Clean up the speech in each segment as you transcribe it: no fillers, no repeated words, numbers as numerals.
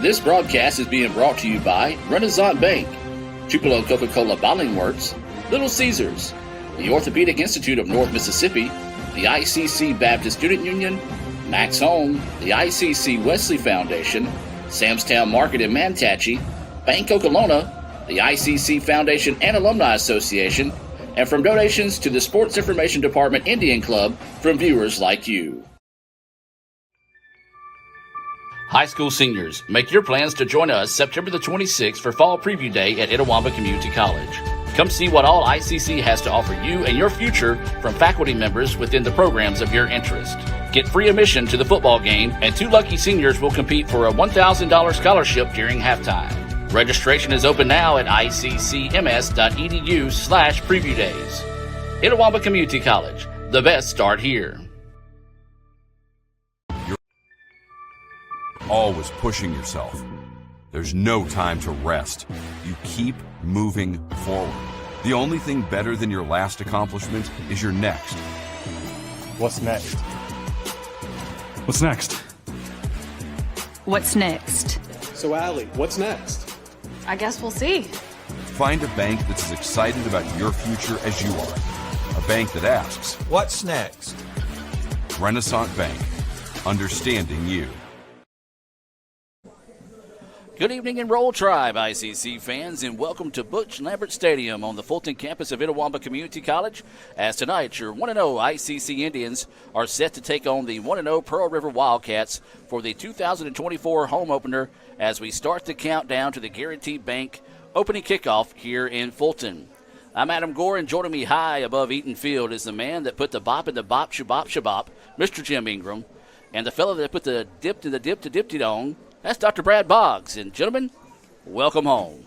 This broadcast is being brought to you by Renaissance Bank, Tupelo Coca-Cola Bottling Works, Little Caesars, the Orthopedic Institute of North Mississippi, the ICC Baptist Student Union, Max Home, the ICC Wesley Foundation, Samstown Market in Manatachee, Bank Okolona, the ICC Foundation and Alumni Association, and from donations to the Sports Information Department Indian Club from viewers like you. High school seniors, make your plans to join us September the 26th for Fall Preview Day at Itawamba Community College. Come see what all ICC has to offer you and your future from faculty members within the programs of your interest. Get free admission to the football game, and 2 lucky seniors will compete for a $1,000 scholarship during halftime. Registration is open now at iccms.edu/preview days. Itawamba Community College, the best start here. You're always pushing yourself. There's no time to rest. You keep moving forward. The only thing better than your last accomplishment is your next. What's next? What's next? What's next? So, Allie, what's next? I guess we'll see. Find a bank that's as excited about your future as you are. A bank that asks, what's next? Renaissance Bank. Understanding you. Good evening and Roll Tribe, ICC fans, and welcome to Butch Lambert Stadium on the Fulton campus of Itawamba Community College, as tonight your 1-0 ICC Indians are set to take on the 1-0 Pearl River Wildcats for the 2024 home opener as we start the countdown to the Guaranteed Bank opening kickoff here in Fulton. I'm Adam Gore, and joining me high above Eaton Field is the man that put the bop in the bop, shabop, shabop, Mr. Jim Ingram, and the fellow that put the dip in the dip to dipty-dong, that's Dr. Brad Boggs. And gentlemen, welcome home.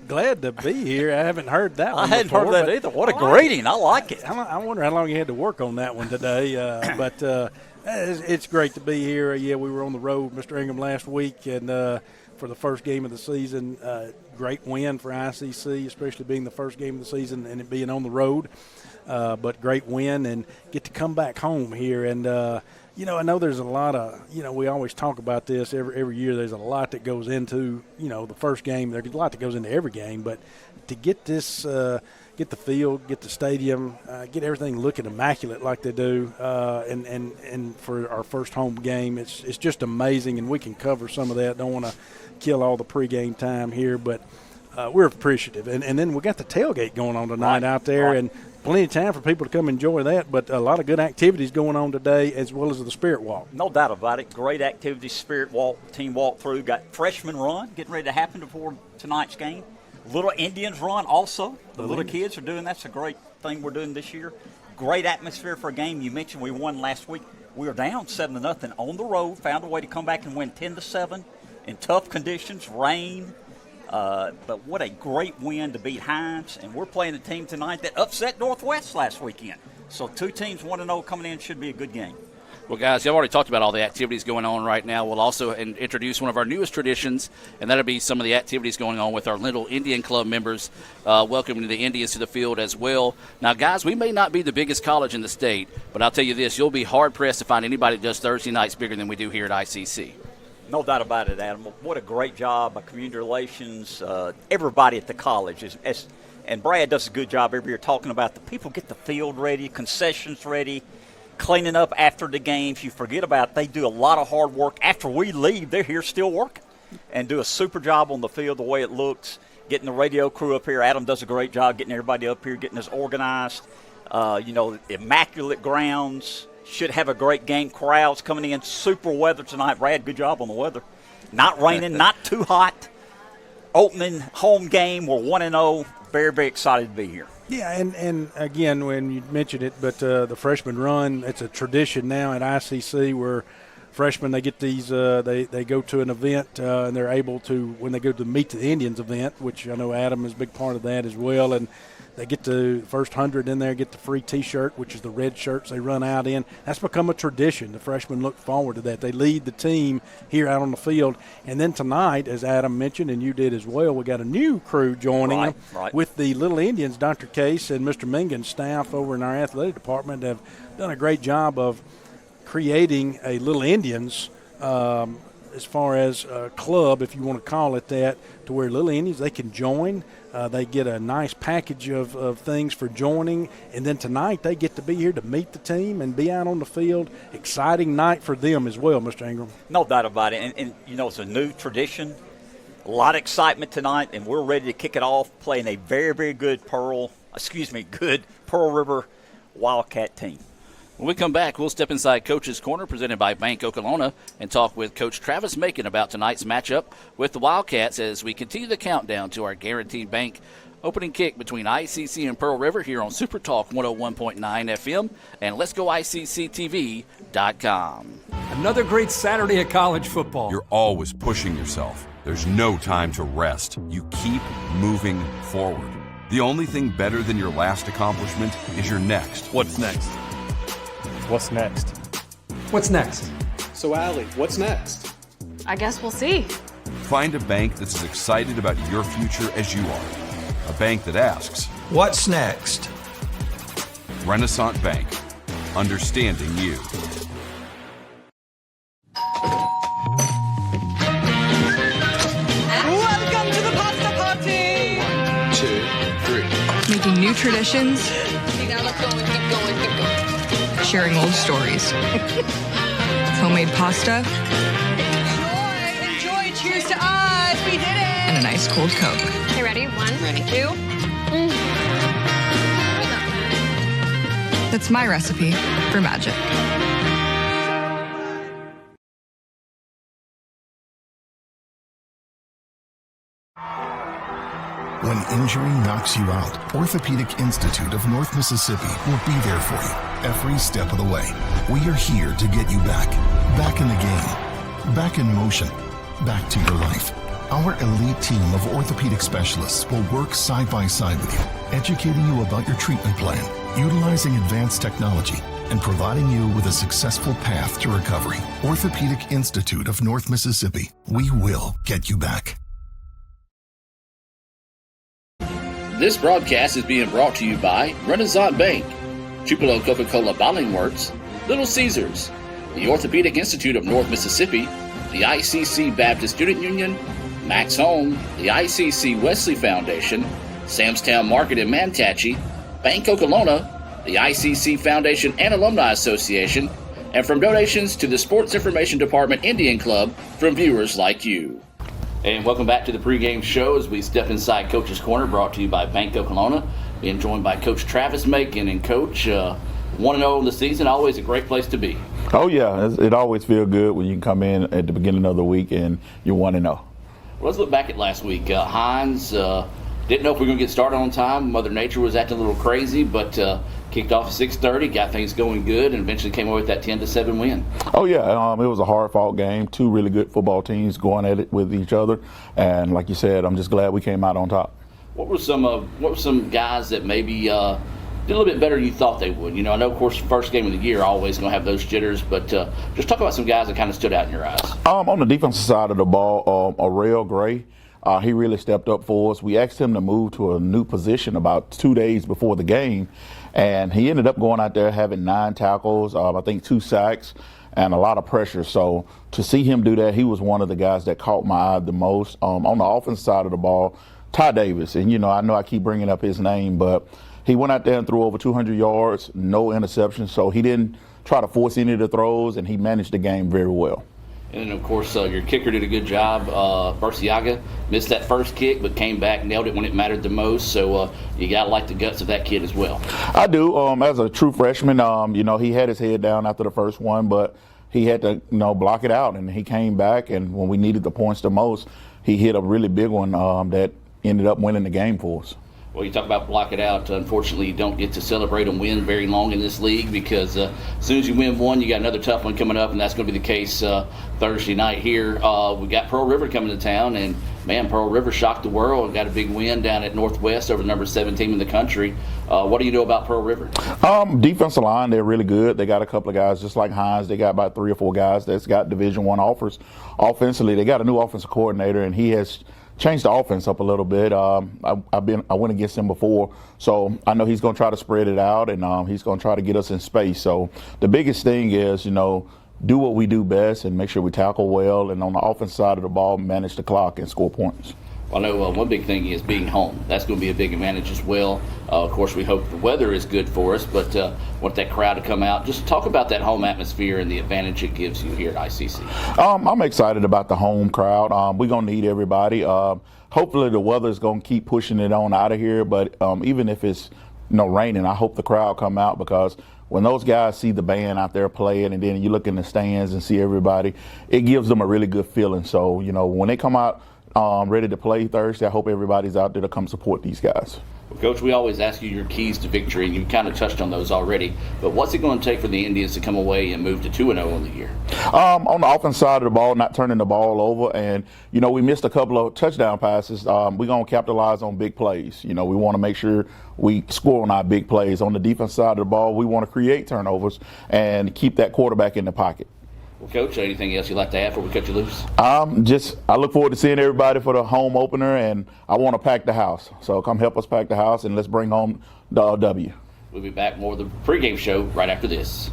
Glad to be here. I haven't heard that one I hadn't before, heard that either. What a greeting. I like it. I wonder how long you had to work on that one today. But it's great to be here. Yeah, we were on the road, Mr. Ingram, last week, and for the first game of the season, great win for ICC, especially being the first game of the season and it being on the road. But great win and get to come back home here. And, I know there's a lot of, we always talk about this every year. There's a lot that goes into, the first game. There's a lot that goes into every game. But to get this, get the field, get the stadium, get everything looking immaculate like they do, and for our first home game, it's just amazing. And we can cover some of that. Don't want to kill all the pregame time here, but we're appreciative. And then we got the tailgate going on tonight out there, and plenty of time for people to come enjoy that, but a lot of good activities going on today as well as the Spirit Walk. No doubt about it. Great activities, Spirit Walk, team walk through. Got freshman run getting ready to happen before tonight's game. Little Indians run also. The little kids are doing that's a great thing we're doing this year. Great atmosphere for a game. You mentioned we won last week. We were down 7-0 on the road, found a way to come back and win 10-7 in tough conditions, rain. But what a great win to beat Hines, and we're playing a team tonight that upset Northwest last weekend. So 2 teams 1-0 coming in should be a good game. Well, guys, you've already talked about all the activities going on right now. We'll also introduce one of our newest traditions, and that'll be some of the activities going on with our Little Indian Club members, welcoming the Indians to the field as well. Now, guys, we may not be the biggest college in the state, but I'll tell you this, you'll be hard-pressed to find anybody that does Thursday nights bigger than we do here at ICC. No doubt about it, Adam. What a great job by community relations, everybody at the college. And Brad does a good job every year talking about the people get the field ready, concessions ready, cleaning up after the games. You forget about it. They do a lot of hard work. After we leave, they're here still working and do a super job on the field the way it looks, getting the radio crew up here. Adam does a great job getting everybody up here, getting us organized. Immaculate grounds. Should have a great game. Crowds coming in. Super weather tonight. Brad, good job on the weather. Not raining, not too hot. Opening home game. We're 1-0. Very, very excited to be here. Yeah, and again, when you mentioned it, but the freshman run, it's a tradition now at ICC where freshmen, they get these, they go to an event and they're able to, when they go to Meet the Indians event, which I know Adam is a big part of that as well, and they get to the first 100 in there, get the free T-shirt, which is the red shirts they run out in. That's become a tradition. The freshmen look forward to that. They lead the team here out on the field. And then tonight, as Adam mentioned, and you did as well, we got a new crew joining them with the Little Indians. Dr. Case and Mr. Mingan's staff over in our athletic department have done a great job of creating a Little Indians as far as a club, if you want to call it that, to where little Indians, they can join. They get a nice package of things for joining. And then tonight they get to be here to meet the team and be out on the field. Exciting night for them as well, Mr. Ingram. No doubt about it. And it's a new tradition. A lot of excitement tonight, and we're ready to kick it off playing a very, very good Pearl River Wildcat team. When we come back, we'll step inside Coach's Corner presented by Bank Oklahoma and talk with Coach Travis Macon about tonight's matchup with the Wildcats as we continue the countdown to our Guaranteed Bank opening kick between ICC and Pearl River here on Super Talk 101.9 FM and Let'sGoICCTV.com. Another great Saturday of college football. You're always pushing yourself. There's no time to rest. You keep moving forward. The only thing better than your last accomplishment is your next. What's next? What's next? What's next? So, Allie, what's next? I guess we'll see. Find a bank that's as excited about your future as you are. A bank that asks, What's next? Renaissance Bank. Understanding you. Welcome to the pasta party! 1, 2, 3. Making new traditions, Okay, now let's go and keep going. sharing old stories. Homemade pasta Enjoy. Cheers to us. We did it. and a nice cold Coke. Okay, ready? 1, 2. That's my recipe for magic. When injury knocks you out, Orthopedic Institute of North Mississippi will be there for you every step of the way. We are here to get you back in the game, back in motion, back to your life. Our elite team of orthopedic specialists will work side by side with you, educating you about your treatment plan, utilizing advanced technology, and providing you with a successful path to recovery. Orthopedic Institute of North Mississippi. We will get you back. This broadcast is being brought to you by Renaissance Bank, Tupelo Coca-Cola Bottling Works, Little Caesars, the Orthopedic Institute of North Mississippi, the ICC Baptist Student Union, Max Home, the ICC Wesley Foundation, Samstown Market in Manatee, Bank Oklahoma, the ICC Foundation and Alumni Association, and from donations to the Sports Information Department Indian Club from viewers like you. And welcome back to the pregame show as we step inside Coach's Corner, brought to you by Bank Oklahoma. Being joined by Coach Travis Macon. And Coach, 1-0 in the season, always a great place to be. Oh, yeah. It always feels good when you can come in at the beginning of the week and you're 1-0. Well, let's look back at last week. Hines didn't know if we were going to get started on time. Mother Nature was acting a little crazy, but kicked off at 6:30, got things going good, and eventually came away with that 10-7 win. Oh, yeah. It was a hard-fought game. Two really good football teams going at it with each other. And like you said, I'm just glad we came out on top. What were some guys that maybe did a little bit better than you thought they would? You know, I know, of course, first game of the year always going to have those jitters, but just talk about some guys that kind of stood out in your eyes. On the defensive side of the ball, Arrell Gray, he really stepped up for us. We asked him to move to a new position about 2 days before the game, and he ended up going out there having 9 tackles, I think 2 sacks, and a lot of pressure. So to see him do that, he was one of the guys that caught my eye the most. On the offensive side of the ball, Ty Davis, and I know I keep bringing up his name, but he went out there and threw over 200 yards, no interceptions, so he didn't try to force any of the throws, and he managed the game very well. And then, of course, your kicker did a good job. Berciaga missed that first kick, but came back, nailed it when it mattered the most. So you got to like the guts of that kid as well. I do. As a true freshman, he had his head down after the first one, but he had to, block it out. And he came back, and when we needed the points the most, he hit a really big one that ended up winning the game for us. Well, you talk about block it out. Unfortunately, you don't get to celebrate a win very long in this league because as soon as you win one, you got another tough one coming up, and that's going to be the case Thursday night here. We got Pearl River coming to town, and, man, Pearl River shocked the world. Got a big win down at Northwest over the number 7 team in the country. What do you know about Pearl River? Defensive line, they're really good. They got a couple of guys just like Hines. They got about 3 or 4 guys that's got Division I offers. Offensively, they got a new offensive coordinator, and he has changed the offense up a little bit. I went against him before, so I know he's going to try to spread it out, and he's going to try to get us in space. So the biggest thing is, do what we do best and make sure we tackle well, and on the offense side of the ball, manage the clock and score points. I know one big thing is being home. That's going to be a big advantage as well. Of course, we hope the weather is good for us, but want that crowd to come out. Just talk about that home atmosphere and the advantage it gives you here at ICC. I'm excited about the home crowd. We're going to need everybody. Hopefully the weather is going to keep pushing it on out of here, but even if it's raining, I hope the crowd come out, because when those guys see the band out there playing and then you look in the stands and see everybody, it gives them a really good feeling. So, when they come out ready to play Thursday, I hope everybody's out there to come support these guys. Well, Coach, we always ask you your keys to victory, and you kind of touched on those already. But what's it going to take for the Indians to come away and move to 2-0 on the year? On the offense side of the ball, not turning the ball over. And, we missed a couple of touchdown passes. We're going to capitalize on big plays. We want to make sure we score on our big plays. On the defense side of the ball, we want to create turnovers and keep that quarterback in the pocket. Well, Coach, anything else you'd like to add before we cut you loose? I look forward to seeing everybody for the home opener, and I want to pack the house. So come help us pack the house, and let's bring home the W. We'll be back more of the pregame show right after this.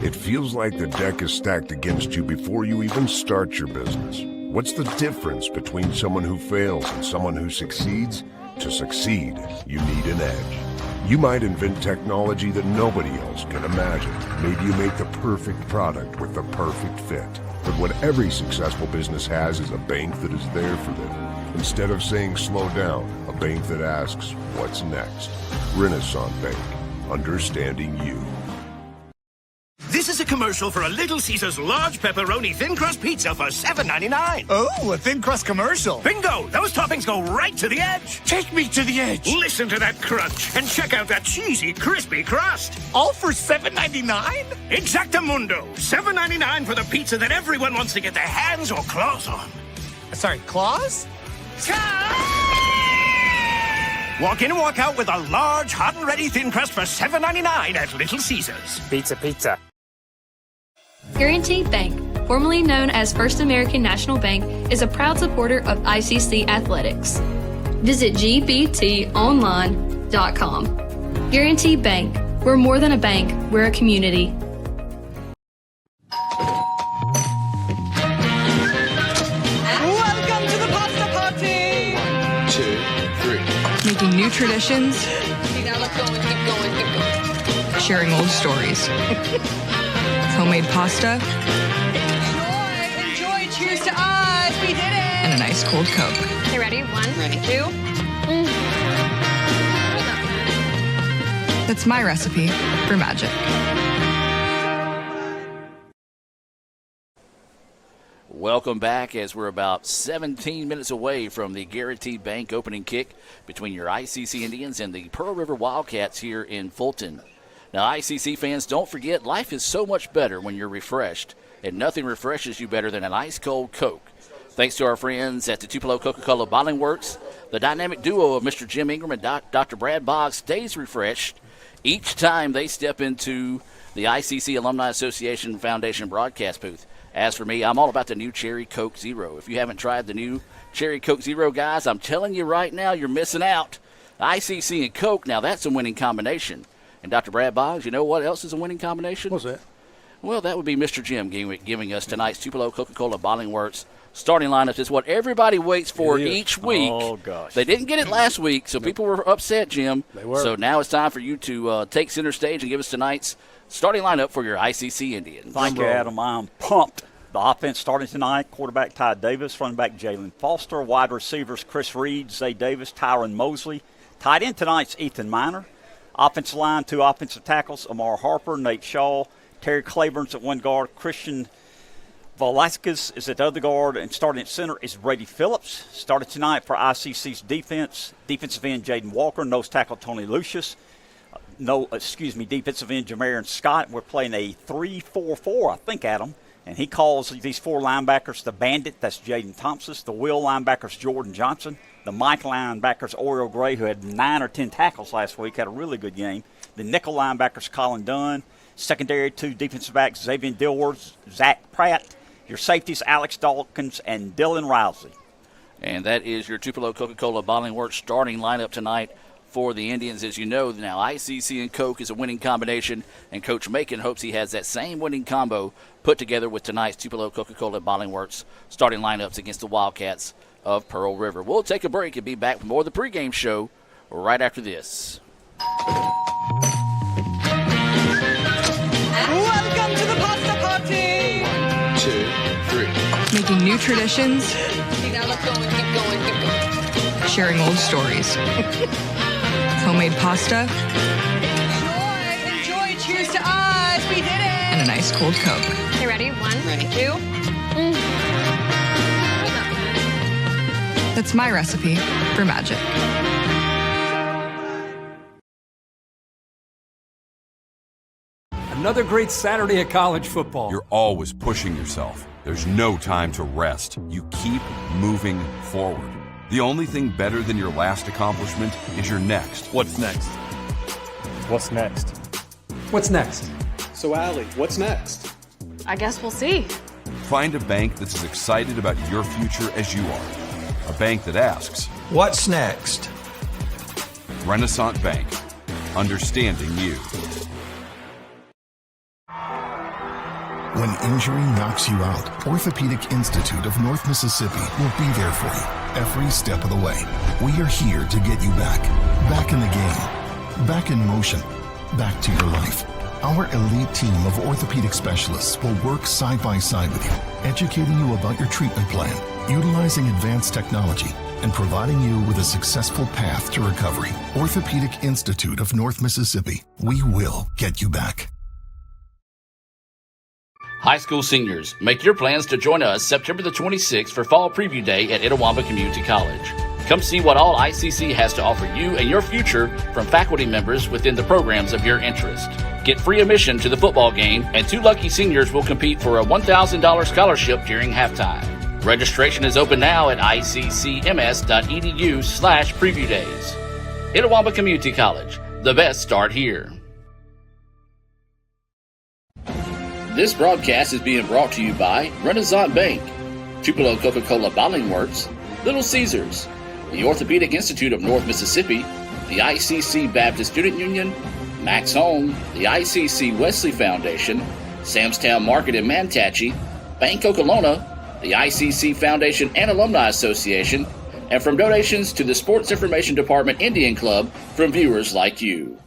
It feels like the deck is stacked against you before you even start your business. What's the difference between someone who fails and someone who succeeds? To succeed, you need an edge. You might invent technology that nobody else can imagine. Maybe you make the perfect product with the perfect fit. But what every successful business has is a bank that is there for them. Instead of saying slow down, a bank that asks, what's next? Renaissance Bank, understanding you. This is a commercial for a Little Caesars large pepperoni thin crust pizza for $7.99. Oh, a thin crust commercial. Bingo! Those toppings go right to the edge. Take me to the edge. Listen to that crunch and check out that cheesy, crispy crust. All for $7.99? Exactamundo. $7.99 for the pizza that everyone wants to get their hands or claws on. Sorry, claws? Walk in and walk out with a large, hot and ready thin crust for $7.99 at Little Caesars. Pizza. Guaranty Bank, formerly known as First American National Bank, is a proud supporter of ICC Athletics. Visit gbtonline.com. Guaranty Bank, we're more than a bank, we're a community. Welcome to the pasta party. 1, 2, 3. Making new traditions, See, now let's go and keep going, keep going. sharing old stories. Homemade pasta Enjoy. Cheers to us. We did it. and a nice cold Coke. Okay, ready? 1, 2. That's my recipe for magic. Welcome back, as we're about 17 minutes away from the Guaranteed Bank opening kick between your ICC Indians and the Pearl River Wildcats here in Fulton. Now, ICC fans, don't forget, life is so much better when you're refreshed, and nothing refreshes you better than an ice-cold Coke. Thanks to our friends at the Tupelo Coca-Cola Bottling Works, the dynamic duo of Mr. Jim Ingram and Dr. Brad Boggs stays refreshed each time they step into the ICC Alumni Association Foundation broadcast booth. As for me, I'm all about the new Cherry Coke Zero. If you haven't tried the new Cherry Coke Zero, guys, I'm telling you right now, you're missing out. ICC and Coke, now that's a winning combination. And Dr. Brad Boggs, you know what else is a winning combination? What's that? Well, that would be Mr. Jim giving us tonight's Tupelo Coca-Cola Bottling Works starting lineups. Is what everybody waits for each week. Oh, gosh. They didn't get it last week, so people were upset, Jim. They were. So now it's time for you to take center stage and give us tonight's starting lineup for your ICC Indians. Thank you, Adam. I'm pumped. The offense starting tonight, quarterback Ty Davis, running back Jalen Foster, wide receivers Chris Reed, Zay Davis, Tyron Mosley. Tight end tonight's Ethan Miner. Offensive line, 2 offensive tackles, Amar Harper, Nate Shaw, Terry Claiborne's at one guard, Christian Velasquez is at the other guard, and starting at center is Brady Phillips. Started tonight for ICC's defense, defensive end Jaden Walker, nose tackle Tony Lucius. Defensive end Jamarian Scott. We're playing a 3-4-4, I think, Adam. And he calls these 4 linebackers the Bandit. That's Jaden Thompson. The Will linebackers, Jordan Johnson. The Mike linebackers, Oriole Gray, who had 9 or 10 tackles last week, had a really good game. The nickel linebackers, Colin Dunn. Secondary, 2 defensive backs, Xavier Dilworth, Zach Pratt. Your safeties, Alex Dawkins and Dylan Rousey. And that is your Tupelo Coca-Cola Bottling Works starting lineup tonight for the Indians. As you know, now ICC and Coke is a winning combination, and Coach Macon hopes he has that same winning combo put together with tonight's Tupelo Coca-Cola Bottling Works starting lineups against the Wildcats of Pearl River. We'll take a break and be back with more of the pregame show right after this. Welcome to the pasta party. 1, 2, 3. Making new traditions, See, now let's go and keep going, keep going. sharing old stories. Homemade pasta Enjoy. Cheers to us. We did it. and a nice cold Coke. Okay, ready? 1, ready, 2. That's my recipe for magic. Another great Saturday of college football. You're always pushing yourself. There's no time to rest. You keep moving forward. The only thing better than your last accomplishment is your next. What's next? What's next? What's next? So, Allie, what's next? I guess we'll see. Find a bank that's as excited about your future as you are. A bank that asks, What's next? Renaissance Bank. Understanding you. When injury knocks you out, Orthopedic Institute of North Mississippi will be there for you every step of the way. We are here to get you back in the game, back in motion, back to your life. Our elite team of orthopedic specialists will work side by side with you, educating you about your treatment plan, utilizing advanced technology, and providing you with a successful path to recovery. Orthopedic Institute of North Mississippi. We will get you back. High school seniors, make your plans to join us September the 26th for Fall Preview Day at Itawamba Community College. Come see what all ICC has to offer you and your future from faculty members within the programs of your interest. Get free admission to the football game, and 2 lucky seniors will compete for a $1,000 scholarship during halftime. Registration is open now at iccms.edu/preview days. Itawamba Community College, the best start here. This broadcast is being brought to you by Renaissance Bank, Tupelo Coca-Cola Bottling Works, Little Caesars, the Orthopedic Institute of North Mississippi, the ICC Baptist Student Union, Max Home, the ICC Wesley Foundation, Samstown Market in Manatachie, Bank Okolona, the ICC Foundation and Alumni Association, and from donations to the Sports Information Department Indian Club from viewers like you.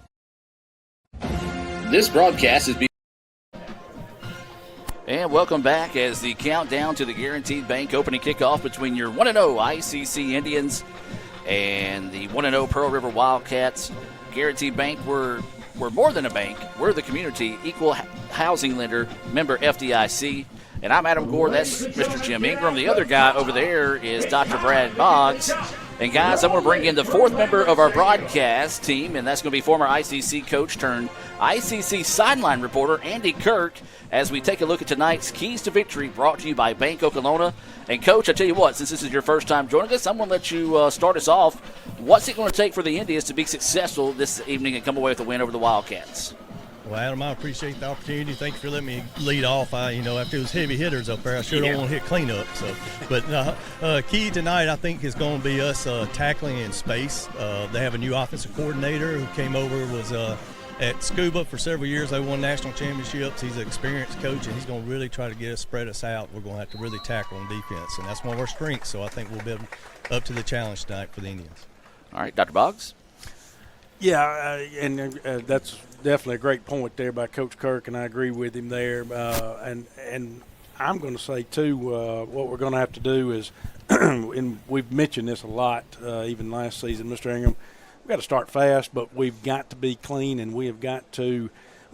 This broadcast is being... And welcome back as the countdown to the Guaranteed Bank opening kickoff between your 1-0 ICC Indians and the 1-0 Pearl River Wildcats. Guaranteed Bank, we're more than a bank. We're the community equal housing lender, member FDIC. And I'm Adam Gore. That's Mr. Jim Ingram. The other guy over there is Dr. Brad Boggs. And guys, I'm going to bring in the 4th member of our broadcast team, and that's going to be former ICC coach turned ICC sideline reporter Andy Kirk, as we take a look at tonight's Keys to Victory, brought to you by Bank Okolona. And Coach, I tell you what, since this is your first time joining us, I'm going to let you start us off. What's it going to take for the Indians to be successful this evening and come away with a win over the Wildcats? Well, Adam, I appreciate the opportunity. Thank you for letting me lead off. After those heavy hitters up there, I sure don't want to hit cleanup. But key tonight, I think, is going to be us tackling in space. They have a new offensive coordinator who came over, was at Scuba for several years. They won national championships. He's an experienced coach, and he's going to really try to get us, spread us out. We're going to have to really tackle on defense, and that's one of our strengths. So I think we'll be up to the challenge tonight for the Indians. All right, Dr. Boggs? Yeah, and that's definitely a great point there by Coach Kirk, and I agree with him there. And I'm going to say, too, what we're going to have to do is, and we've mentioned this a lot, even last season, Mr. Ingram, we've got to start fast, but we've got to be clean, and we've got to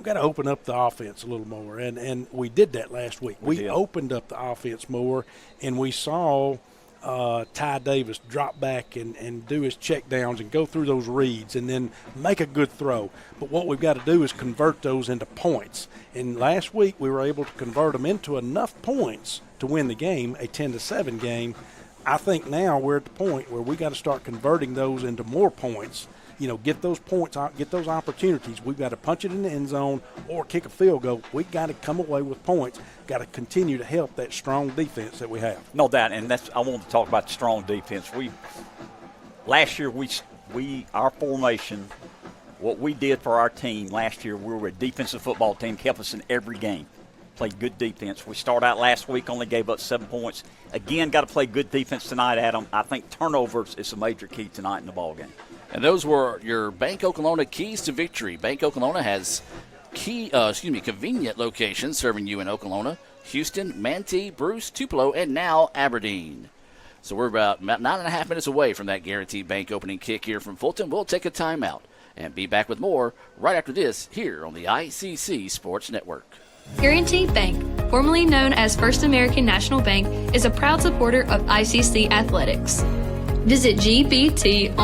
open up the offense a little more. And we did that last week. We opened up the offense more, and we saw Ty Davis drop back and do his check downs and go through those reads and then make a good throw. But what we've got to do is convert those into points. And last week we were able to convert them into enough points to win the game, a 10-7 game. I think now we're at the point where we got to start converting those into more points. Get those points, get those opportunities. We've got to punch it in the end zone or kick a field goal. We've got to come away with points. Got to continue to help that strong defense that we have. No doubt, and I want to talk about the strong defense. Last year we our formation, what we did for our team last year, we were a defensive football team, kept us in every game. Played good defense. We started out last week, only gave up 7 points. Again, got to play good defense tonight, Adam. I think turnovers is a major key tonight in the ball game. And those were your Bank Oklahoma keys to victory. Bank Oklahoma has convenient locations serving you in Oklahoma, Houston, Manatee, Bruce, Tupelo, and now Aberdeen. So we're about 9.5 minutes away from that Guaranteed Bank opening kick here from Fulton. We'll take a timeout and be back with more right after this here on the ICC Sports Network. Guaranteed Bank, formerly known as First American National Bank, is a proud supporter of ICC athletics. Visit gbtonline.com.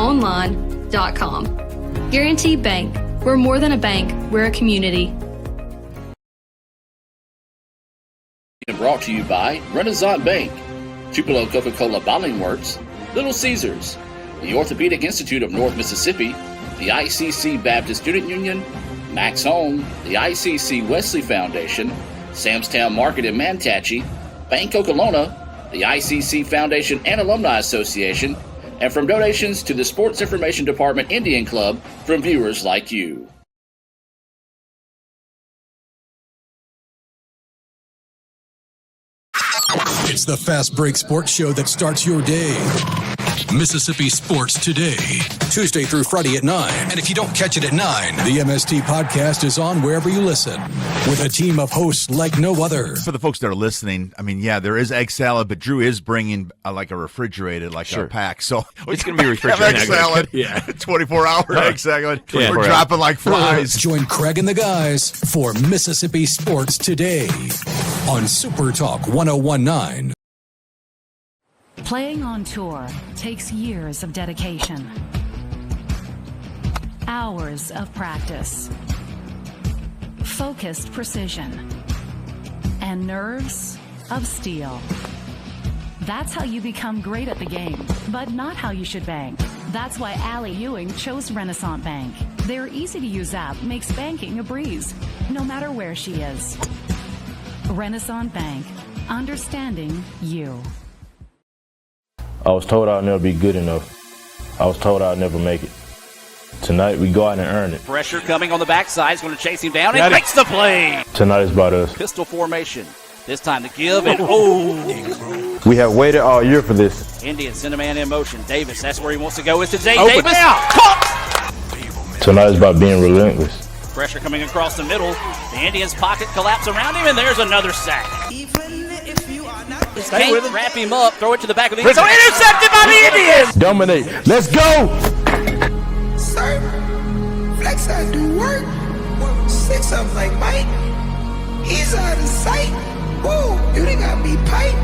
Guaranteed Bank. We're more than a bank, we're a community. Brought to you by Renaissance Bank, Tupelo Coca-Cola Bottling Works, Little Caesars, the Orthopedic Institute of North Mississippi, the ICC Baptist Student Union, Max Home, the ICC Wesley Foundation, Samstown Market in Manatee, Bank Oklahoma, the ICC Foundation and Alumni Association, and from donations to the Sports Information Department Indian Club from viewers like you. It's the Fast Break Sports Show that starts your day. Mississippi Sports Today, Tuesday through Friday at 9. And if you don't catch it at 9, the MST podcast is on wherever you listen with a team of hosts like no other. For the folks that are listening, I mean, yeah, there is egg salad, but Drew is bringing like a refrigerated, like a pack. So it's going to be refrigerated. Egg salad. Yeah. 24-hour egg salad. Yeah, We're dropping like flies. Join Craig and the guys for Mississippi Sports Today on Super Talk 1019. Playing on tour takes years of dedication, hours of practice, focused precision, and nerves of steel. That's how you become great at the game, but not how you should bank. That's why Allie Ewing chose Renaissance Bank. Their easy-to-use app makes banking a breeze, no matter where she is. Renaissance Bank, understanding you. I was told I'll never be good enough. I was told I'll never make it. Tonight, we go out and earn it. Pressure coming on the backside. He's going to chase him down and makes the play. Tonight is about us. Pistol formation. This time to give and We have waited all year for this. Indians send a man in motion. Davis, that's where he wants to go. Is today. Open. Davis caught. Tonight is about being relentless. Pressure coming across the middle. The Indians' pocket collapse around him, and there's another sack. Can't wrap him up. Throw it to the back of the end zone. Intercepted by the Indians. Dominate. Let's go. Sir, flex I do work. 6 up like Mike. He's out of sight. Whoa, you done got me pipe.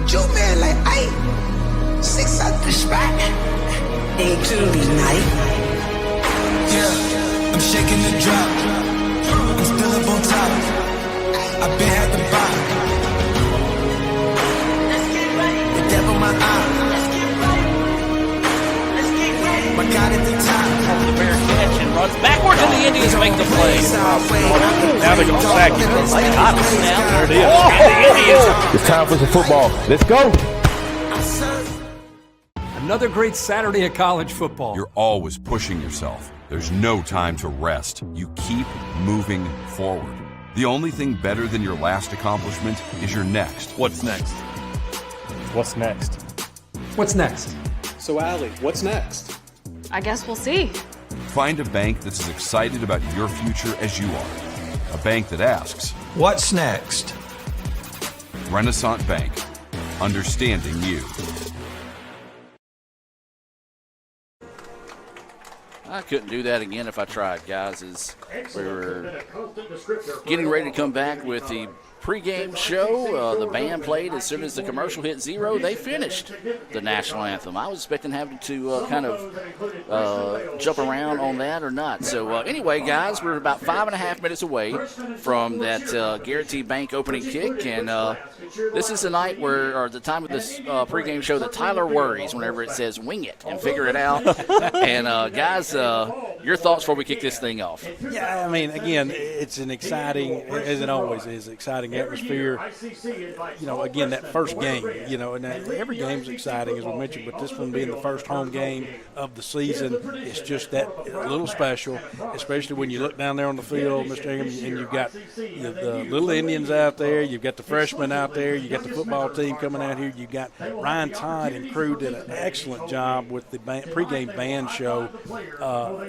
Joe man like Ike. 6 out the spot. Ain't to be night. Yeah, I'm shaking the drop. I'm still up on top. I've been at the bottom. Devil my eye. My God at the top. The Bears catch and runs backwards, and the Indians make the play. Now they're going to sack him. There it is. And the Indians. It's time for some football. Let's go. Another great Saturday of college football. You're always pushing yourself. There's no time to rest. You keep moving forward. The only thing better than your last accomplishment is your next. What's next? What's next? What's next? So, Allie, what's next? I guess we'll see. Find a bank that's as excited about your future as you are. A bank that asks, What's next? Renaissance Bank. Understanding you. I couldn't do that again if I tried, guys. As we were getting ready to come back with the pregame show, the band played as soon as the commercial hit zero. They finished the national anthem. I was expecting having to kind of jump around on that or not. So anyway, guys, we're about 5.5 minutes away from that Guaranteed Bank opening kick, and this is the night where, or the time of this pregame show that Tyler worries whenever it says "wing it" and figure it out. And guys, your thoughts before we kick this thing off? Yeah, I mean, again, it's an exciting, as it always is, exciting exciting atmosphere. Again, that first game, and every game's exciting, as we mentioned, but this one being the first home game of the season, it's just that a little special, especially when you look down there on the field, Mr. Ingham, and you've got the Little Indians out there, you've got the freshmen out there, you've got the football team coming out here, you've got Ryan Todd and crew did an excellent job with the pregame band show,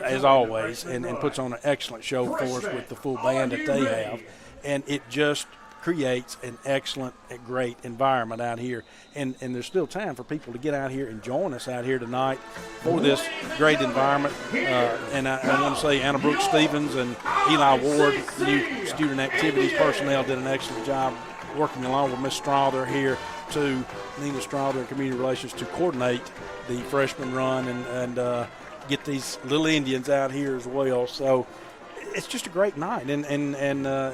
as always, and puts on an excellent show for us with the full band that they have. And it just creates an excellent, great environment out here. And there's still time for people to get out here and join us out here tonight for this great environment. And I want to say Anna Brooks Stevens and Eli Ward, new student activities personnel, did an excellent job working along with Ms. Strother here to Nina Strother and Community Relations to coordinate the freshman run and get these Little Indians out here as well. So it's just a great night, and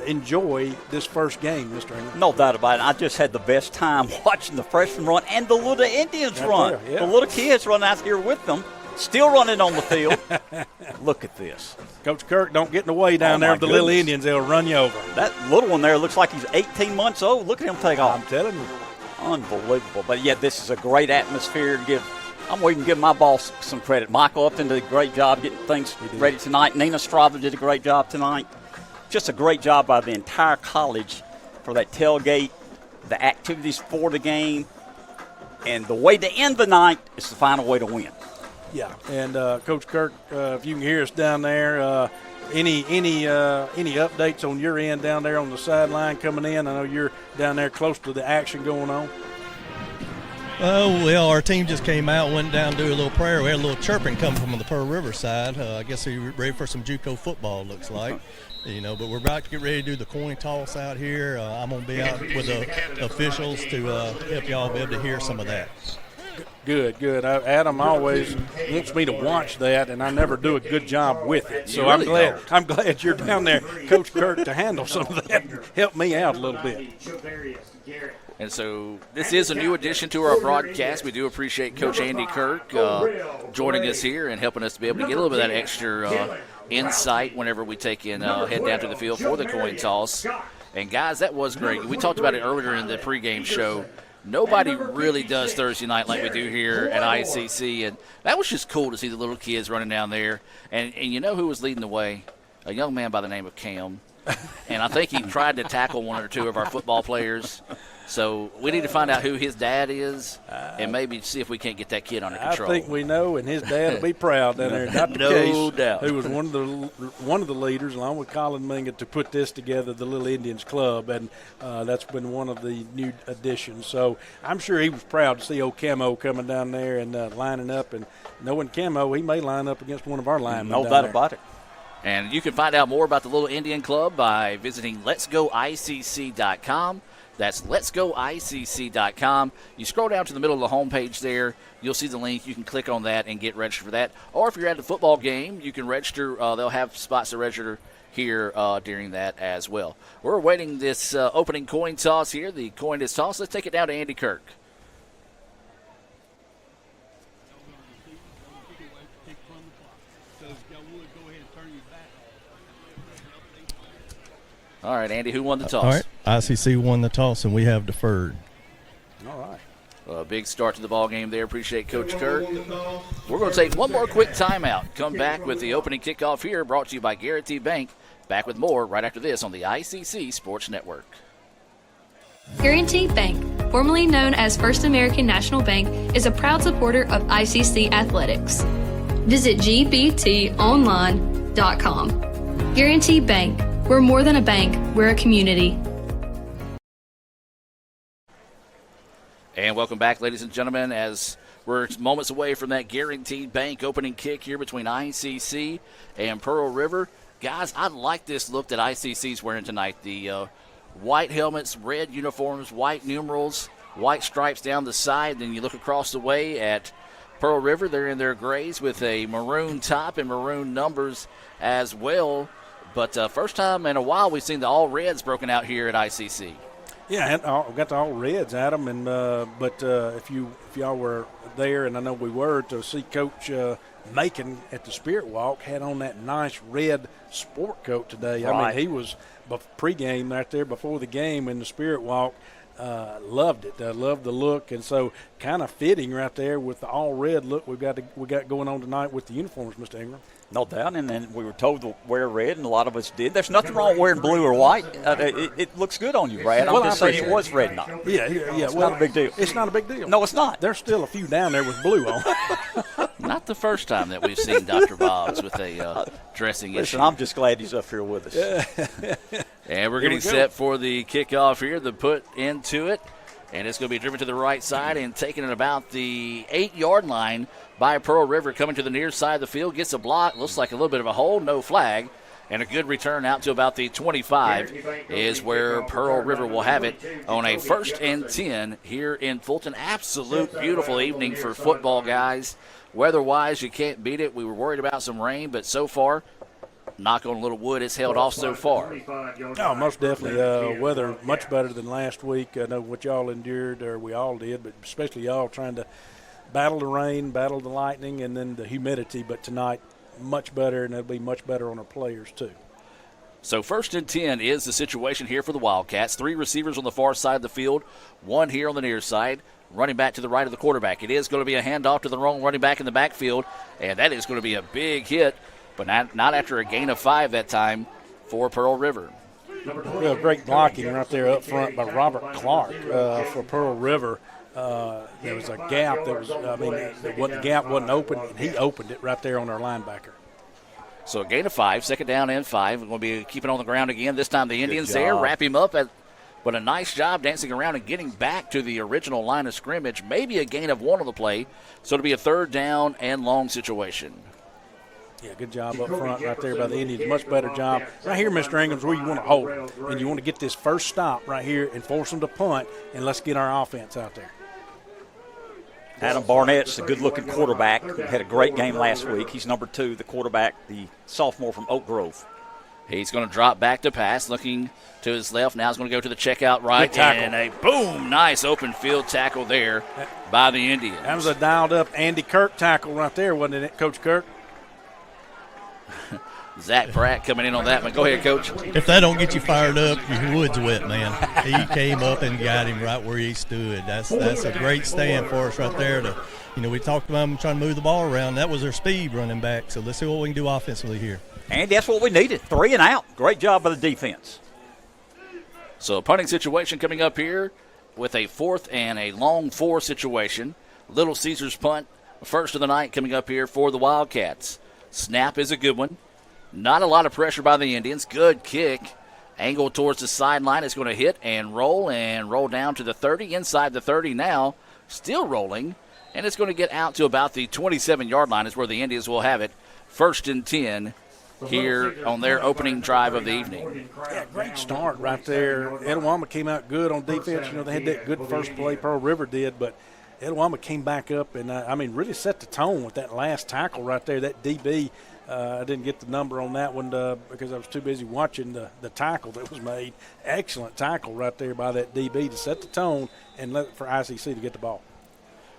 enjoy this first game, Mr. Ingham. No doubt about it. I just had the best time watching the freshmen run and the Little Indians run. Yeah. The little kids run out here with them, still running on the field. Look at this. Coach Kirk, don't get in the way down there of the Little Indians. They'll run you over. That little one there looks like he's 18 months old. Look at him take off. I'm telling you. Unbelievable. But, yeah, this is a great atmosphere. I'm even giving my boss some credit. Michael Upton did a great job getting things ready tonight. Nina Strother did a great job tonight. Just a great job by the entire college for that tailgate, the activities for the game, and the way to end the night is the final way to win. Yeah, and Coach Kirk, if you can hear us down there, any updates on your end down there on the sideline coming in? I know you're down there close to the action going on. Well, our team just came out, went down to do a little prayer. We had a little chirping coming from the Pearl River side. I guess we're ready for some JUCO football, looks like. But we're about to get ready to do the coin toss out here. I'm going to be out with the officials to help y'all be able to hear some of that. Good. Adam always wants me to watch that, and I never do a good job with it. So I'm glad you're down there, Coach Kirk, to handle some of that and help me out a little bit. And so this is a new addition to our broadcast. We do appreciate Coach Andy Kirk joining us here and helping us to be able to get a little bit of that extra insight whenever we head down to the field for the coin toss. And, guys, that was great. We talked about it earlier in the pregame show. Nobody really does Thursday night like we do here at ICC, and that was just cool to see the little kids running down there. And you know who was leading the way? A young man by the name of Cam. And I think he tried to tackle one or two of our football players. So we need to find out who his dad is and maybe see if we can't get that kid under control. I think we know, and his dad will be proud down there. Dr. No Case, doubt. who was one of the leaders, along with Colin Minga, to put this together, the Little Indians Club, and that's been one of the new additions. So I'm sure he was proud to see old Camo coming down there and lining up. And knowing Camo, he may line up against one of our linemen. No doubt about it. And you can find out more about the Little Indian Club by visiting letsgoicc.com. That's letsgoicc.com. You scroll down to the middle of the homepage there. You'll see the link. You can click on that and get registered for that. Or if you're at the football game, you can register. They'll have spots to register here during that as well. We're awaiting this opening coin toss here. The coin is tossed. Let's take it down to Andy Kirk. All right, Andy, who won the toss? All right, ICC won the toss, and we have deferred. All right. A big start to the ball game there. Appreciate Coach Kirk. We're going to take one more quick timeout. Come back with the opening kickoff here, brought to you by Guaranty Bank. Back with more right after this on the ICC Sports Network. Guaranty Bank, formerly known as First American National Bank, is a proud supporter of ICC athletics. Visit gbtonline.com. Guaranty Bank. We're more than a bank, we're a community. And welcome back, ladies and gentlemen, as we're moments away from that Guaranteed Bank opening kick here between ICC and Pearl River. Guys, I like this look that ICC's wearing tonight. The white helmets, red uniforms, white numerals, white stripes down the side. Then you look across the way at Pearl River. They're in their grays with a maroon top and maroon numbers as well. But first time in a while we've seen the all-reds broken out here at ICC. Yeah, and we got the all reds, Adam, and but if y'all were there, and I know we were, to see Coach Macon at the Spirit Walk, had on that nice red sport coat today. Right. I mean, he was pregame right there before the game in the Spirit Walk. Loved it. Loved the look, and so kind of fitting right there with the all red look we got going on tonight with the uniforms, Mr. Ingram. No doubt, and then we were told to wear red, and a lot of us did. There's nothing wrong with wearing blue or white. It looks good on you, Brad. I'm just saying it was red now. Yeah. It's not a big deal. It's not a big deal. No, it's not. There's still a few down there with blue on. Not the first time that we've seen Dr. Bob's with a dressing Listen, issue. I'm just glad he's up here with us. And we're getting set for the kickoff here, the put into it. And it's going to be driven to the right side and taken at about the 8-yard line by Pearl River. Coming to the near side of the field, gets a block. Looks like a little bit of a hole, no flag. And a good return out to about the 25 is where Pearl River will have it on a 1st and 10 here in Fulton. Absolute beautiful evening for football, guys. Weather-wise, you can't beat it. We were worried about some rain, but so far, knock on a little wood, it's held off so far. Oh, most definitely. Weather much better than last week. I know what y'all endured, or we all did, but especially y'all trying to battle the rain, battle the lightning, and then the humidity. But tonight, much better, and it'll be much better on our players too. So 1st and 10 is the situation here for the Wildcats. 3 receivers on the far side of the field, 1 here on the near side. Running back to the right of the quarterback. It is going to be a handoff to the wrong running back in the backfield, and that is going to be a big hit, but not after a gain of 5 that time for Pearl River. Real great blocking right there up front by Robert Clark for Pearl River. There was a gap. The gap wasn't open, and he opened it right there on our linebacker. So a gain of 5, 2nd down and 5. We're going to be keeping on the ground again. This time the Indians there wrap him up. But a nice job dancing around and getting back to the original line of scrimmage. Maybe a gain of 1 on the play. So it'll be a 3rd down and long situation. Yeah, good job up front right there by the Indians. Much better job. Right here, Mr. Ingram's where you want to hold them. And you want to get this first stop right here and force them to punt, and let's get our offense out there. Adam Barnett's a good-looking quarterback. Had a great game last week. He's number 2, the quarterback, the sophomore from Oak Grove. He's going to drop back to pass, looking to his left. Now he's going to go to the checkout right, and a boom, nice open field tackle there by the Indians. That was a dialed-up Andy Kirk tackle right there, wasn't it, Coach Kirk? Zach Pratt coming in on that one. Go ahead, Coach. If that don't get you fired up, your wood's wet, man. He came up and got him right where he stood. That's a great stand for us right there. We talked about him trying to move the ball around. That was their speed running back. So let's see what we can do offensively here. And that's what we needed. 3 and out. Great job by the defense. So a punting situation coming up here with a 4th and a long 4 situation. Little Caesars punt, first of the night coming up here for the Wildcats. Snap is a good one. Not a lot of pressure by the Indians. Good kick. Angle towards the sideline. Is going to hit and roll down to the 30. Inside the 30 now. Still rolling. And it's going to get out to about the 27-yard line is where the Indians will have it. 1st and 10 here on their opening drive of the evening. Yeah, great start right there. Etowama came out good on defense. They had that good first play. Pearl River did, but Etowama came back up and, really set the tone with that last tackle right there, that DB. I didn't get the number on that one because I was too busy watching the tackle that was made. Excellent tackle right there by that DB to set the tone and for ICC to get the ball.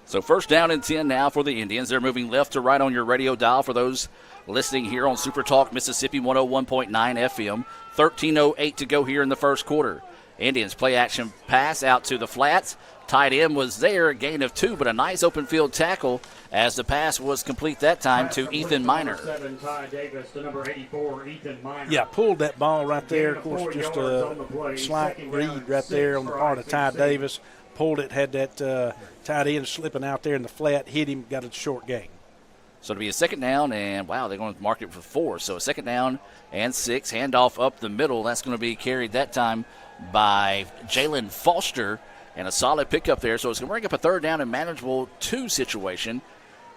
So 1st down and 10 now for the Indians. They're moving left to right on your radio dial for those listening here on Super Talk Mississippi 101.9 FM. 13:08 to go here in the first quarter. Indians play action pass out to the flats. Tight end was there, a gain of 2, but a nice open field tackle as the pass was complete that time to Ethan Miner. Yeah, pulled that ball right there. Of course, just a slight read right there on the part of Ty Davis. Pulled it, had that tight end slipping out there in the flat, hit him, got a short gain. So it'll be a 2nd down, and wow, they're going to mark it for 4. So a 2nd down and 6, handoff up the middle. That's going to be carried that time by Jalen Foster, and a solid pickup there. So it's going to bring up a 3rd down and manageable 2 situation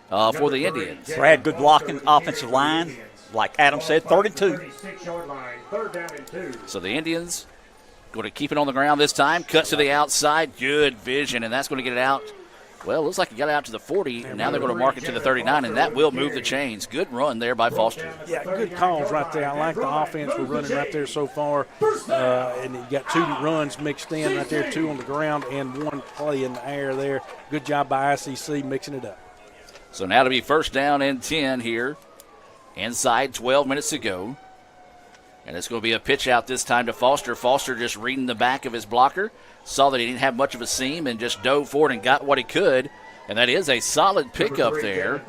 for the Indians. Brad, good blocking offensive line. Like Adam said, 3rd and 2. So the Indians going to keep it on the ground this time. Cuts to the outside. Good vision, and that's going to get it out Well, it looks like he got out to the 40, and now they're going to mark it to the 39, and that will move the chains. Good run there by Foster. Yeah, good calls right there. I like the offense we're running right there so far. And you got 2 runs mixed in right there, 2 on the ground and 1 play in the air there. Good job by ICC mixing it up. So now to be first down and 10 here. Inside 12 minutes to go. And it's going to be a pitch out this time to Foster. Foster just reading the back of his blocker. Saw that he didn't have much of a seam and just dove forward and got what he could. And that is a solid pickup there.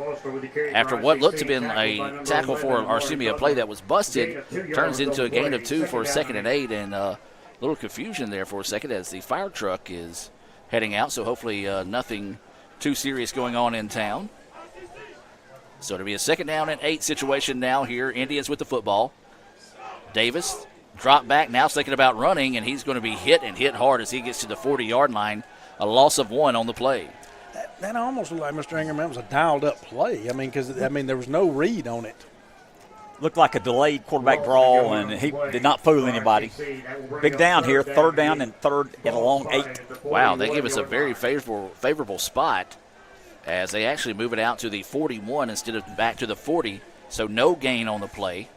After what looked to have been a tackle a play that was busted, turns into a gain of 2 for a 2nd and 8. And a little confusion there for a second as the fire truck is heading out. So hopefully nothing too serious going on in town. So it'll be a 2nd down and 8 situation now here. Indians with the football. Davis drop back, now thinking about running, and he's going to be hit hard as he gets to the 40-yard line. A loss of 1 on the play. That almost looked like, Mr. Ingram, that was a dialed-up play. Because there was no read on it. Looked like a delayed quarterback draw, and he did not fool anybody. Big down here, 3rd down and 3rd and a long 8. Wow, they gave us a very favorable spot as they actually move it out to the 41 instead of back to the 40. So no gain on the play.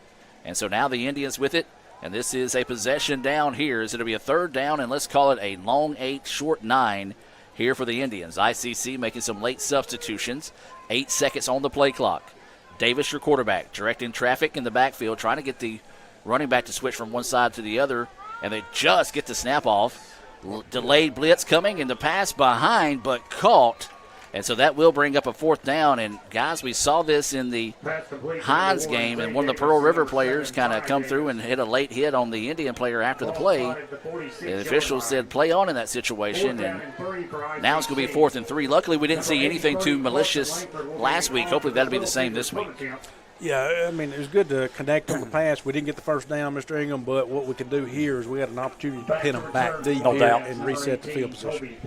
And so now the Indians with it, and this is a possession down here. Is it going to be a 3rd down, and let's call it a long 8, short 9 here for the Indians. ICC making some late substitutions. 8 seconds on the play clock. Davis, your quarterback, directing traffic in the backfield, trying to get the running back to switch from one side to the other, and they just get the snap off. Delayed blitz coming, and the pass behind, but caught. And so that will bring up a 4th down. And, guys, we saw this in the Hines game, and one of the Pearl River players kind of come through and hit a late hit on the Indian player after the play. The officials said play on in that situation, and now it's going to be 4th and 3. Luckily, we didn't see anything too malicious last week. Hopefully that'll be the same this week. Yeah, it was good to connect on the pass. We didn't get the first down, Mr. Ingram, but what we can do here is we had an opportunity to pin them back deep and reset the field position.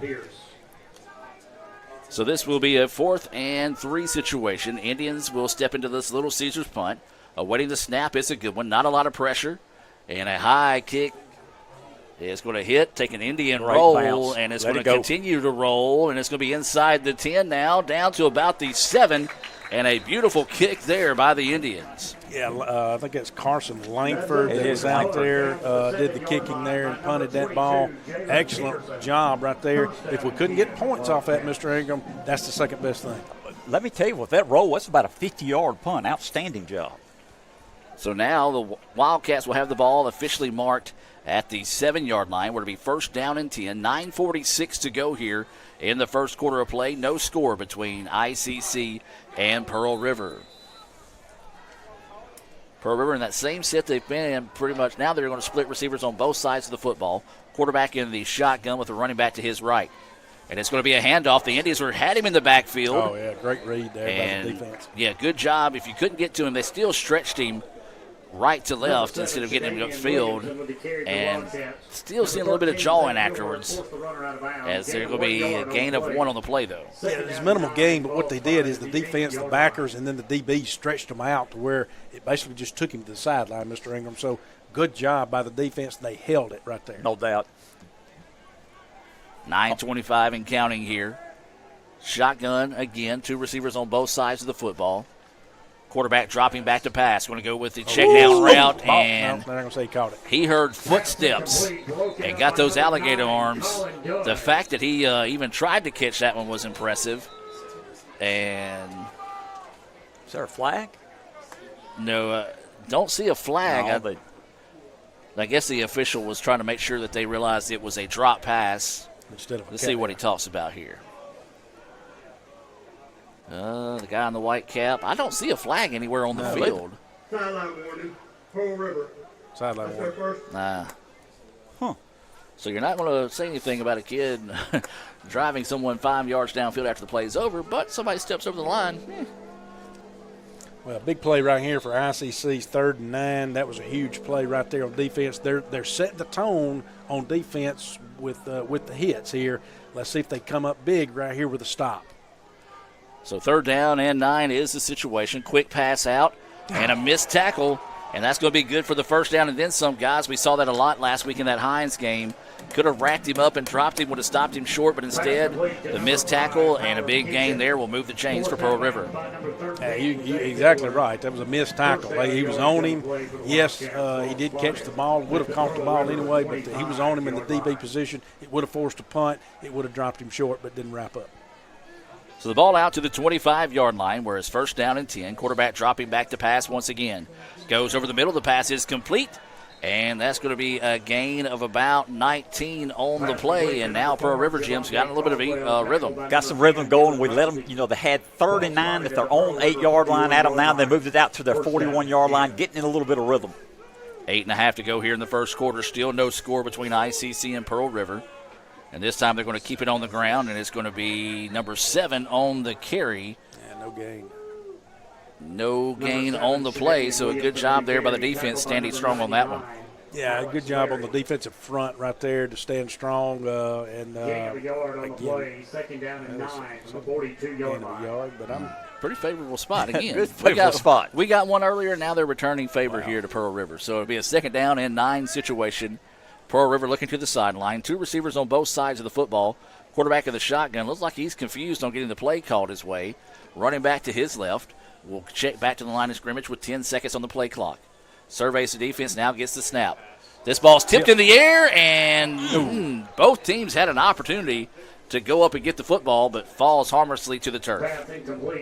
So this will be a 4th and 3 situation. Indians will step into this Little Caesars punt. Awaiting the snap. It's a good one. Not a lot of pressure. And a high kick is going to hit, take an Indian roll, and it's going to continue to roll. And it's going to be inside the 10 now, down to about the 7. And a beautiful kick there by the Indians. Yeah, I think that's Carson Langford that was out there, did the kicking there and punted that ball. Excellent job right there. If we couldn't get points off that, Mr. Ingram, that's the second best thing. Let me tell you, with that roll, that's about a 50-yard punt. Outstanding job. So now the Wildcats will have the ball officially marked at the 7-yard line. We're to be 1st down and 10. 9:46 to go here in the first quarter of play. No score between ICC and Pearl River. Pearl River in that same set they've been in pretty much. Now they're going to split receivers on both sides of the football. Quarterback in the shotgun with the running back to his right. And it's going to be a handoff. The Indians had him in the backfield. Oh, yeah, great read there by the defense. Yeah, good job. If you couldn't get to him, they still stretched him right to left instead of getting him upfield, and still seeing a little bit of jawing afterwards as there's going to be a gain of 1 on the play, though. Yeah, it's a minimal gain, but what they did is the defense, the backers, and then the DBs stretched them out to where it basically just took him to the sideline, Mr. Ingram. So good job by the defense. They held it right there. No doubt. 9:25 and counting here. Shotgun again, 2 receivers on both sides of the football. Quarterback dropping back to pass. Going to go with the check down route, and no, they're going to say he caught it. He heard footsteps and got those alligator arms. The fact that he even tried to catch that one was impressive. And is there a flag? No, don't see a flag. No, but I guess the official was trying to make sure that they realized it was a drop pass. Instead of Let's see what he talks about here. The guy in the white cap. I don't see a flag anywhere on the field. Sideline warning, Pearl River. Sideline warning. Nah. Huh. So you're not going to say anything about a kid driving someone 5 yards downfield after the play is over, but somebody steps over the line. Well, big play right here for ICC's 3rd and 9. That was a huge play right there on defense. They're setting the tone on defense with the hits here. Let's see if they come up big right here with a stop. So 3rd down and 9 is the situation. Quick pass out and a missed tackle And that's going to be good for the first down and then some, guys. We saw that a lot last week in that Hines game. Could have racked him up and dropped him, would have stopped him short, but instead the missed tackle and a big gain there will move the chains for Pearl River. Yeah, you're exactly right. That was a missed tackle. He was on him. Yes, he did catch the ball. Would have caught the ball anyway, but he was on him in the DB position. It would have forced a punt. It would have dropped him short, but didn't wrap up. So the ball out to the 25-yard line where it's first down and 10. Quarterback dropping back to pass once again. Goes over the middle. The pass is complete. And that's going to be a gain of about 19 on the play. And now Pearl River, Jim's got a little bit of rhythm. Got some rhythm going. We let them, they had 39 at their own 8-yard line at them. Now they moved it out to their 41-yard line, getting in a little bit of rhythm. 8.5 to go here in the first quarter. Still no score between ICC and Pearl River. And this time they're going to keep it on the ground, and it's going to be number 7 on the carry. Yeah, no gain. No gain on the play, so a good job there by the defense standing strong on that one. Yeah, good job on the defensive front right there to stand strong. Second down and 9 from 42-yard line. But I'm pretty favorable spot again. Good favorable spot. We got one earlier. Now they're returning favor here to Pearl River. So it'll be a second down and 9 situation. Pearl River looking to the sideline. 2 receivers on both sides of the football. Quarterback of the shotgun looks like he's confused on getting the play called his way. Running back to his left. We'll check back to the line of scrimmage with 10 seconds on the play clock. Surveys the defense, now gets the snap. This ball's tipped in the air, and both teams had an opportunity to go up and get the football, but falls harmlessly to the turf.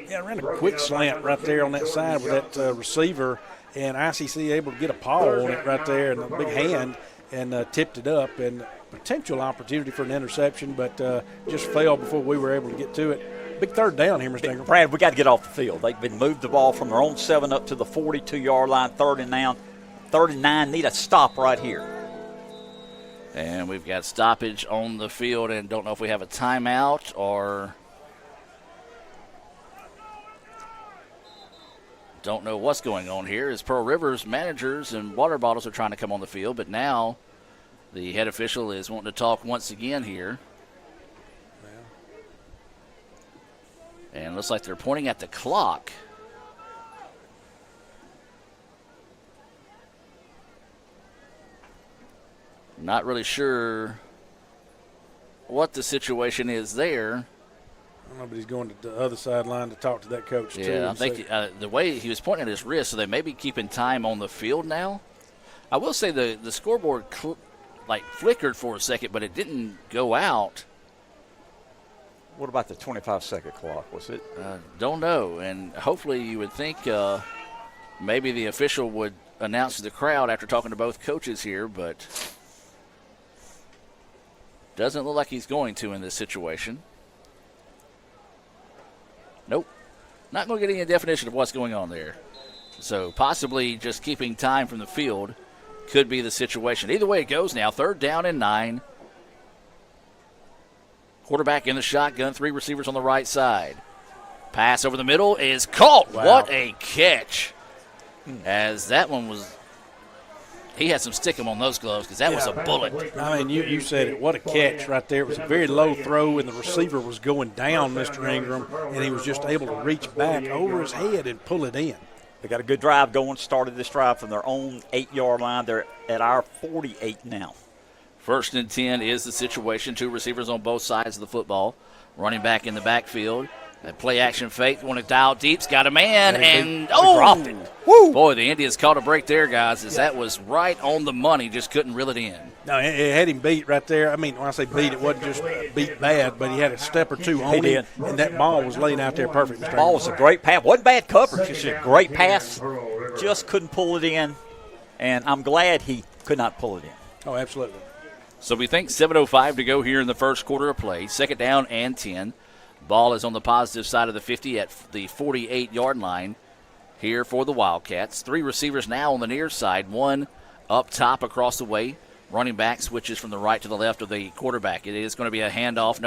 Yeah, ran a quick slant right there on that side with that receiver, and ICC able to get a paw on it right there and a big hand and tipped it up, and potential opportunity for an interception, but just failed before we were able to get to it. Big third down here, Mr. Ingram. Brad, we got to get off the field. They've been moved the ball from their own 7 up to the 42-yard line, 39, need a stop right here. And we've got stoppage on the field, and don't know if we have a timeout or don't know what's going on here as Pearl River's managers and water bottles are trying to come on the field, but now the head official is wanting to talk once again here. And it looks like they're pointing at the clock. Not really sure what the situation is there. I don't know, but he's going to the other sideline to talk to that coach, too. Yeah, I think the way he was pointing at his wrist, so they may be keeping time on the field now. I will say the scoreboard flickered for a second, but it didn't go out. What about the 25-second clock? Was it? Don't know. And hopefully you would think maybe the official would announce to the crowd after talking to both coaches here, but doesn't look like he's going to in this situation. Nope. Not going to get any definition of what's going on there. So possibly just keeping time from the field could be the situation. Either way it goes now, 3rd down and 9. Quarterback in the shotgun, 3 receivers on the right side. Pass over the middle is caught. Wow. What a catch. As that one was, he had some stickum on those gloves because that was a bullet. I mean, you said it. What a catch right there. It was a very low throw, and the receiver was going down, Mr. Ingram, and he was just able to reach back over his head and pull it in. They got a good drive going, started this drive from their own 8-yard line. They're at our 48 now. 1st and 10 is the situation. 2 receivers on both sides of the football. Running back in the backfield. That play action fake. Want to dial deep's got a man, and dropped it. Woo! Boy, the Indians caught a break there, guys, as that was right on the money. Just couldn't reel it in. No, it had him beat right there. I mean, when I say beat, it wasn't just beat bad, but he had a step or two on him, and that ball was laying out there perfect. The ball was a great pass. Wasn't bad coverage. Just a great pass. Just couldn't pull it in, and I'm glad he could not pull it in. Oh, absolutely. So we think 7:05 to go here in the first quarter of play. 2nd down and 10. Ball is on the positive side of the 50 at the 48-yard line here for the Wildcats. 3 receivers now on the near side. 1 up top across the way. Running back switches from the right to the left of the quarterback. It is going to be a handoff.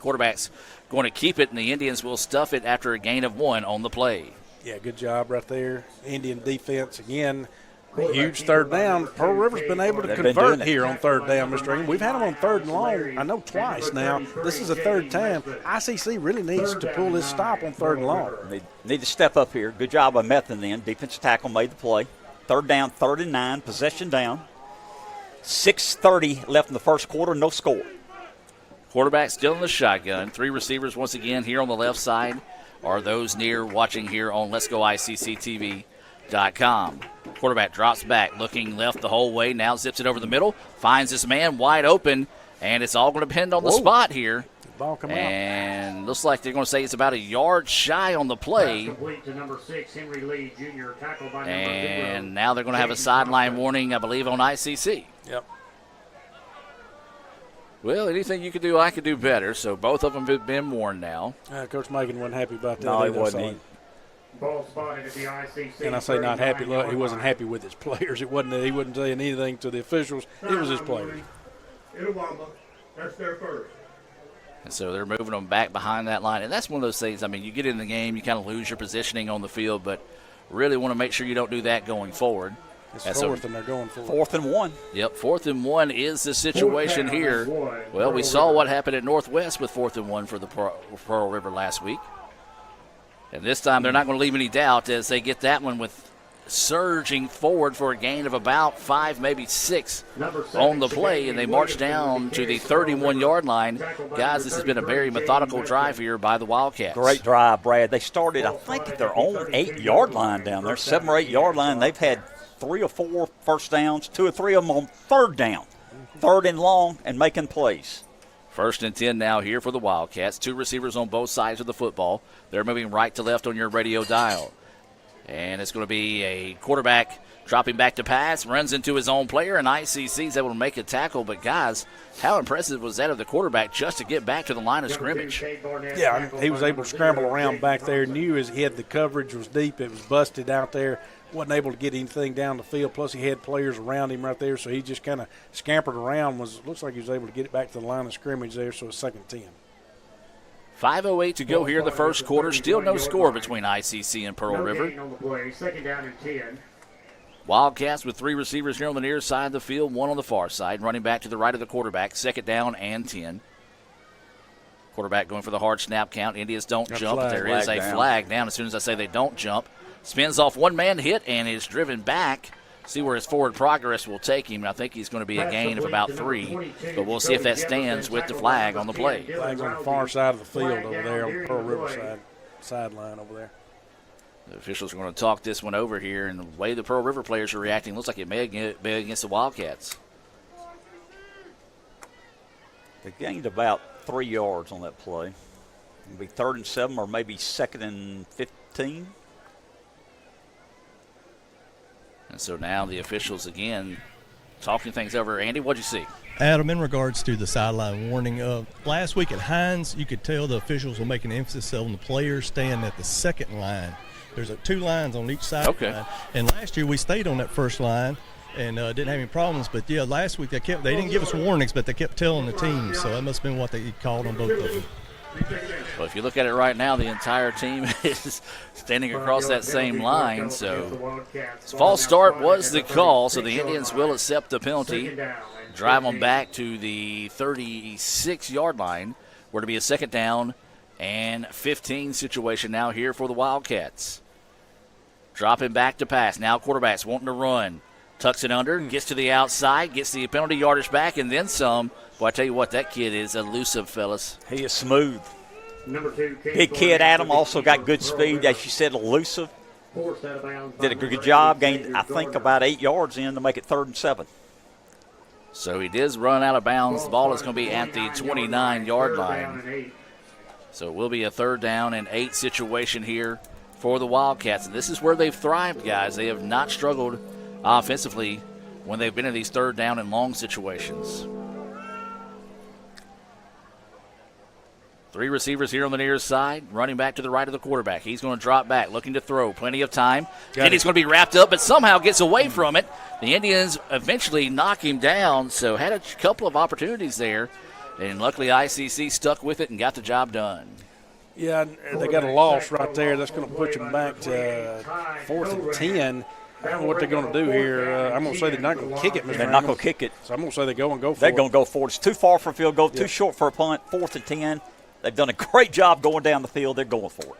Quarterback's going to keep it, and the Indians will stuff it after a gain of 1 on the play. Yeah, good job right there. Indian defense again. Huge 3rd down. Pearl River's been able to convert here on 3rd down, Mr. Ingram. We've had them on 3rd and long, I know, twice now. This is the 3rd time. ICC really needs to pull this stop on 3rd and long. They need to step up here. Good job by Method then. Defensive tackle made the play. Third down, 3rd and 9, possession down. 6:30 left in the first quarter, no score. Quarterback still in the shotgun. 3 receivers once again here on the left side are those near watching here on Let'sGoICCTV.com. Quarterback drops back, looking left the whole way, now zips it over the middle, finds this man wide open, and it's all going to depend on the spot here. Ball come and looks like they're going to say it's about a yard shy on the play. Complete to number 6, Henry Lee Jr., tackled by and now they're going to have a sideline warning, I believe, on ICC. Yep. Well, anything you could do, I could do better. So both of them have been warned now. Coach Megan wasn't happy about that. No, he wasn't. Ball spotted at the ICC. And I say not happy. Look, he wasn't happy with his players. It wasn't that he wasn't saying anything to the officials. It was his players. Itawamba, that's their first. And so they're moving them back behind that line. And that's one of those things, I mean, you get in the game, you kind of lose your positioning on the field, but really want to make sure you don't do that going forward. It's 4th, and they're going for 4th and 1. Yep, 4th and 1 is the situation here. Well, we saw what happened at Northwest with 4th and 1 for the Pearl River last week. And this time they're not going to leave any doubt as they get that one with surging forward for a gain of about 5, maybe 6 on the play, and they march down to the 31-yard line. Guys, this has been a very methodical drive here by the Wildcats. Great drive, Brad. They started, I think, at their own 8-yard line down there, 7 or 8-yard line. They've had 3 or 4 first downs, 2 or 3 of them on 3rd down, 3rd and long, and making plays. 1st and 10 now here for the Wildcats. 2 receivers on both sides of the football. They're moving right to left on your radio dial. And it's going to be a quarterback dropping back to pass, runs into his own player, and ICC is able to make a tackle. But, guys, how impressive was that of the quarterback just to get back to the line of scrimmage? Yeah, he was able to scramble around back there, knew his head, the coverage was deep, it was busted out there, wasn't able to get anything down the field, plus he had players around him right there, so he just kind of scampered around. Looks like he was able to get it back to the line of scrimmage there, so it's 2nd and 10. 5:08 to go here in the first quarter. Still no score between ICC and Pearl River. 2nd down and 10. Wildcats with 3 receivers here on the near side of the field, 1 on the far side, running back to the right of the quarterback. 2nd down and 10. Quarterback going for the hard snap count. Indians don't jump. There is a flag down as soon as I say they don't jump. Spins off one man hit and is driven back. See where his forward progress will take him. I think he's going to be a gain of about 3, but we'll see if that stands with the flag on the play. Flag's on the far side of the field over there, on the Pearl River sideline over there. The officials are going to talk this one over here, and the way the Pearl River players are reacting looks like it may be against the Wildcats. They gained about 3 yards on that play. It'll be 3rd and 7 or maybe 2nd and 15. And so now the officials again talking things over. Andy, what'd you see? Adam, in regards to the sideline warning, last week at Hines, you could tell the officials were making emphasis on the players staying at the 2nd line. There's 2 lines on each side. Okay. And last year we stayed on that 1st line and didn't have any problems. But, yeah, last week they didn't give us warnings, but they kept telling the team. So that must have been what they called on both of them. Well, if you look at it right now, the entire team is standing across that same line. So false start was the call, so the Indians will accept the penalty. Drive them back to the 36-yard line, where to be a 2nd down and 15 situation now here for the Wildcats. Dropping back to pass. Now quarterback's wanting to run. Tucks it under, gets to the outside, gets the penalty yardage back, and then some. Boy, I tell you what, that kid is elusive, fellas. He is smooth. Number 2, big kid, Adam, also got good speed. As you said, elusive. Did a good job. Gained, I think, about 8 yards in to make it 3rd and 7. So he does run out of bounds. The ball is going to be at the 29-yard line. So it will be a 3rd down and 8 situation here for the Wildcats. And this is where they've thrived, guys. They have not struggled offensively when they've been in these 3rd down and long situations. 3 receivers here on the near side, running back to the right of the quarterback. He's going to drop back, looking to throw. Plenty of time. And he's going to be wrapped up, but somehow gets away from it. The Indians eventually knock him down, so had a couple of opportunities there. And luckily ICC stuck with it and got the job done. Yeah, they got a loss right there. That's going to put them back to 4th and 10. I don't know what they're going to do here. I'm going to say they're not going to kick it, Mr. They're not going to kick it. So I'm going to say they go and go for it. They're going to go for it. It's too far for a field goal, too short for a punt. 4th and 10. They've done a great job going down the field. They're going for it.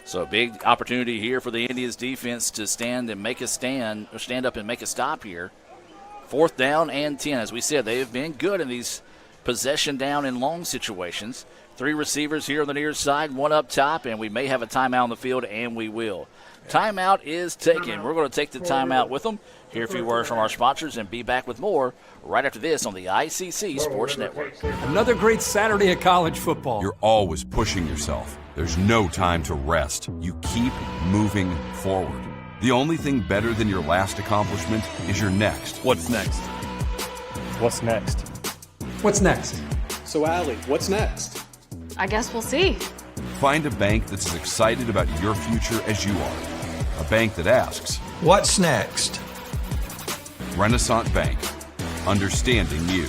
So a big opportunity here for the Indians defense to stand up and make a stop here. 4th down and 10. As we said, they have been good in these possession down and long situations. 3 receivers here on the near side, 1 up top, and we may have a timeout on the field, and we will. Timeout is taken. We're going to take the timeout with them. Hear a few words from our sponsors and be back with more right after this on the ICC Sports Network. Another great Saturday of college football. You're always pushing yourself. There's no time to rest. You keep moving forward. The only thing better than your last accomplishment is your next. What's next? What's next? What's next? So, Allie, what's next? I guess we'll see. Find a bank that's as excited about your future as you are. A bank that asks, What's next? Renaissance Bank. Understanding you.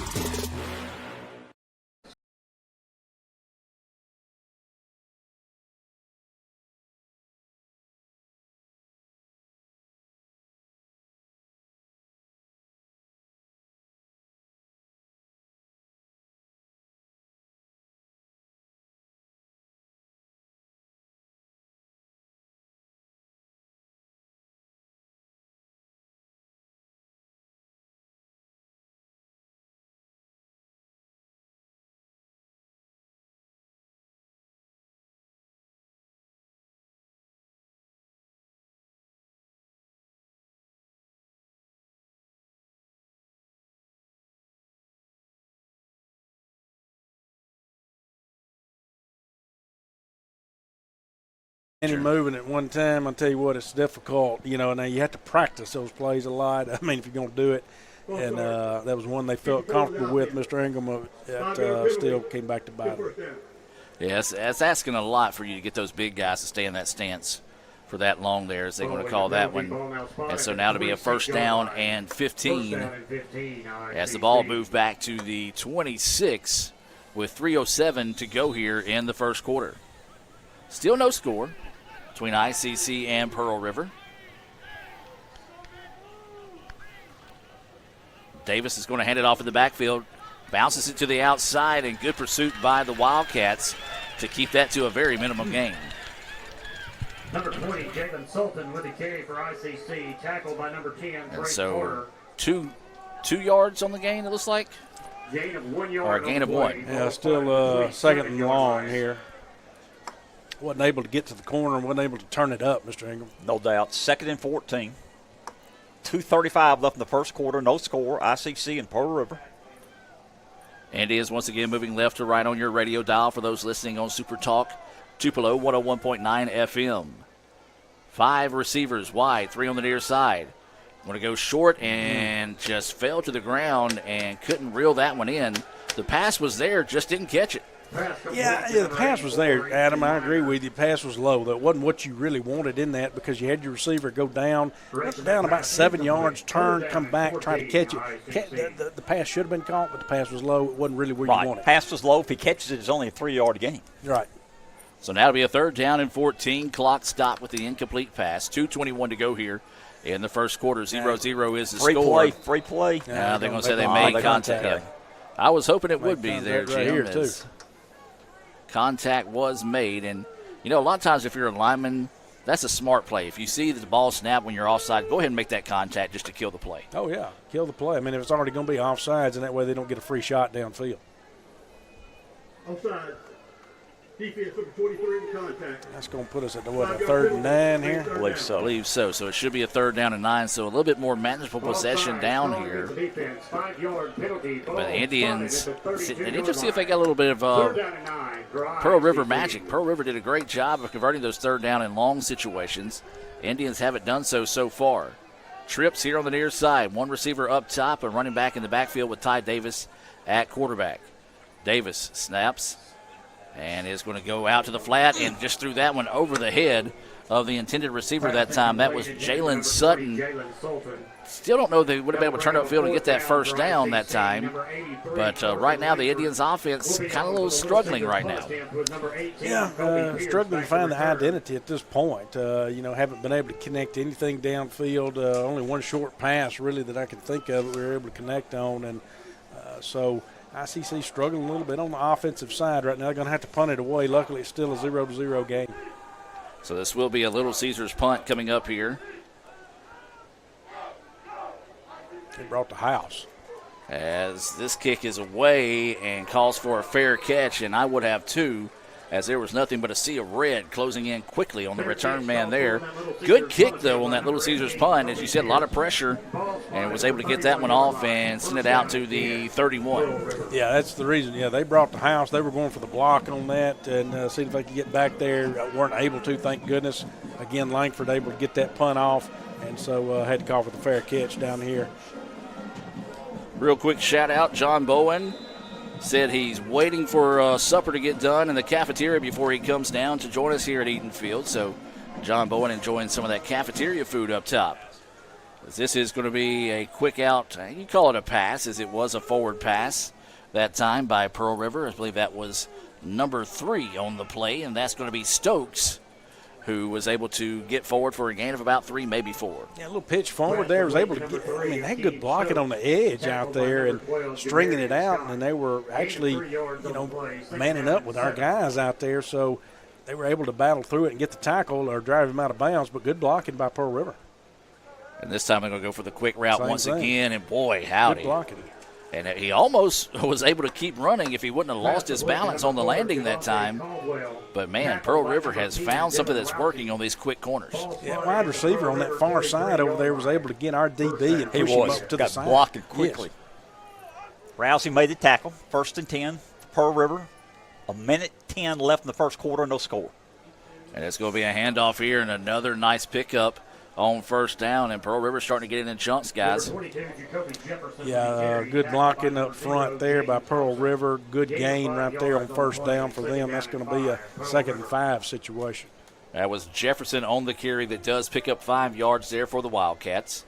And moving at one time, I'll tell you what, it's difficult. Now you have to practice those plays a lot. I mean, if you're going to do it. And that was one they felt comfortable with. Mr. Ingram still came back to bite them. Yes, that's asking a lot for you to get those big guys to stay in that stance for that long there, as they're going to call that one. And so now to be a 1st down and 15 as the ball moved back to the 26 with 3:07 to go here in the first quarter. Still no score between ICC and Pearl River. Davis is going to hand it off in the backfield, bounces it to the outside, and good pursuit by the Wildcats to keep that to a very minimum gain. Number 20, Jalen Sultan with a carry for ICC, tackled by number 10, and so 2 yards on the gain, it looks like. Gain of 1 yard. Or a gain of 1. Yeah, still 2nd and long here. Wasn't able to get to the corner and wasn't able to turn it up, Mr. Ingram. No doubt. 2nd and 14. 2:35 left in the first quarter. No score. ICC and Pearl River. Indians once again moving left to right on your radio dial for those listening on Super Talk Tupelo 101.9 FM. 5 receivers wide, 3 on the near side. Want to go short and just fell to the ground and couldn't reel that one in. The pass was there, just didn't catch it. Yeah, the pass was there, Adam. I agree with you. The pass was low. That wasn't what you really wanted in that because you had your receiver go down about 7 yards, turn, come back, try to catch it. The pass should have been caught, but the pass was low. It wasn't really where you wanted it. Pass was low. If he catches it, it's only a 3-yard gain. Right. So now it'll be a 3rd down and 14. Clock stop with the incomplete pass. 2:21 to go here in the first quarter. 0-0 is the score. Free play. They're going to say they made contact. I was hoping it would be there, Jim. Right here, too. Contact was made, and a lot of times if you're a lineman, that's a smart play. If you see the ball snap when you're offside, go ahead and make that contact just to kill the play. Oh yeah, kill the play. I mean, if it's already going to be offsides, and that way they don't get a free shot downfield. Offside. Defense number 23 in contact. That's going to put us at a 3rd and 9 here? I believe so. So it should be a 3rd down and 9. So a little bit more manageable possession down here. But the Indians, and just see if they got a little bit of Pearl River magic. Pearl River did a great job of converting those 3rd down and long situations. Indians haven't done so far. Trips here on the near side. 1 receiver up top and running back in the backfield with Ty Davis at quarterback. Davis snaps. And is going to go out to the flat and just threw that one over the head of the intended receiver that time. That was Jalen Sutton. Still don't know if they would have been able to turn upfield and get that 1st down that time. But right now the Indians' offense kind of a little struggling right now. Yeah, struggling to find the identity at this point. Haven't been able to connect anything downfield. Only 1 short pass really that I can think of that we were able to connect on. And so ICC struggling a little bit on the offensive side right now. They're going to have to punt it away. Luckily, it's still a 0-0 game. So this will be a Little Caesars punt coming up here. They brought the house. As this kick is away and calls for a fair catch, and I would have too, as there was nothing but a sea of red closing in quickly on the return man there. Good kick, though, on that Little Caesars punt. As you said, a lot of pressure, and was able to get that one off and send it out to the 31. Yeah, that's the reason. Yeah, they brought the house. They were going for the block on that and see if they could get back there. Weren't able to, thank goodness. Again, Langford able to get that punt off, and so had to call for the fair catch down here. Real quick shout-out, John Bowen said he's waiting for supper to get done in the cafeteria before he comes down to join us here at Eaton Field. So John Bowen enjoying some of that cafeteria food up top. This is going to be a quick out, you call it a pass, as it was a forward pass that time by Pearl River. I believe that was number 3 on the play, and that's going to be Stokes, who was able to get forward for a gain of about 3, maybe 4. Yeah, a little pitch forward there, was able to get, I mean, they had good blocking on the edge out there and stringing it out, and they were actually, manning up with our guys out there, so they were able to battle through it and get the tackle or drive him out of bounds, but good blocking by Pearl River. And this time they're going to go for the quick route once again, and boy, howdy. Good blocking. And he almost was able to keep running if he wouldn't have lost his balance on the landing that time. But, man, Pearl River has found something that's working on these quick corners. Yeah, wide receiver on that far side over there was able to get our DB and push him up to the side. Blocking quickly. Yes. Rousey made the tackle. 1st and 10, Pearl River. 1:10 left in the first quarter, no score. And it's going to be a handoff here and another nice pickup on first down, and Pearl River starting to get it in chunks, guys. Yeah, good blocking up front there by Pearl River. Good gain right there on first down for them. That's going to be a 2nd and 5 situation. That was Jefferson on the carry that does pick up 5 yards there for the Wildcats.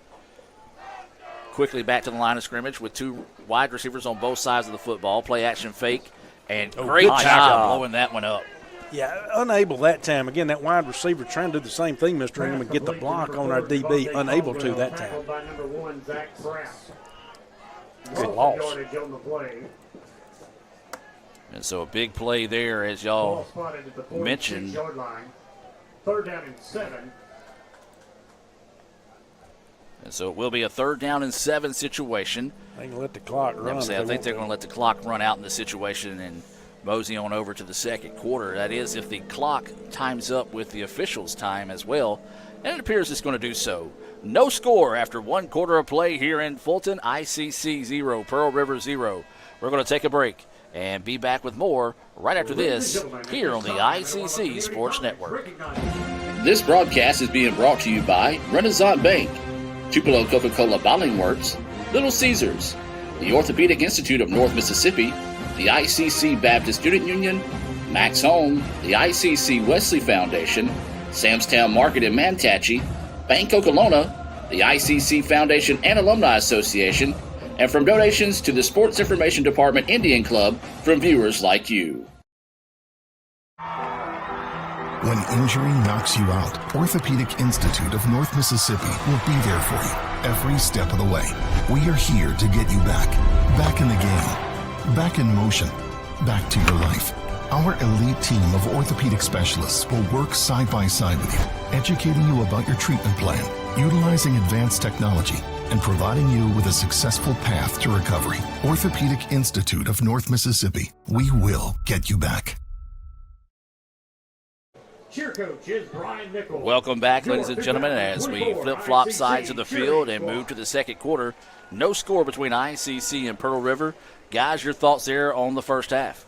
Quickly back to the line of scrimmage with 2 wide receivers on both sides of the football. Play action fake, and great job blowing that one up. Yeah, unable that time. Again, that wide receiver trying to do the same thing, Mr. Ingham, and get the block on our DB. Unable to that time. Good loss. And so a big play there, as y'all mentioned. 3rd down and 7. And so it will be a 3rd down and 7 situation. They can let the clock run. I think they're going to let the clock run out in this situation and mosey on over to the second quarter. That is, if the clock times up with the officials' time as well, and it appears it's going to do so. No score after 1 quarter of play here in Fulton. ICC 0, Pearl River 0. We're going to take a break and be back with more right after this here on the ICC Sports Network. This broadcast is being brought to you by Renaissance Bank, Tupelo Coca-Cola Bottling Works, Little Caesars, the Orthopedic Institute of North Mississippi, the ICC Baptist Student Union, Max Home, the ICC Wesley Foundation, Samstown Market in Manatee, Bank Okolona, the ICC Foundation and Alumni Association, and from donations to the Sports Information Department Indian Club from viewers like you. When injury knocks you out, Orthopedic Institute of North Mississippi will be there for you every step of the way. We are here to get you back in the game, back in motion, back to your life. Our elite team of orthopedic specialists will work side by side with you, educating you about your treatment plan, utilizing advanced technology, and providing you with a successful path to recovery. Orthopedic Institute of North Mississippi. We will get you back. Cheer coach is Brian Nichols. Welcome back, ladies and gentlemen, as we flip-flop sides of the field and move to the second quarter. No score between ICC and Pearl River. Guys, your thoughts there on the first half?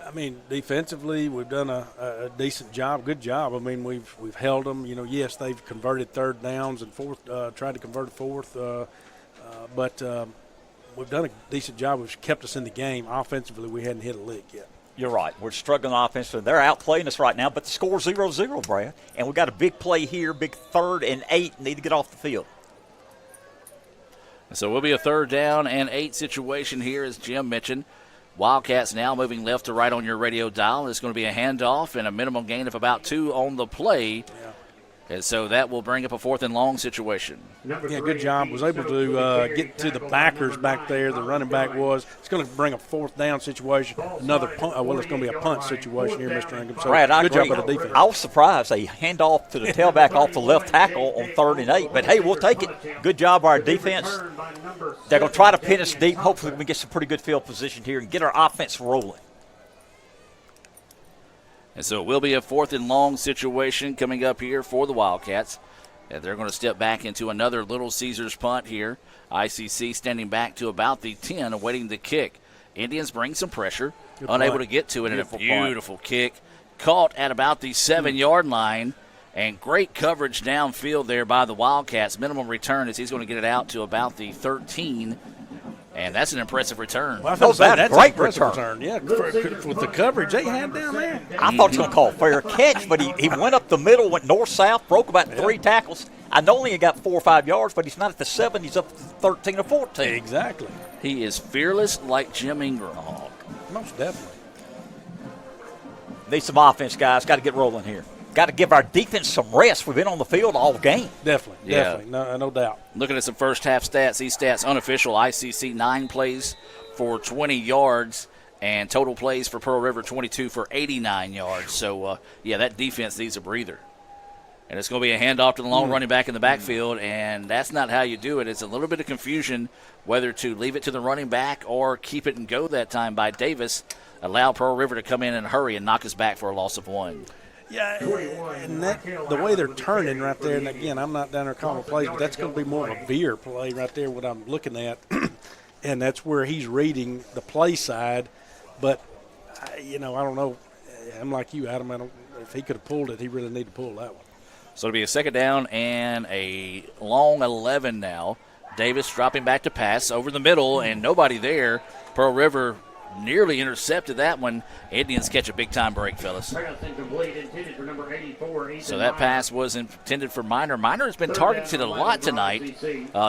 I mean, defensively, we've done a decent job, good job. I mean, we've held them. You know, yes, they've converted third downs and tried to convert a fourth, but we've done a decent job. We've kept us in the game. Offensively, we hadn't hit a lick yet. You're right. We're struggling offensively. They're outplaying us right now, but the score's 0-0, Brad. And we got a big play here, big 3rd and 8, need to get off the field. So we'll be a 3rd down and 8 situation here, as Jim mentioned. Wildcats now moving left to right on your radio dial. It's going to be a handoff and a minimum gain of about 2 on the play. Yeah. And so that will bring up a 4th and long situation. Yeah, good job. Was able to get to the backers back there. The running back was. It's going to bring a 4th down situation. Another punt. Well, it's going to be a punt situation here, Mr. Ingham. So Brad, good job by the defense. I was surprised they hand off to the tailback off the left tackle on 3rd and 8. But, hey, we'll take it. Good job by our defense. They're going to try to pin us deep. Hopefully we can get some pretty good field position here and get our offense rolling. And so it will be a 4th and long situation coming up here for the Wildcats. And they're going to step back into another Little Caesars punt here. ICC standing back to about the 10, awaiting the kick. Indians bring some pressure, unable to get to it, and a beautiful kick. Caught at about the 7-yard line, and great coverage downfield there by the Wildcats. Minimum return as he's going to get it out to about the 13. And that's an impressive return. Well, that's a great return. Yeah, with the coverage they had down there. I thought he was going to call fair catch, but he went up the middle, went north-south, broke about 3 tackles. I know he got 4 or 5 yards, but he's not at the 7. He's up to 13 or 14. Exactly. He is fearless like Jim Ingram. Most definitely. Need some offense, guys. Got to get rolling here. Got to give our defense some rest. We've been on the field all game. Definitely. No doubt. Looking at some first half stats, these stats unofficial. ICC 9 plays for 20 yards and total plays for Pearl River 22 for 89 yards. So, that defense needs a breather. And it's going to be a handoff to the long running back in the backfield, and that's not how you do it. It's a little bit of confusion whether to leave it to the running back or keep it and go that time by Davis. Allow Pearl River to come in and hurry and knock us back for a loss of 1. Yeah, and the way they're turning right there, and again, I'm not down there calling plays, but that's going to be more of a veer play right there, what I'm looking at. And that's where he's reading the play side. But, I don't know. I'm like you, Adam. If he could have pulled it, he really needed to pull that one. So it'll be a 2nd down and a long 11 now. Davis dropping back to pass over the middle, and nobody there. Pearl River nearly intercepted that one. Indians catch a big-time break, fellas. So that pass was intended for Minor. Minor has been targeted a lot tonight.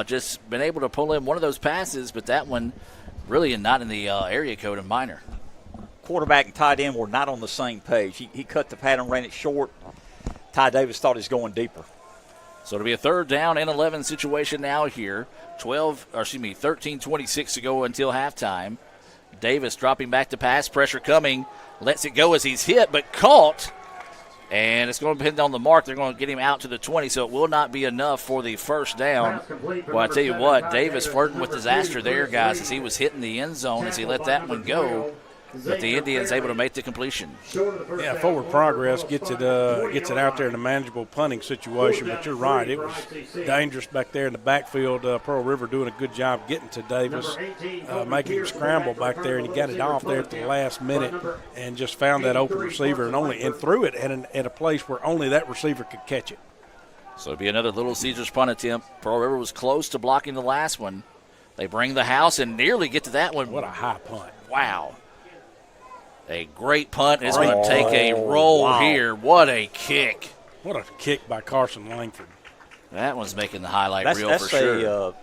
Just been able to pull in one of those passes, but that one really not in the area code of Minor. Quarterback and tight end were not on the same page. He cut the pattern, ran it short. Ty Davis thought he was going deeper. So it'll be a 3rd down and 11 situation now here. 13:26 to go until halftime. Davis dropping back to pass, pressure coming, lets it go as he's hit, but caught. And it's going to depend on the mark. They're going to get him out to the 20, so it will not be enough for the 1st down. Well, I tell you what, Davis flirting with disaster there, guys, as he was hitting the end zone as he let that one go. But the Indians able to make the completion. Yeah, forward progress gets it out there in a manageable punting situation. But you're right, it was dangerous back there in the backfield. Pearl River doing a good job getting to Davis, making him scramble back there, and he got it off there at the last minute and just found that open receiver and threw it at a place where only that receiver could catch it. So it'll be another Little Caesars punt attempt. Pearl River was close to blocking the last one. They bring the house and nearly get to that one. What a high punt! Wow. A great punt. It's going to take a roll here. What a kick. What a kick by Carson Langford. That one's making the highlight reel for sure.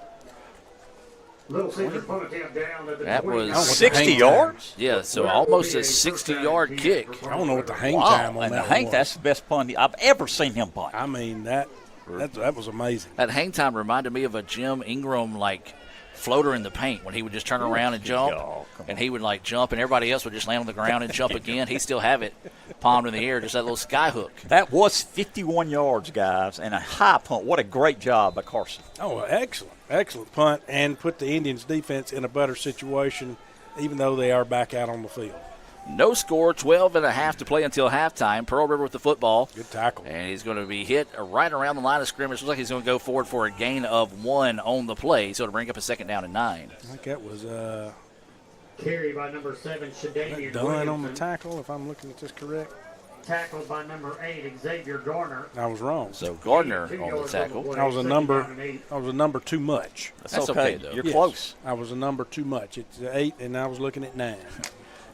That was 60 yards? Yeah, so almost a 60-yard kick. I don't know what the hang time on that was. That's the best punt I've ever seen him punt. I mean, that was amazing. That hang time reminded me of a Jim Ingram, floater in the paint when he would just turn around and jump, and he would jump, and everybody else would just land on the ground and jump again. He still have it palmed in the air, just that little sky hook. That was 51 yards, guys, and a high punt. What a great job by Carson. Oh, excellent punt, and put the Indians defense in a better situation, even though they are back out on the field. No score, 12.5 to play until halftime. Pearl River with the football. Good tackle. And he's going to be hit right around the line of scrimmage. Looks like he's going to go forward for a gain of 1 on the play, so to bring up a 2nd down and 9. I think that was carry by number 7, Shadanian Dunn on the tackle, if I'm looking at this correct. Tackled by number 8, Xavier Garner. I was wrong. So Gardner on the tackle. I was a number too much. That's okay, though. You're close. I was a number too much. It's 8, and I was looking at 9.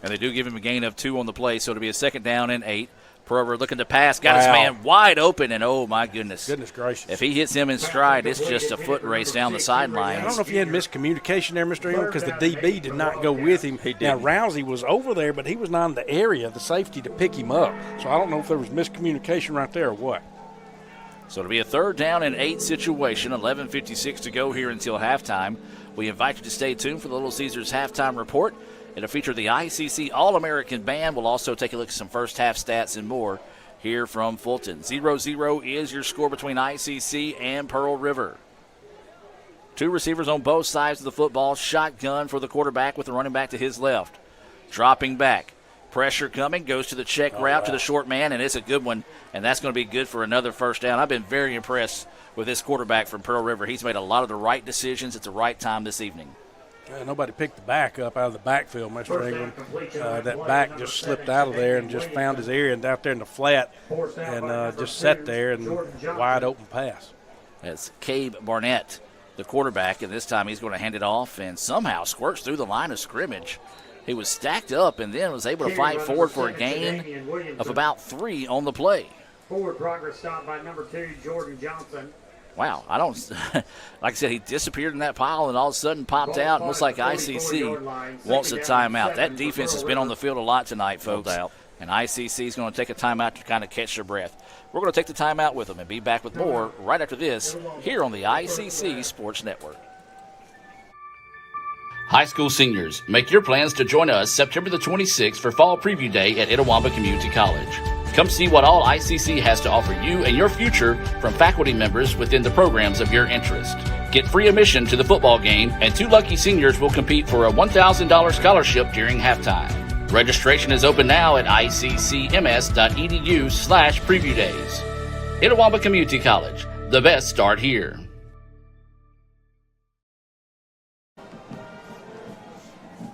And they do give him a gain of 2 on the play, so it'll be a 2nd down and 8. Pearl River looking to pass, got his man wide open, and oh my goodness. Goodness gracious. If he hits him in stride, it's just a foot race down the sideline. I don't know if you had miscommunication there, Mr. Ingram, because the DB did not go with him. Now, Rousey was over there, but he was not in the area, the safety, to pick him up. So I don't know if there was miscommunication right there or what. So it'll be a 3rd down and 8 situation, 11:56 to go here until halftime. We invite you to stay tuned for the Little Caesars halftime report. It'll feature the ICC All-American Band. We'll also take a look at some first half stats and more here from Fulton. 0-0 is your score between ICC and Pearl River. 2 receivers on both sides of the football. Shotgun for the quarterback with the running back to his left. Dropping back. Pressure coming, goes to the check route to the short man, and it's a good one, and that's going to be good for another first down. I've been very impressed with this quarterback from Pearl River. He's made a lot of the right decisions at the right time this evening. Nobody picked the back up out of the backfield, Mr. Ingram. That back just slipped out of there and just found his area and out there in the flat and just sat there and wide open pass. That's Cabe Barnett, the quarterback, and this time he's going to hand it off and somehow squirts through the line of scrimmage. He was stacked up and then was able to fight forward for a gain of about 3 on the play. Forward progress stopped by number 2, Jordan Johnson. Wow, I don't, like I said, he disappeared in that pile and all of a sudden popped out. It looks like ICC wants a timeout. That defense has been on the field a lot tonight, folks. And ICC is going to take a timeout to kind of catch their breath. We're going to take the timeout with them and be back with more right after this here on the ICC Sports Network. High school seniors, make your plans to join us September the 26th for Fall Preview Day at Itawamba Community College. Come see what all ICC has to offer you and your future from faculty members within the programs of your interest. Get free admission to the football game, and 2 lucky seniors will compete for a $1,000 scholarship during halftime. Registration is open now at iccms.edu/preview days. Itawamba Community College, the best start here.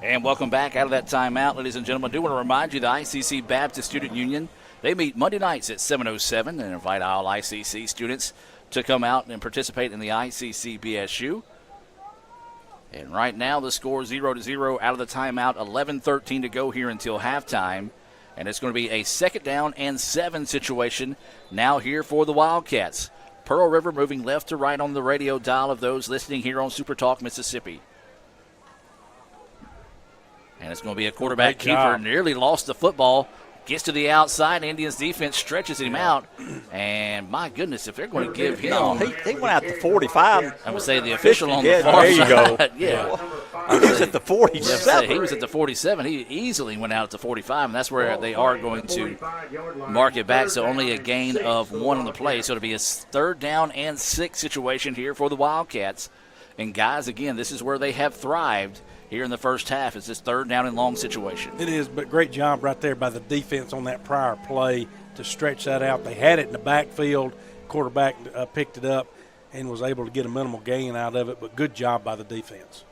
And welcome back out of that timeout, ladies and gentlemen. I do want to remind you the ICC Baptist Student Union, they meet Monday nights at 7:07 and invite all ICC students to come out and participate in the ICC BSU. And right now the score 0-0 out of the timeout, 11:13 to go here until halftime. And it's going to be a 2nd down and 7 situation now here for the Wildcats. Pearl River moving left to right on the radio dial of those listening here on Super Talk Mississippi. And it's going to be a quarterback keeper. Nearly lost the football. Gets to the outside. Indians defense stretches him out. And my goodness, if they're going to give him. No, he went out to 45. I would say the official on the far there you side. Go. Yeah. He was at the 47. He was at the 47. He easily went out at the 45, and that's where they are going to mark it back. So only a gain of 1 on the play. So it'll be a 3rd down and 6 situation here for the Wildcats. And guys, again, this is where they have thrived here in the first half. It's this 3rd down and long situation. It is, but great job right there by the defense on that prior play to stretch that out. They had it in the backfield. Quarterback picked it up and was able to get a minimal gain out of it, but good job by the defense.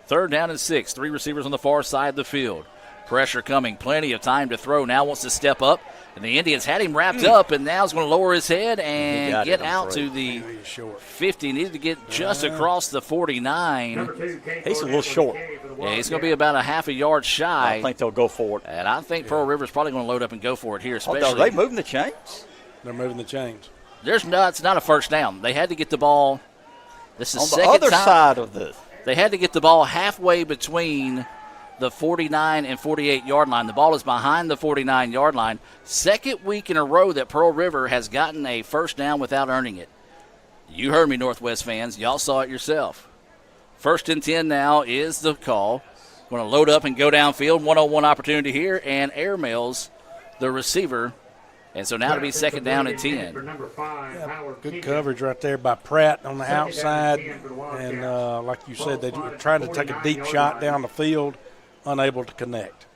3rd down and 6. 3 receivers on the far side of the field. Pressure coming. Plenty of time to throw. Now wants to step up. And the Indians had him wrapped up, and now he's going to lower his head and get out to the 50. Needed to get just across the 49. He's a little short. Yeah, he's going to be about a half a yard shy. I think they'll go for it. And I think Pearl River's probably going to load up and go for it here, especially. Are they moving the chains? They're moving the chains. It's not a first down. They had to get the ball. This is on the second other time. Side of this. They had to get the ball halfway between the 49 and 48-yard line. The ball is behind the 49-yard line. 2nd week in a row that Pearl River has gotten a first down without earning it. You heard me, Northwest fans. Y'all saw it yourself. 1st and 10 now is the call. Going to load up and go downfield. 1-on-1 opportunity here, and airmails the receiver. And so now it'll be 2nd down and 10. Good coverage right there by Pratt on the outside. And like you said, they were trying to take a deep shot down the field, unable to connect.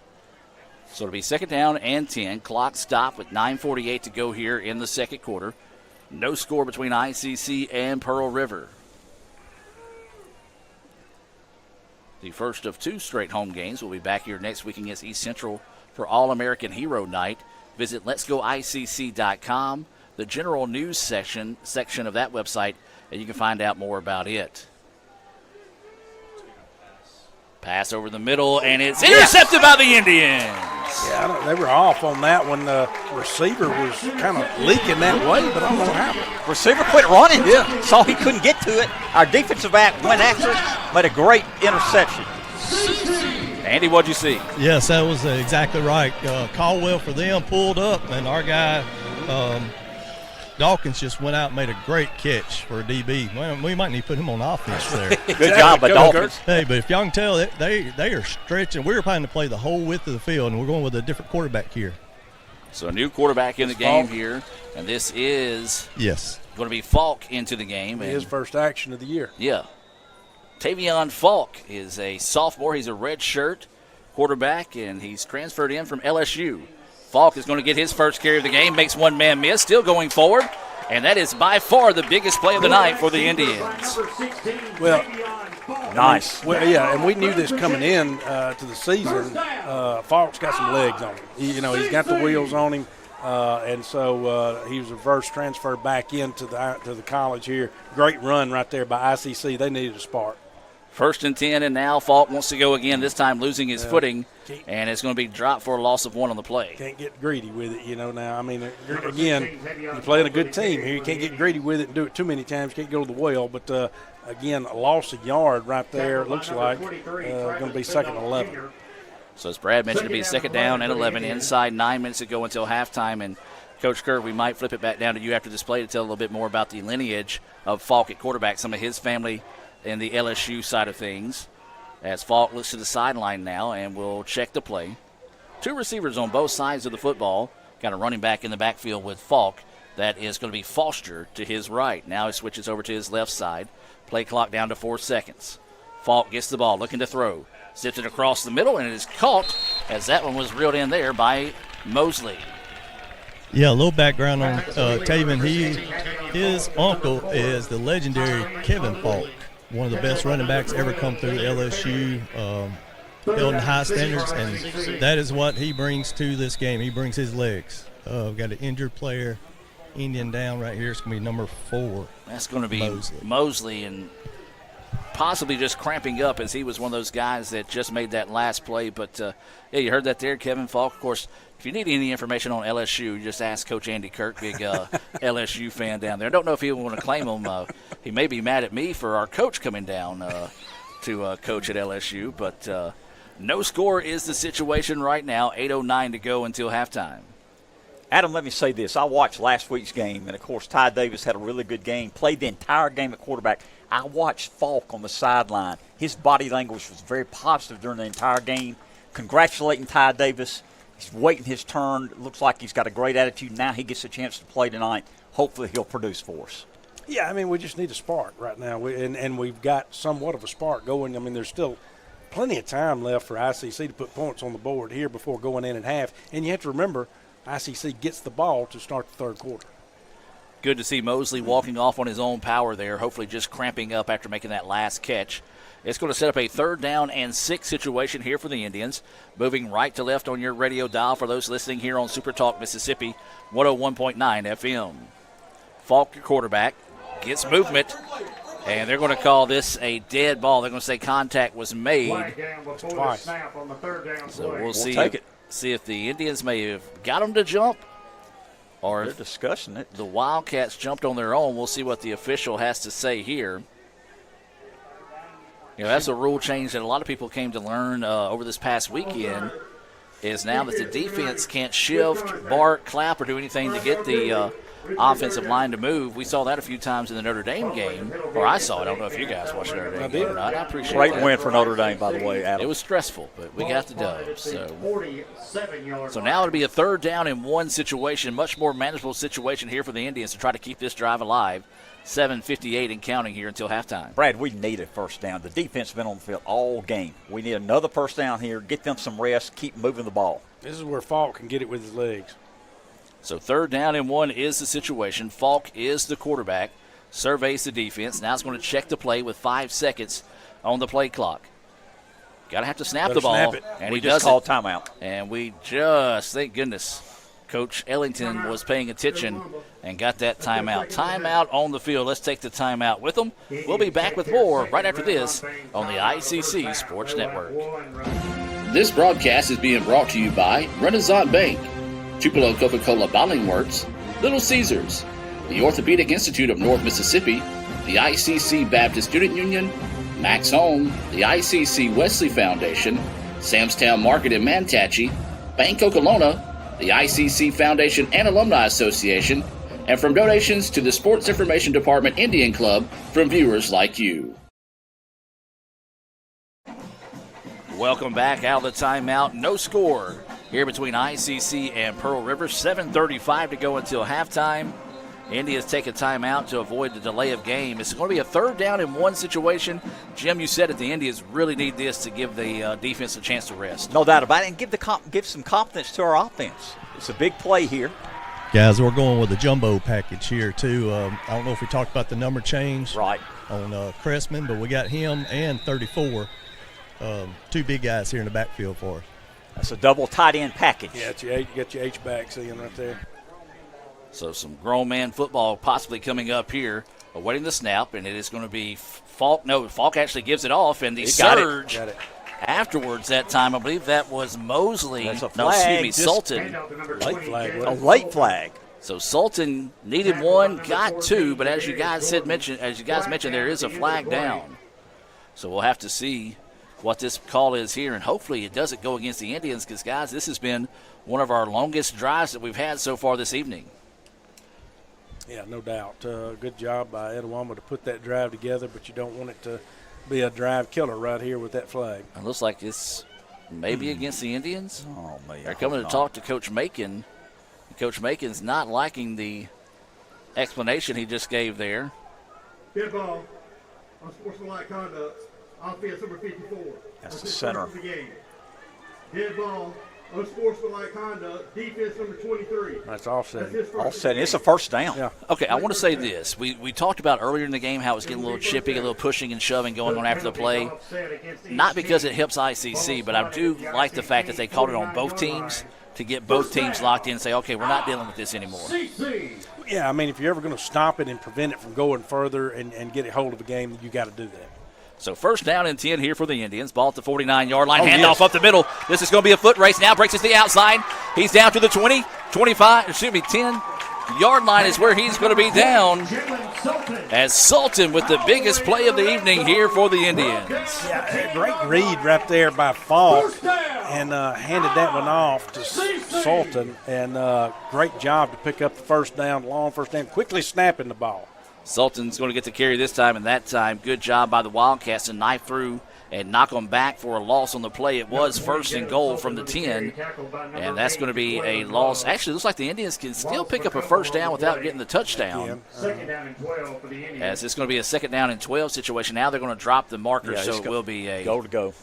So it'll be 2nd down and 10. Clock stopped with 9:48 to go here in the 2nd quarter. No score between ICC and Pearl River. The first of 2 straight home games will be back here next week against East Central for All-American Hero Night. Visit letsgoicc.com, the general news section of that website, and you can find out more about it. Pass over the middle, and it's intercepted by the Indians. Yeah, they were off on that one. The receiver was kind of leaking that way, but I don't know what happened. Receiver quit running. Yeah. Saw he couldn't get to it. Our defensive back went after it, made a great interception. Andy, what'd you see? Yes, that was exactly right. Caldwell for them pulled up, and our guy Dawkins just went out and made a great catch for a DB. Well, we might need to put him on offense there. Good job by Dawkins. Hey, but if y'all can tell, they are stretching. We're planning to play the whole width of the field, and we're going with a different quarterback here. So a new quarterback in the game here, and this is going to be Falk into the game. His first action of the year. Yeah. Tavion Falk is a sophomore. He's a redshirt quarterback, and he's transferred in from LSU. Falk is going to get his first carry of the game, makes one man miss, still going forward, and that is by far the biggest play of the night for the Indians. Well, nice. Well, yeah, and we knew this coming in to the season. Falk's got some legs on him. He's got the wheels on him, and so he was reverse transferred back into the college here. Great run right there by ICC. They needed a spark. 1st and 10, and now Falk wants to go again, this time losing his footing, and it's going to be dropped for a loss of 1 on the play. Can't get greedy with it, now. I mean, again, you're playing a good team here. You can't get greedy with it and do it too many times. You can't go to the well. But, again, a loss of yard right there, it looks like, going to be 2nd and 11. So as Brad mentioned, it'll be 2nd down and 11 inside 9 minutes to go until halftime. And, Coach Kerr, we might flip it back down to you after this play to tell a little bit more about the lineage of Falk at quarterback, some of his family in the LSU side of things, as Falk looks to the sideline now and will check the play. 2 receivers on both sides of the football. Got a running back in the backfield with Falk. That is going to be Foster to his right. Now he switches over to his left side. Play clock down to 4 seconds. Falk gets the ball, looking to throw. Zips it across the middle, and it is caught as that one was reeled in there by Mosley. Yeah, a little background on Taven. His uncle is the legendary Kevin Falk, one of the best running backs ever come through LSU, building high standards, and that is what he brings to this game. He brings his legs. We've got an injured player, Indian down right here. It's going to be number 4. That's going to be Mosley, and possibly just cramping up as he was one of those guys that just made that last play. But, yeah, you heard that there, Kevin Falk. Of course, if you need any information on LSU, just ask Coach Andy Kirk, big LSU fan down there. I don't know if he will want to claim him. He may be mad at me for our coach coming down to coach at LSU. But no score is the situation right now. 8:09 to go until halftime. Adam, let me say this. I watched last week's game, and, of course, Ty Davis had a really good game, played the entire game at quarterback. I watched Falk on the sideline. His body language was very positive during the entire game, congratulating Ty Davis. He's waiting his turn. It looks like he's got a great attitude. Now he gets a chance to play tonight. Hopefully he'll produce for us. Yeah, I mean, we just need a spark right now, and we've got somewhat of a spark going. I mean, there's still plenty of time left for ICC to put points on the board here before going in at half. And you have to remember, ICC gets the ball to start the third quarter. Good to see Mosley walking off on his own power there, hopefully just cramping up after making that last catch. It's going to set up a 3rd down and 6 situation here for the Indians. Moving right to left on your radio dial for those listening here on Super Talk Mississippi, 101.9 FM. Falk, your quarterback, gets movement, and they're going to call this a dead ball. They're going to say contact was made. Twice. So we'll see if the Indians may have got them to jump, or they're discussing it. The Wildcats jumped on their own. We'll see what the official has to say here. That's a rule change that a lot of people came to learn over this past weekend, is now that the defense can't shift, bark, clap, or do anything to get the offensive line to move. We saw that a few times in the Notre Dame game, or I saw it. I don't know if you guys watched the Notre Dame game or not. I appreciate Great that. win for Notre Dame, by the way, Adam. It was stressful, but we got the dub. So now it'll be a 3rd down and 1 situation, much more manageable situation here for the Indians to try to keep this drive alive. 7:58 and counting here until halftime. Brad, we need a first down. The defense has been on the field all game. We need another first down here, get them some rest, keep moving the ball. This is where Falk can get it with his legs. So 3rd down and 1 is the situation. Falk is the quarterback, surveys the defense. Now it's going to check the play with 5 seconds on the play clock. Got to have to snap the ball. And we he just called timeout. And we just, thank goodness, Coach Ellington was paying attention and got that timeout. Timeout on the field. Let's take the timeout with them. We'll be back with more right after this on the ICC Sports Network. This broadcast is being brought to you by Renaissance Bank, Tupelo Coca-Cola Bottling Works, Little Caesars, the Orthopedic Institute of North Mississippi, the ICC Baptist Student Union, Max Home, the ICC Wesley Foundation, Samstown Market in Manatee, Bank Okolona, the ICC Foundation and Alumni Association, and from donations to the Sports Information Department Indian Club from viewers like you. Welcome back out of the timeout. No score here between ICC and Pearl River. 7:35 to go until halftime. Indians take a timeout to avoid the delay of game. It's going to be a 3rd down and 1 situation. Jim, you said that the Indians really need this to give the defense a chance to rest. No doubt about it, and give some confidence to our offense. It's a big play here. Guys, we're going with a jumbo package here, too. I don't know if we talked about the number change on Cressman, but we got him and 34. 2 big guys here in the backfield for us. That's a double tight end package. Yeah, you got your H-back seeing right there. So some grown man football possibly coming up here, awaiting the snap, and it is going to be Falk. No, Falk actually gives it off, and the surge afterwards that time, I believe that was Mosley. That's a flag. Sultan. Late flag. A late flag. So Sultan needed 1, got 2, but as you guys mentioned, there is a flag down. So we'll have to see what this call is here, and hopefully it doesn't go against the Indians because, guys, this has been one of our longest drives that we've had so far this evening. Yeah, no doubt. Good job by Etowama to put that drive together, but you don't want it to be a drive killer right here with that flag. It looks like it's maybe against the Indians. Oh, man. They're coming to talk to Coach Macon. Coach Macon's not liking the explanation he just gave there. Dead ball on sportsmanlike conduct. Offense number 54. That's the center. Dead ball, unsportsmanlike conduct, defense number 23. That's offset. Offset. It's a first down. Yeah. Okay, I want to say this. We talked about earlier in the game how it was getting a little chippy, a little pushing and shoving going on after the play. Not because it helps ICC, but I do like the fact that they called it on both teams to get both teams locked in and say, okay, we're not dealing with this anymore. Yeah, I mean, if you're ever going to stop it and prevent it from going further and get a hold of the game, you got to do that. So 1st down and 10 here for the Indians. Ball at the 49-yard line. Handoff up the middle. This is going to be a foot race now. Breaks it to the outside. He's down to the 20, 25, 10-yard line is where he's going to be down. As Sultan with the biggest play of the evening here for the Indians. Yeah, great read right there by Falk and handed that one off to Sultan. And great job to pick up the 1st down, long 1st down, quickly snapping the ball. Sultan's going to get the carry this time, and that time, good job by the Wildcats to knife through and knock them back for a loss on the play. It was 1st and goal from the 10, and that's going to be a loss. Actually, it looks like the Indians can still pick up a 1st down without getting the touchdown. 2nd down and 12 for the Indians. As it's going to be a 2nd down and 12 situation. Now they're going to drop the marker, so it will be a goal to go.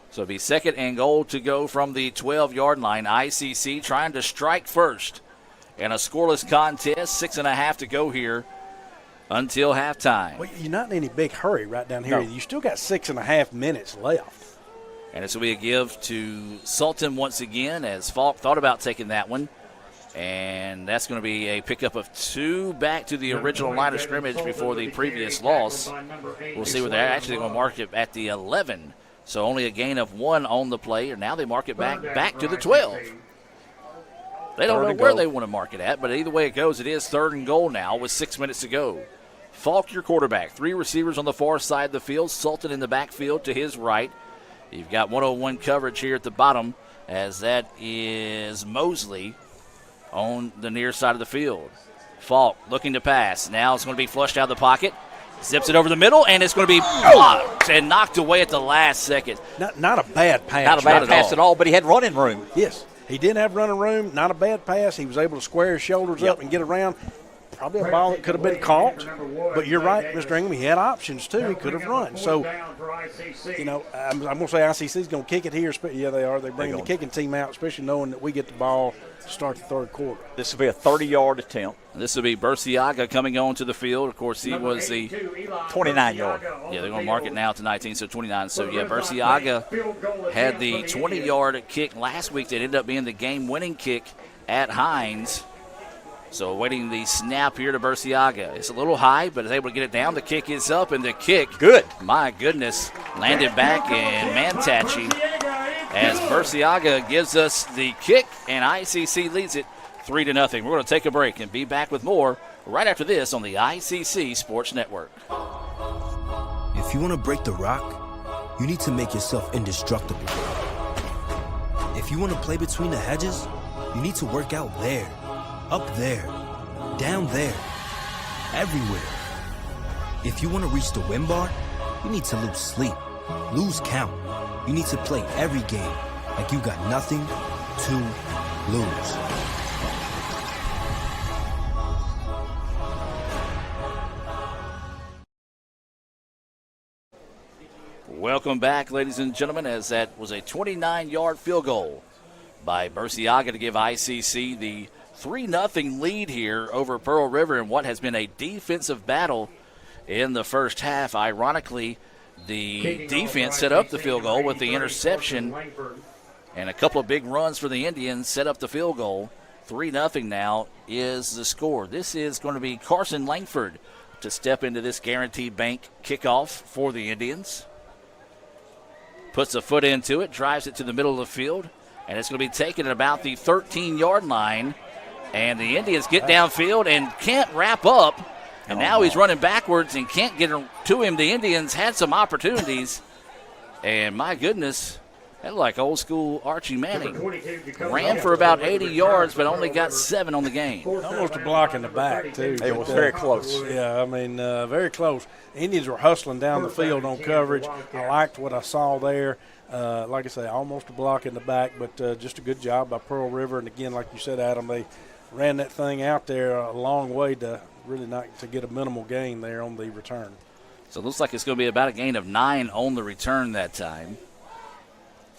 So it'll be 2nd and goal to go from the 12-yard line. ICC trying to strike first in a scoreless contest. 6.5 to go here until halftime. Well, you're not in any big hurry right down here. No. You still got 6.5 minutes left. And this will be a give to Sultan once again as Falk thought about taking that one. And that's going to be a pickup of 2 back to the original line of scrimmage before the previous loss. We'll see where they're actually going to mark it at the 11. So only a gain of 1 on the play. And now they mark it back to the 12. They don't know where they want to mark it at, but either way it goes, it is 3rd and goal now with 6 minutes to go. Falk, your quarterback. 3 receivers on the far side of the field. Sultan in the backfield to his right. You've got 101 coverage here at the bottom, as that is Mosley on the near side of the field. Falk looking to pass. Now it's going to be flushed out of the pocket. Zips it over the middle, and it's going to be blocked and knocked away at the last second. Not a bad pass. Not a bad pass at all, but he had running room. Yes, he did have running room. Not a bad pass. He was able to square his shoulders up and get around. Probably a ball that could have been caught, but you're right, Mr. Ingham. He had options, too. He could have run. So, you know, I'm going to say ICC's going to kick it here. Yeah, they are. They're bringing the kicking team out, especially knowing that we get the ball to start the 3rd quarter. This will be a 30-yard attempt. This will be Burciaga coming on to the field. Of course, he was the 29-yard. Yeah, they're going to mark it now to 19, so 29. So, yeah, Burciaga had the 20-yard kick last week that ended up being the game-winning kick at Hines. So awaiting the snap here to Burciaga. It's a little high, but is able to get it down. The kick is up, and the kick, good. My goodness, landed back in Mantachi as Burciaga gives us the kick, and ICC leads it 3-0. We're going to take a break and be back with more right after this on the ICC Sports Network. If you want to break the rock, you need to make yourself indestructible. If you want to play between the hedges, you need to work out there. Up there, down there, everywhere. If you want to reach the win bar, you need to lose sleep, lose count. You need to play every game like you got nothing to lose. Welcome back, ladies and gentlemen, as that was a 29-yard field goal by Burciaga to give ICC the 3-0 lead here over Pearl River in what has been a defensive battle in the first half. Ironically, the defense set up the field goal with the interception, and a couple of big runs for the Indians set up the field goal. 3-0 now is the score. This is going to be Carson Langford to step into this Guaranteed Bank kickoff for the Indians. Puts a foot into it, drives it to the middle of the field, and it's going to be taken at about the 13-yard line. And the Indians get downfield and can't wrap up. And now he's running backwards and can't get to him. The Indians had some opportunities. And my goodness, that looked like old school Archie Manning. Ran for about 80 yards, but only got 7 on the game. Almost a block in the back, too. It was very close. Yeah, I mean, very close. Indians were hustling down the field on coverage. I liked what I saw there. Like I say, almost a block in the back, but just a good job by Pearl River. And, again, like you said, Adam, they ran that thing out there a long way to really not to get a minimal gain there on the return. So it looks like it's going to be about a gain of 9 on the return that time.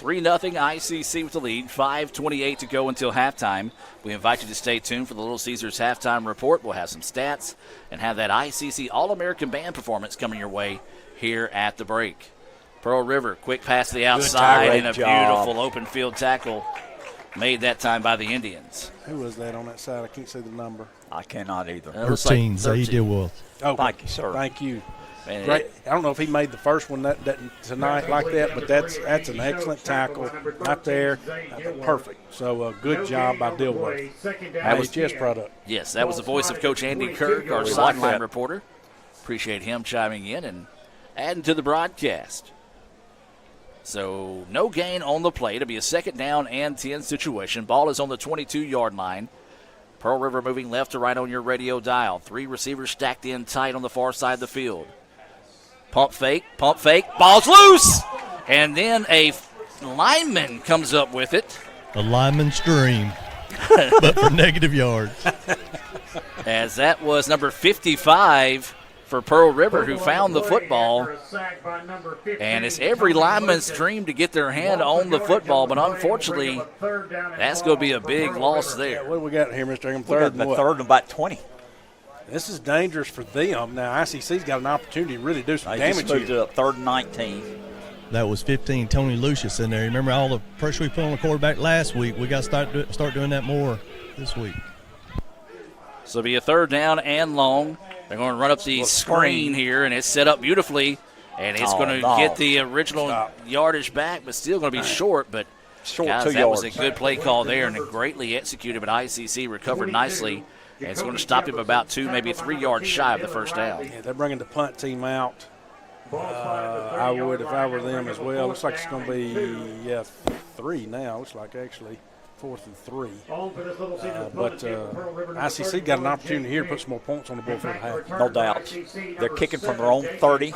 3-0 ICC with the lead. 5:28 to go until halftime. We invite you to stay tuned for the Little Caesars halftime report. We'll have some stats and have that ICC All-American Band performance coming your way here at the break. Pearl River, quick pass to the outside and a beautiful open field tackle made that time by the Indians. Who was that on that side? I can't see the number. I cannot either. 13, Zaid Dillwell. Oh, thank you, sir. Thank you. Man, Great. I don't know if he made the first one that tonight like that, but that's an excellent tackle right there. Perfect. So good job by Dilworth. That was IHS product. Yes, that was the voice of Coach Andy Kirk, our sideline reporter. Appreciate him chiming in and adding to the broadcast. So no gain on the play. It'll be a 2nd down and 10 situation. Ball is on the 22-yard line. Pearl River moving left to right on your radio dial. 3 receivers stacked in tight on the far side of the field. Pump fake, ball's loose! And then a lineman comes up with it. A lineman's dream, but for negative yards. As that was number 55 for Pearl River, who found the football. And it's every lineman's dream to get their hand on the football, but unfortunately, that's going to be a big loss there. What do we got here, Mr. Ingham? Third and about 20. This is dangerous for them. Now, ICC's got an opportunity to really do some damage here. here. Up 3rd and 19. That was 15, Tony Lucius in there. Remember all the pressure we put on the quarterback last week? We got to start doing that more this week. So it'll be a 3rd down and long. They're going to run up the screen here, and it's set up beautifully. And it's going to get the original yardage back, but still going to be short. But, guys, that was a good play call there and greatly executed, but ICC recovered nicely. And it's going to stop him about 2, maybe 3 yards shy of the first down. Yeah, they're bringing the punt team out. I would if I were them as well. Looks like it's going to be 3 now. Looks like actually 4th and 3. But ICC got an opportunity here to put some more points on the board for the half. No doubt. They're kicking from their own 30.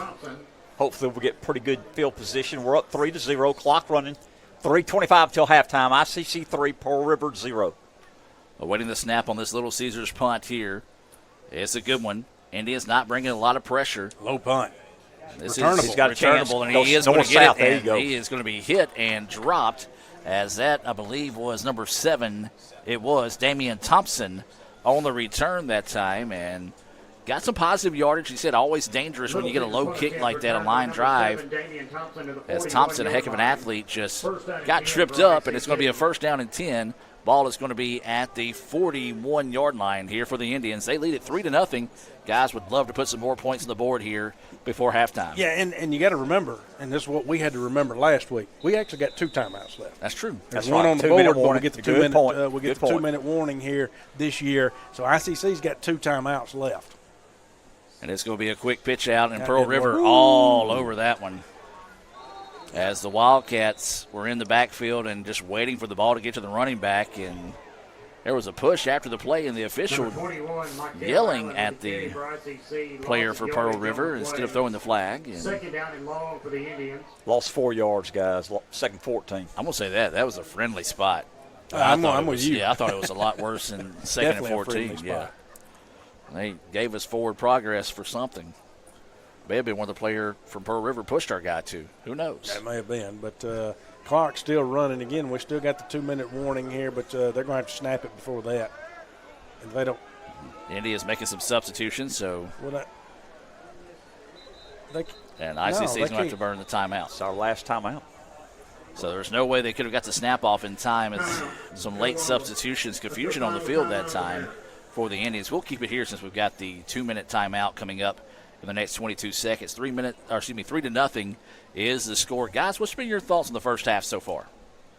Hopefully we'll get pretty good field position. We're up 3-0. Clock running. 3:25 till halftime. ICC 3, Pearl River 0. Awaiting the snap on this Little Caesars punt here. It's a good one. Indians not bringing a lot of pressure. Low punt. This returnable. He's got a chance. And he is going to get it. And he is going to be hit and dropped. As that, I believe, was number 7. It was Damian Thompson on the return that time. And got some positive yardage. He said always dangerous when you get a low kick like that, a line drive. As Thompson, a heck of an athlete, just got tripped up. And it's going to be a 1st down and 10. Ball is going to be at the 41-yard line here for the Indians. They lead it 3-0. Guys would love to put some more points on the board here before halftime. Yeah, and you got to remember, and this is what we had to remember last week. We actually got 2 timeouts left. That's true. That's one on the board, but we get the 2-minute warning here this year. So ICC's got 2 timeouts left. And it's going to be a quick pitch out, and Pearl River all over that one. As the Wildcats were in the backfield and just waiting for the ball to get to the running back, and There was a push after the play, and the official yelling at the player for Pearl River instead of throwing the flag. And second down and long for the Indians. Lost 4 yards, guys. Second 14. I'm going to say that was a friendly spot. I'm with you. Yeah, I thought it was a lot worse than second and 14. Yeah, they gave us forward progress for something. May have been one of the player from Pearl River pushed our guy to. Who knows? That may have been, but clock's still running. Again, we still got the 2-minute warning here, but they're going to have to snap it before that. If they don't. India's making some substitutions, so. Well, and ICC's going to have to burn the timeout. It's our last timeout. So there's no way they could have got the snap off in time. It's some late substitutions, confusion on the field that time for the Indians. We'll keep it here since we've got the 2-minute timeout coming up in the next 22 seconds. 3-0 is the score. Guys, what's been your thoughts on the first half so far?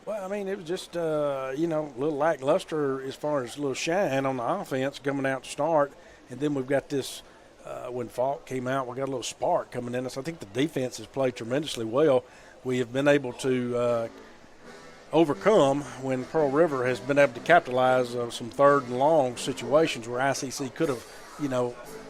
Well, I mean, it was just, a little lackluster as far as a little shine on the offense coming out to start. And then we've got this, when Falk came out, we got a little spark coming in us. I think the defense has played tremendously well. We have been able to overcome when Pearl River has been able to capitalize on some third and long situations where ICC could have,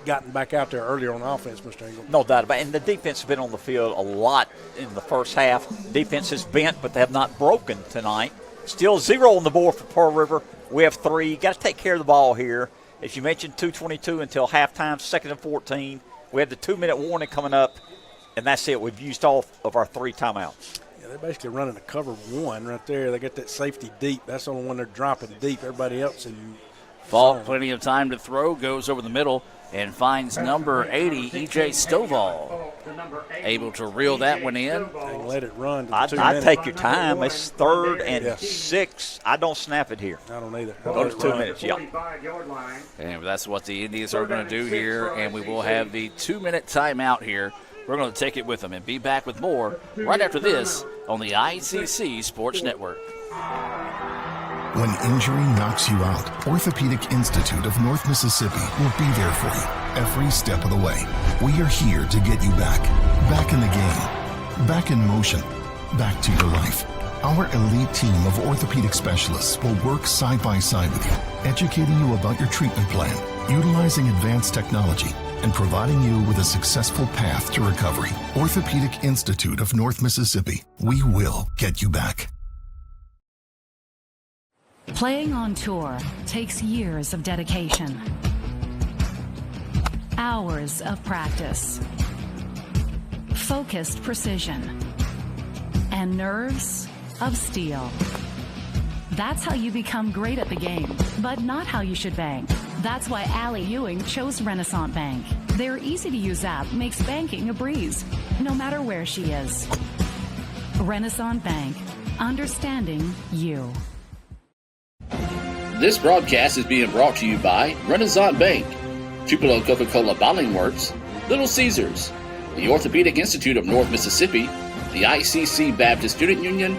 gotten back out there earlier on offense, Mr. Ingram. No doubt about it. And the defense has been on the field a lot in the first half. Defense is bent, but they have not broken tonight. Still 0 on the board for Pearl River. We have 3. Got to take care of the ball here. As you mentioned, 2:22 until halftime, 2nd and 14. We have the 2-minute warning coming up, and that's it. We've used all of our 3 timeouts. Yeah, they're basically running a cover 1 right there. They got that safety deep. That's the only one they're dropping deep. Everybody else in Falk, plenty of time to throw, goes over the middle and finds number 80, E.J. Stovall. Able to reel that one in. And let it run. I'd take your time. It's 3rd and 6. I don't snap it here. I don't either. Go to 2 minutes, yeah. And that's what the Indians are going to do here, and we will have the 2-minute timeout here. We're going to take it with them and be back with more right after this on the ICC Sports Network. When injury knocks you out, Orthopedic Institute of North Mississippi will be there for you every step of the way. We are here to get you back in the game, back in motion, back to your life. Our elite team of orthopedic specialists will work side by side with you, educating you about your treatment plan, utilizing advanced technology, and providing you with a successful path to recovery. Orthopedic Institute of North Mississippi. We will get you back. Playing on tour takes years of dedication, hours of practice, focused precision, and nerves of steel. That's how you become great at the game, but not how you should bank. That's why Allie Ewing chose Renaissance Bank. Their easy-to-use app makes banking a breeze, no matter where she is. Renaissance Bank, understanding you. This broadcast is being brought to you by Renaissance Bank, Tupelo Coca-Cola Bottling Works, Little Caesars, the Orthopedic Institute of North Mississippi, the ICC Baptist Student Union,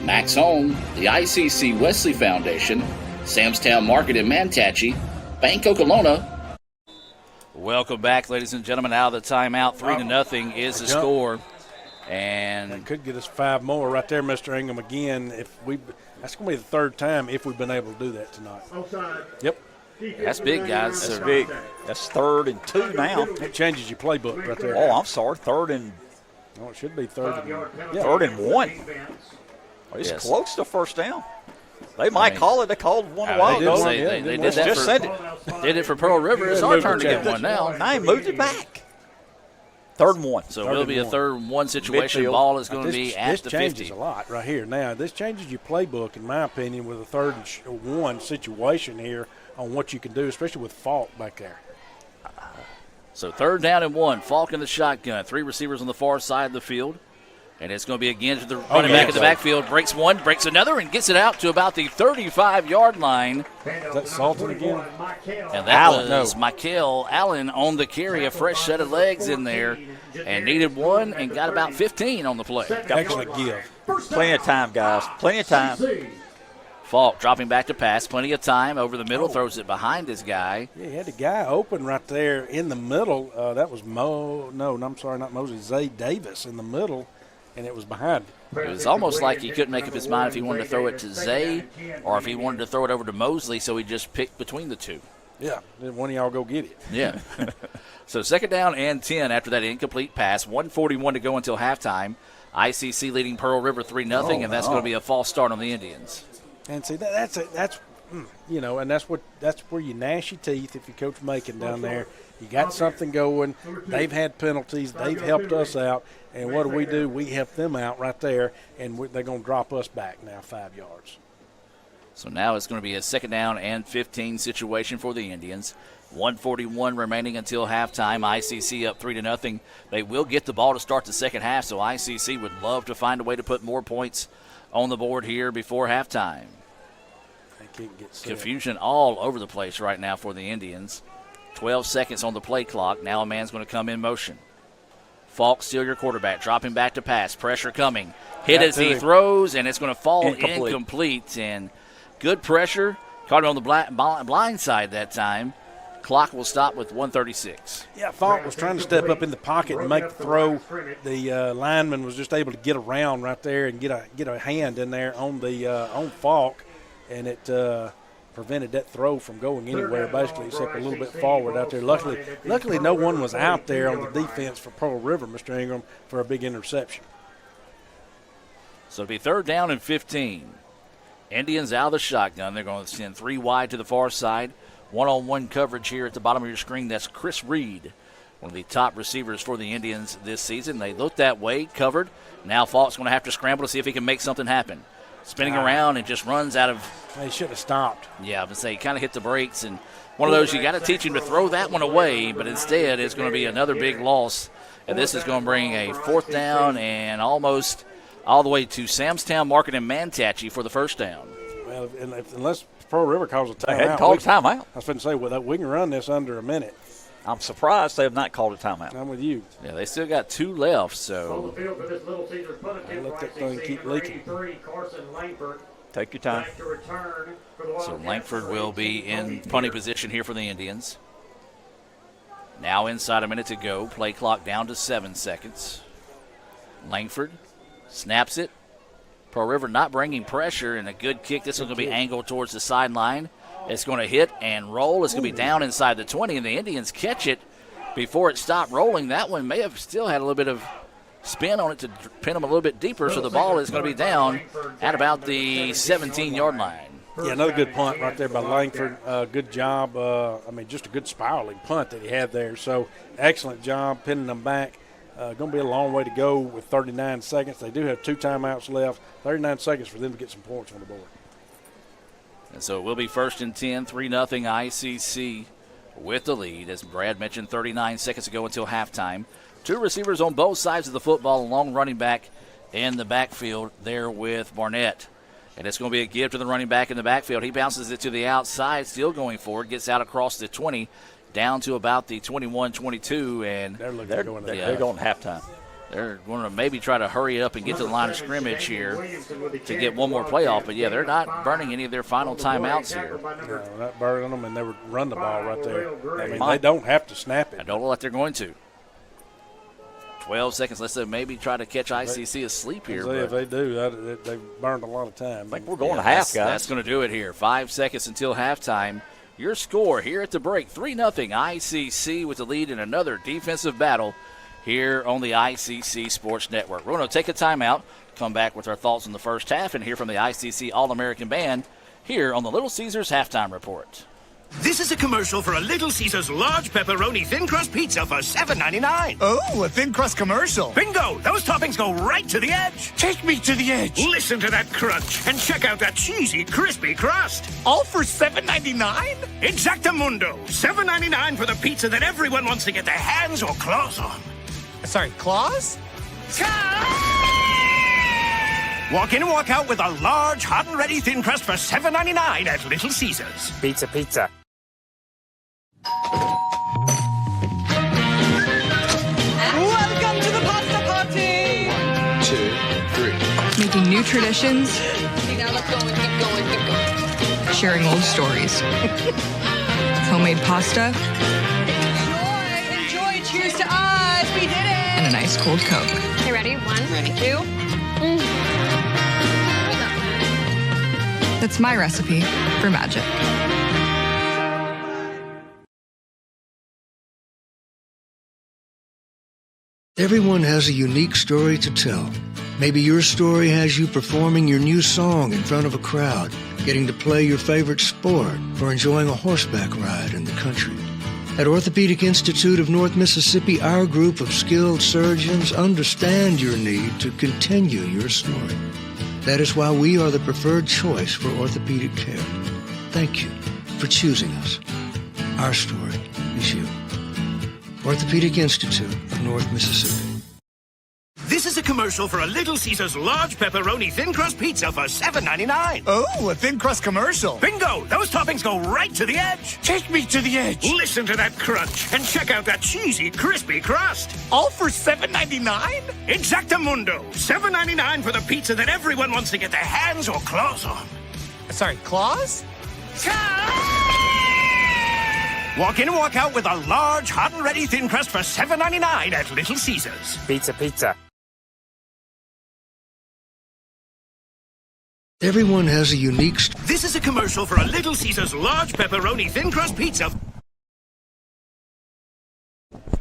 Max Home, the ICC Wesley Foundation, Samstown Market in Mantachie, Bank Okolona. Welcome back, ladies and gentlemen. Out of the timeout, 3-0 is the score. And that could get us 5 more right there, Mr. Ingham. Again, that's going to be the 3rd time if we've been able to do that tonight. Yep. That's big, guys. That's big. That's 3rd and 2 now. It changes your playbook right there. Oh, I'm sorry. 3rd and. No, it should be 3rd and 3rd and 1. Oh, it's close to 1st down. They might call it. They called one a while ago. They did that. Just said it. Did it for Pearl River. It's our turn to get one now. Now he moved it back. 3rd and 1. So it will be a 3rd and 1 situation. Midfield. Ball is going to be at the 50. This changes a lot right here. Now, this changes your playbook, in my opinion, with a 3rd and 1 situation here on what you can do, especially with Falk back there. So 3rd down and 1. Falk in the shotgun. 3 receivers on the far side of the field. And it's going to be again to the running back in the backfield. Breaks one, breaks another, and gets it out to about the 35-yard line. Is that Salton again? And that was Michael Allen on the carry. A fresh set of legs in there. And needed one and got about 15 on the play. Excellent give. Plenty of time, guys. Plenty of time. Falk dropping back to pass. Plenty of time over the middle. Throws it behind his guy. Yeah, he had the guy open right there in the middle. That was not Moses. Zay Davis in the middle. and it was behind him. It was almost like he couldn't make up his mind if he wanted to throw it to Zay or if he wanted to throw it over to Mosley, so he just picked between the two. Yeah, then one of y'all go get it. Yeah. So 2nd down and 10 after that incomplete pass. 1:41 to go until halftime. ICC leading Pearl River 3-0, and that's going to be a false start on the Indians. And see, that's and that's where you gnash your teeth if you coach Macon down there. You got something going. They've had penalties. They've helped us out. And what do? We help them out right there, and they're going to drop us back now 5 yards. So now it's going to be a 2nd down and 15 situation for the Indians. 1:41 remaining until halftime. ICC up 3-0. They will get the ball to start the second half, so ICC would love to find a way to put more points on the board here before halftime. Confusion all over the place right now for the Indians. 12 seconds on the play clock. Now a man's going to come in motion. Falk, still your quarterback, dropping back to pass. Pressure coming. Hit as he throws, and it's going to fall incomplete. And good pressure. Caught it on the blind side that time. Clock will stop with 1:36. Yeah, Falk was trying to step up in the pocket and make the throw. The lineman was just able to get around right there and get a hand in there on the on Falk, and it prevented that throw from going anywhere, basically, except a little bit forward out there. Luckily, no one was out there on the defense for Pearl River, Mr. Ingram, for a big interception. So it'll be 3rd down and 15. Indians out of the shotgun. They're going to send 3 wide to the far side. One-on-one coverage here at the bottom of your screen. That's Chris Reed, one of the top receivers for the Indians this season. They look that way, covered. Now Falk's going to have to scramble to see if he can make something happen. Spinning around and just runs out of. He should have stopped. Yeah, I would say he kind of hit the brakes. And one of those, you got to teach him to throw that one away, but instead it's going to be another big loss. And this is going to bring a 4th down and almost all the way to Samstown Market and Manatee for the 1st down. Well, unless Pearl River calls a timeout. They hadn't called a timeout. I was going to say, we can run this under a minute. I'm surprised they have not called a timeout. I'm with you. Yeah, they still got 2 left, so. Let that thing keep leaking. Take your time. So Langford will be in punting position here for the Indians. Now inside a minute to go. Play clock down to 7 seconds. Langford snaps it. Pearl River not bringing pressure, and a good kick. This one's going to be angled towards the sideline. It's going to hit and roll. It's going to be down inside the 20, and the Indians catch it before it stopped rolling. That one may have still had a little bit of spin on it to pin them a little bit deeper, so the ball is going to be down at about the 17-yard line. Yeah, another good punt right there by Langford. Good job. Just a good spiraling punt that he had there. So excellent job pinning them back. Going to be a long way to go with 39 seconds. They do have 2 timeouts left. 39 seconds for them to get some points on the board. And so it will be 1st and 10, 3-0 ICC with the lead. As Brad mentioned, 39 seconds to go until halftime. 2 receivers on both sides of the football, a long running back in the backfield there with Barnett. And it's going to be a give to the running back in the backfield. He bounces it to the outside, still going forward, gets out across the 20, down to about the 21-22, and they're going to halftime. They're going to maybe try to hurry up and get to the line of scrimmage here to get one more playoff. But, yeah, they're not burning any of their final timeouts here. No, not burning them, and they would run the ball right there. They don't have to snap it. I don't know what they're going to. 12 seconds. Let's say maybe try to catch ICC asleep here. If they do, they've burned a lot of time. I think we're going to half, guys. That's going to do it here. 5 seconds until halftime. Your score here at the break, 3-0 ICC with the lead in another defensive battle here on the ICC Sports Network. We're going to take a timeout, come back with our thoughts on the first half, and hear from the ICC All-American Band here on the Little Caesars Halftime Report. This is a commercial for a Little Caesars large pepperoni thin crust pizza for $7.99. Oh, a thin crust commercial. Bingo! Those toppings go right to the edge. Take me to the edge. Listen to that crunch and check out that cheesy, crispy crust. All for $7.99? Exactamundo. $7.99 for the pizza that everyone wants to get their hands or claws on. Sorry, claws? Walk in and walk out with a large, hot and ready thin crust for $7.99 at Little Caesars. Pizza. Welcome to the pasta party! 1, 2, 3. Making new traditions. Now let's go and keep going. Sharing old stories. Homemade pasta. Enjoy! Cheers to us! We did it! and an ice cold Coke. Okay, ready? 1, 2. That's my recipe for magic. Everyone has a unique story to tell. Maybe your story has you performing your new song in front of a crowd, getting to play your favorite sport, or enjoying a horseback ride in the country. At Orthopedic Institute of North Mississippi, our group of skilled surgeons understand your need to continue your story. That is why we are the preferred choice for orthopedic care. Thank you for choosing us. Our story is you. Orthopedic Institute of North Mississippi. This is a commercial for a Little Caesars large pepperoni thin crust pizza for $7.99. Oh, a thin crust commercial. Bingo! Those toppings go right to the edge. Take me to the edge. Listen to that crunch and check out that cheesy, crispy crust. All for $7.99? Exactamundo. $7.99 for the pizza that everyone wants to get their hands or claws on. Sorry, claws? Walk in and walk out with a large, hot and ready thin crust for $7.99 at Little Caesars. Pizza, pizza. Everyone has a unique This is a commercial for a Little Caesars large pepperoni thin crust pizza.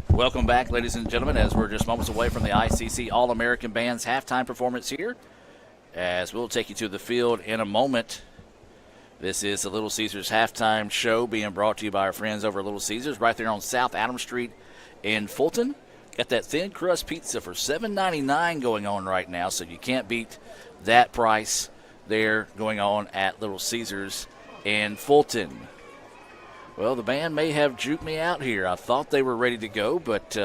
Welcome back, ladies and gentlemen, as we're just moments away from the ICC All-American Band's halftime performance here, as we'll take you to the field in a moment. This is the Little Caesars halftime show being brought to you by our friends over at Little Caesars right there on South Adams Street in Fulton. Got that thin crust pizza for $7.99 going on right now, so you can't beat that price there going on at Little Caesars in Fulton. Well, the band may have juked me out here. I thought they were ready to go, but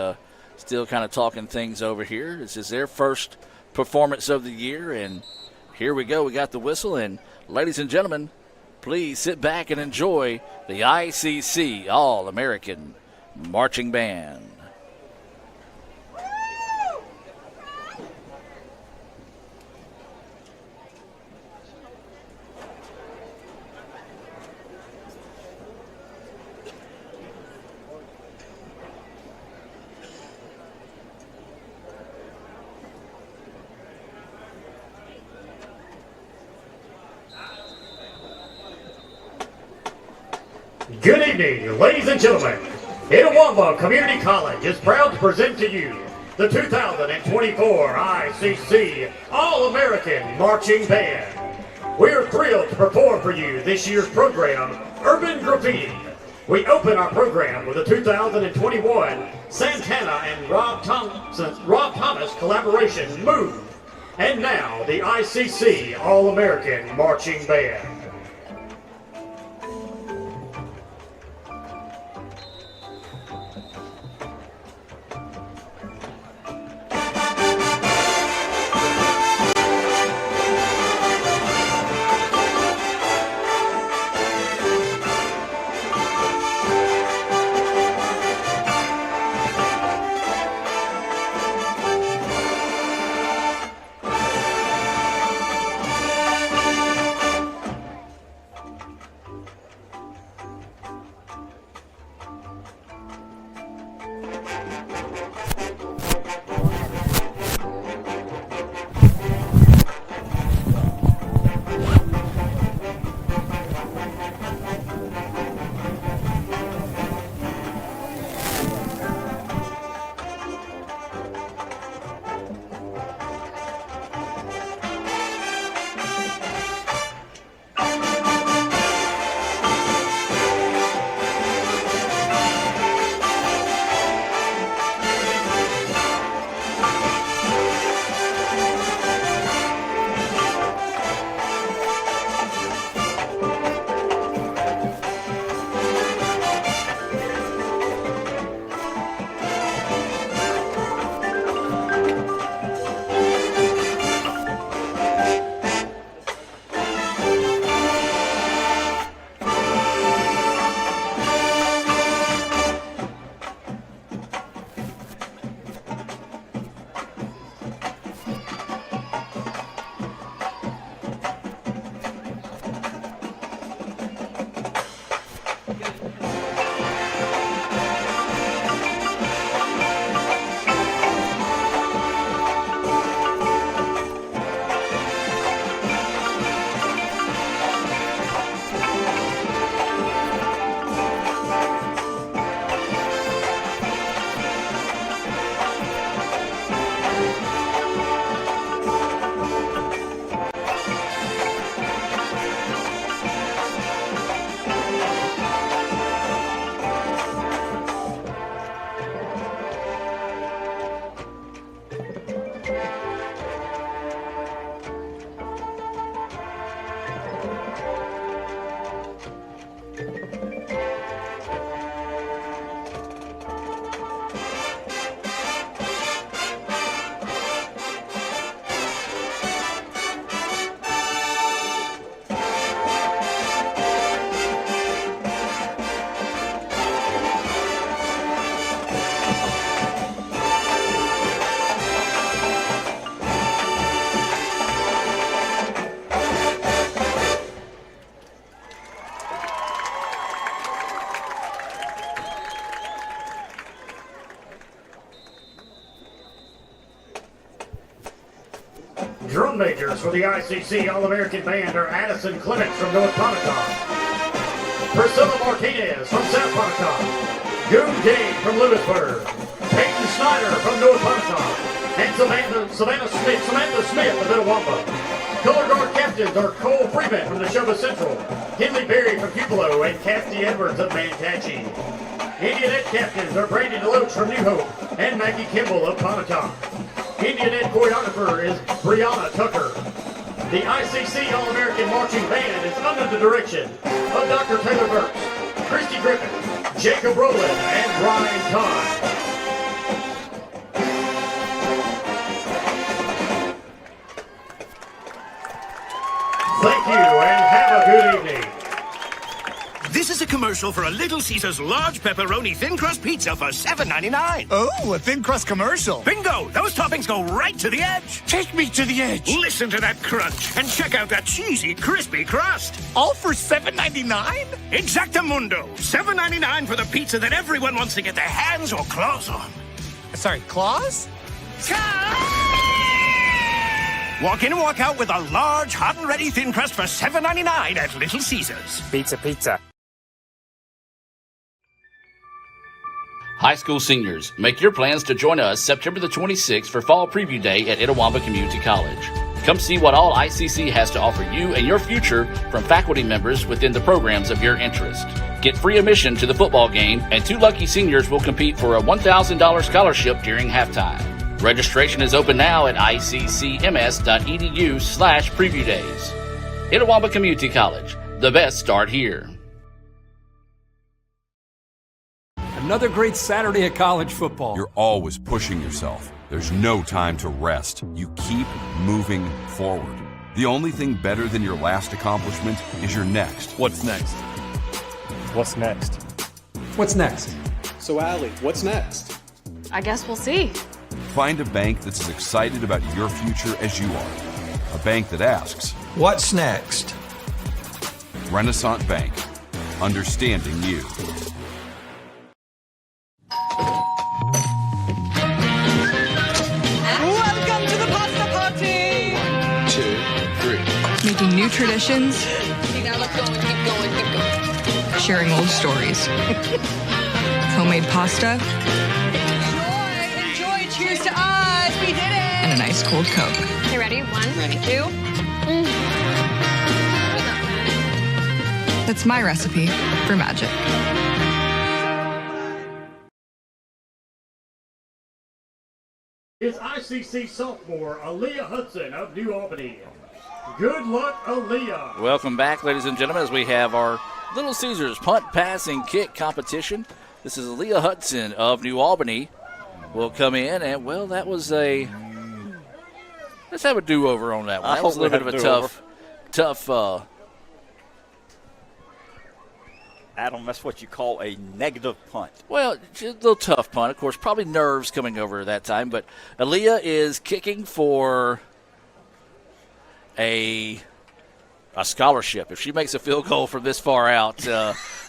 still kind of talking things over here. This is their first performance of the year, and here we go. We got the whistle, and ladies and gentlemen, please sit back and enjoy the ICC All-American Marching Band. Good evening, ladies and gentlemen. Itawamba Community College is proud to present to you the 2024 ICC All-American Marching Band. We are thrilled to perform for you this year's program, Urban Graffiti. We open our program with the 2021 Santana and Rob Thomas collaboration, Move. And now, the ICC All-American Marching Band. Drum majors for the ICC All-American Band are Addison Clements from North Pontotoc, Priscilla Martinez from South Pontotoc, Goon Dave from Lewisburg, Peyton Snyder from North Pontotoc, and Samantha Smith of Itawamba. Color guard captains are Cole Freeman from Neshoba Central, Henley Berry from Tupelo, and Kathy Edwards of Manatee. Indianette captains are Brandon Deloach from New Hope and Maggie Kimball of Pontotoc. Indianette choreographer is Brianna Tucker. The ICC All-American Marching Band is under the direction of Dr. Taylor Burks, Christy Griffin, Jacob Rowland, and Ryan Todd. Thank you, and have a good evening. This is a commercial for a Little Caesars large pepperoni thin crust pizza for $7.99. Oh, a thin crust commercial. Bingo! Those toppings go right to the edge. Take me to the edge. Listen to that crunch and check out that cheesy, crispy crust. All for $7.99? Exactamundo. $7.99 for the pizza that everyone wants to get their hands or claws on. Sorry, claws? Walk in and walk out with a large, hot and ready thin crust for $7.99 at Little Caesars. Pizza. High school seniors, make your plans to join us September the 26th for Fall Preview Day at Itawamba Community College. Come see what all ICC has to offer you and your future from faculty members within the programs of your interest. Get free admission to the football game, and 2 lucky seniors will compete for a $1,000 scholarship during halftime. Registration is open now at iccms.edu/preview days. Itawamba Community College, the best start here. Another great Saturday of college football. You're always pushing yourself. There's no time to rest. You keep moving forward. The only thing better than your last accomplishment is your next. What's next? What's next? What's next? So, Allie, what's next? I guess we'll see. Find a bank that's as excited about your future as you are. A bank that asks, What's next? Renaissance Bank. Understanding you. Welcome to the pasta party! 2, 3. Making new traditions, Now let's go and keep going. sharing old stories. Homemade pasta Enjoy! Cheers to us! We did it! and a nice cold Coke. Okay, ready? 1, 2. That's my recipe for magic. Is ICC sophomore Aaliyah Hudson of New Albany. Good luck, Aaliyah. Welcome back, ladies and gentlemen, as we have our Little Caesars punt, pass, and kick competition. This is Aaliyah Hudson of New Albany will come in, and, well, that was a – let's have a do-over on that one. That was a little bit of a tough Adam, that's what you call a negative punt. well, just a little tough punt. Of course, probably nerves coming over at that time, but Aaliyah is kicking for a scholarship. If she makes a field goal from this far out,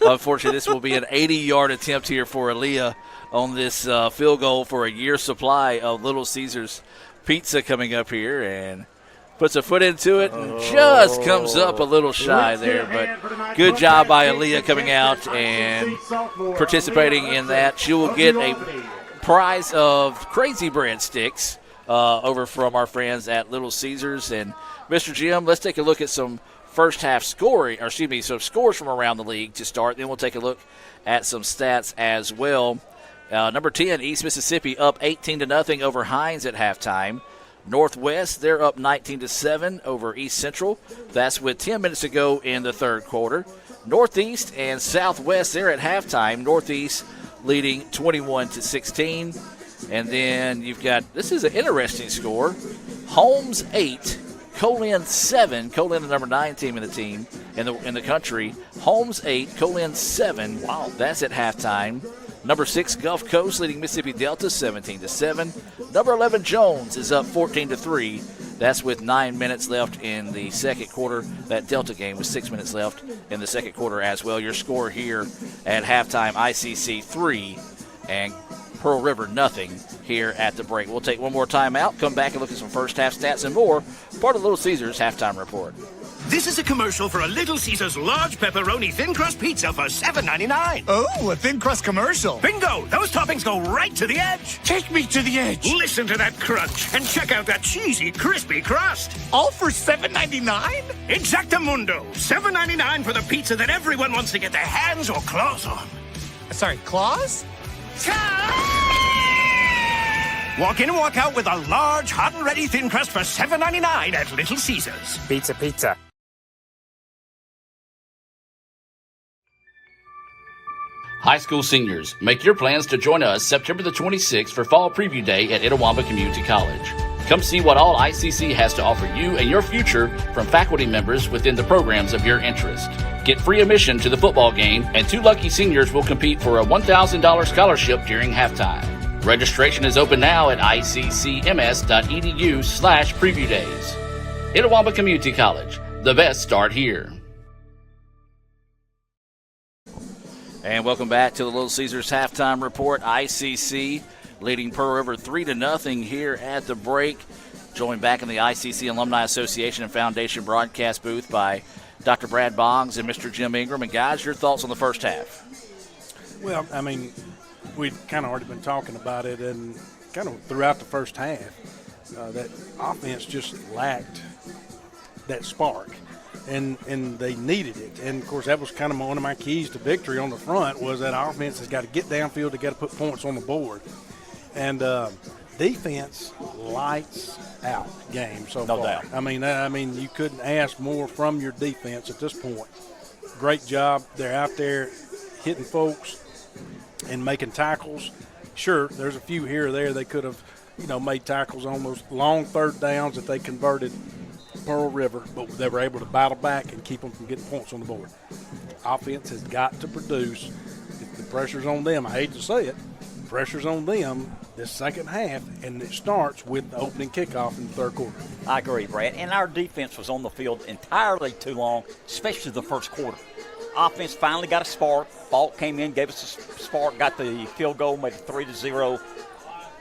unfortunately, this will be an 80-yard attempt here for Aaliyah on this field goal for a year's supply of Little Caesars pizza coming up here, and puts a foot into it and just comes up a little shy there. But good job by Aaliyah coming out and participating in that. She will get a prize of Crazy Breadsticks over from our friends at Little Caesars. And Mr. Jim, let's take a look at some first half scoring, or excuse me, some scores from around the league to start. Then we'll take a look at some stats as well. Number 10, East Mississippi up 18-0 over Hines at halftime. Northwest, they're up 19-7 over East Central. That's with 10 minutes to go in the third quarter. Northeast and Southwest, they're at halftime. Northeast leading 21-16. And then you've got, this is an interesting score. Holmes 8, Colin 7. Colin, the number 9 team in the country. Holmes 8, Colin 7. Wow, that's at halftime. Number 6, Gulf Coast leading Mississippi Delta 17-7. Number 11, Jones is up 14-3. That's with 9 minutes left in the second quarter. That Delta game with 6 minutes left in the second quarter as well. Your score here at halftime, ICC 3 and Pearl River nothing here at the break. We'll take one more time out, come back and look at some first half stats and more. Part of Little Caesars halftime report. This is a commercial for a Little Caesars large pepperoni thin crust pizza for $7.99. Oh, a thin crust commercial. Bingo! Those toppings go right to the edge. Take me to the edge. Listen to that crunch and check out that cheesy, crispy crust. All for $7.99? Exactamundo. $7.99 for the pizza that everyone wants to get their hands or claws on. Sorry, claws? Walk in and walk out with a large, hot and ready thin crust for $7.99 at Little Caesars. Pizza, pizza. High school seniors, make your plans to join us September the 26th for Fall Preview Day at Itawamba Community College. Come see what all ICC has to offer you and your future from faculty members within the programs of your interest. Get free admission to the football game, and 2 lucky seniors will compete for a $1,000 scholarship during halftime. Registration is open now at iccms.edu/preview days. Itawamba Community College, the best start here. And welcome back to the Little Caesars halftime report. ICC leading Pearl River 3-0 here at the break. Joined back in the ICC Alumni Association and Foundation broadcast booth by Dr. Brad Boggs and Mr. Jim Ingram. And guys, your thoughts on the first half? Well, I mean, we'd kind of already been talking about it, and kind of throughout the first half, that offense just lacked that spark. And they needed it. And, of course, that was kind of one of my keys to victory on the front was that offense has got to get downfield, they got to put points on the board. And defense lights out game so far. No doubt. I mean, you couldn't ask more from your defense at this point. Great job. They're out there hitting folks and making tackles. Sure, there's a few here or there they could have, made tackles on those long third downs that they converted Pearl River, but they were able to battle back and keep them from getting points on the board. Offense has got to produce. If the pressure's on them, I hate to say it, pressure's on them this second half, and it starts with the opening kickoff in the third quarter. I agree, Brad. And our defense was on the field entirely too long, especially the first quarter. Offense finally got a spark. Falk came in, gave us a spark, got the field goal, made it 3-0.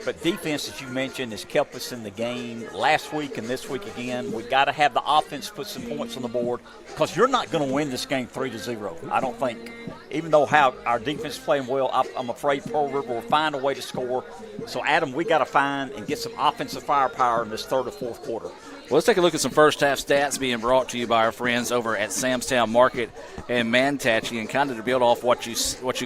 But defense, as you mentioned, has kept us in the game last week and this week again. We've got to have the offense put some points on the board because you're not going to win this game 3-0, I don't think. Even though how our defense is playing well, I'm afraid Pearl River will find a way to score. So, Adam, we got to find and get some offensive firepower in this third or fourth quarter. Well, let's take a look at some first-half stats being brought to you by our friends over at Samstown Market and Manatee. And kind of to build off what you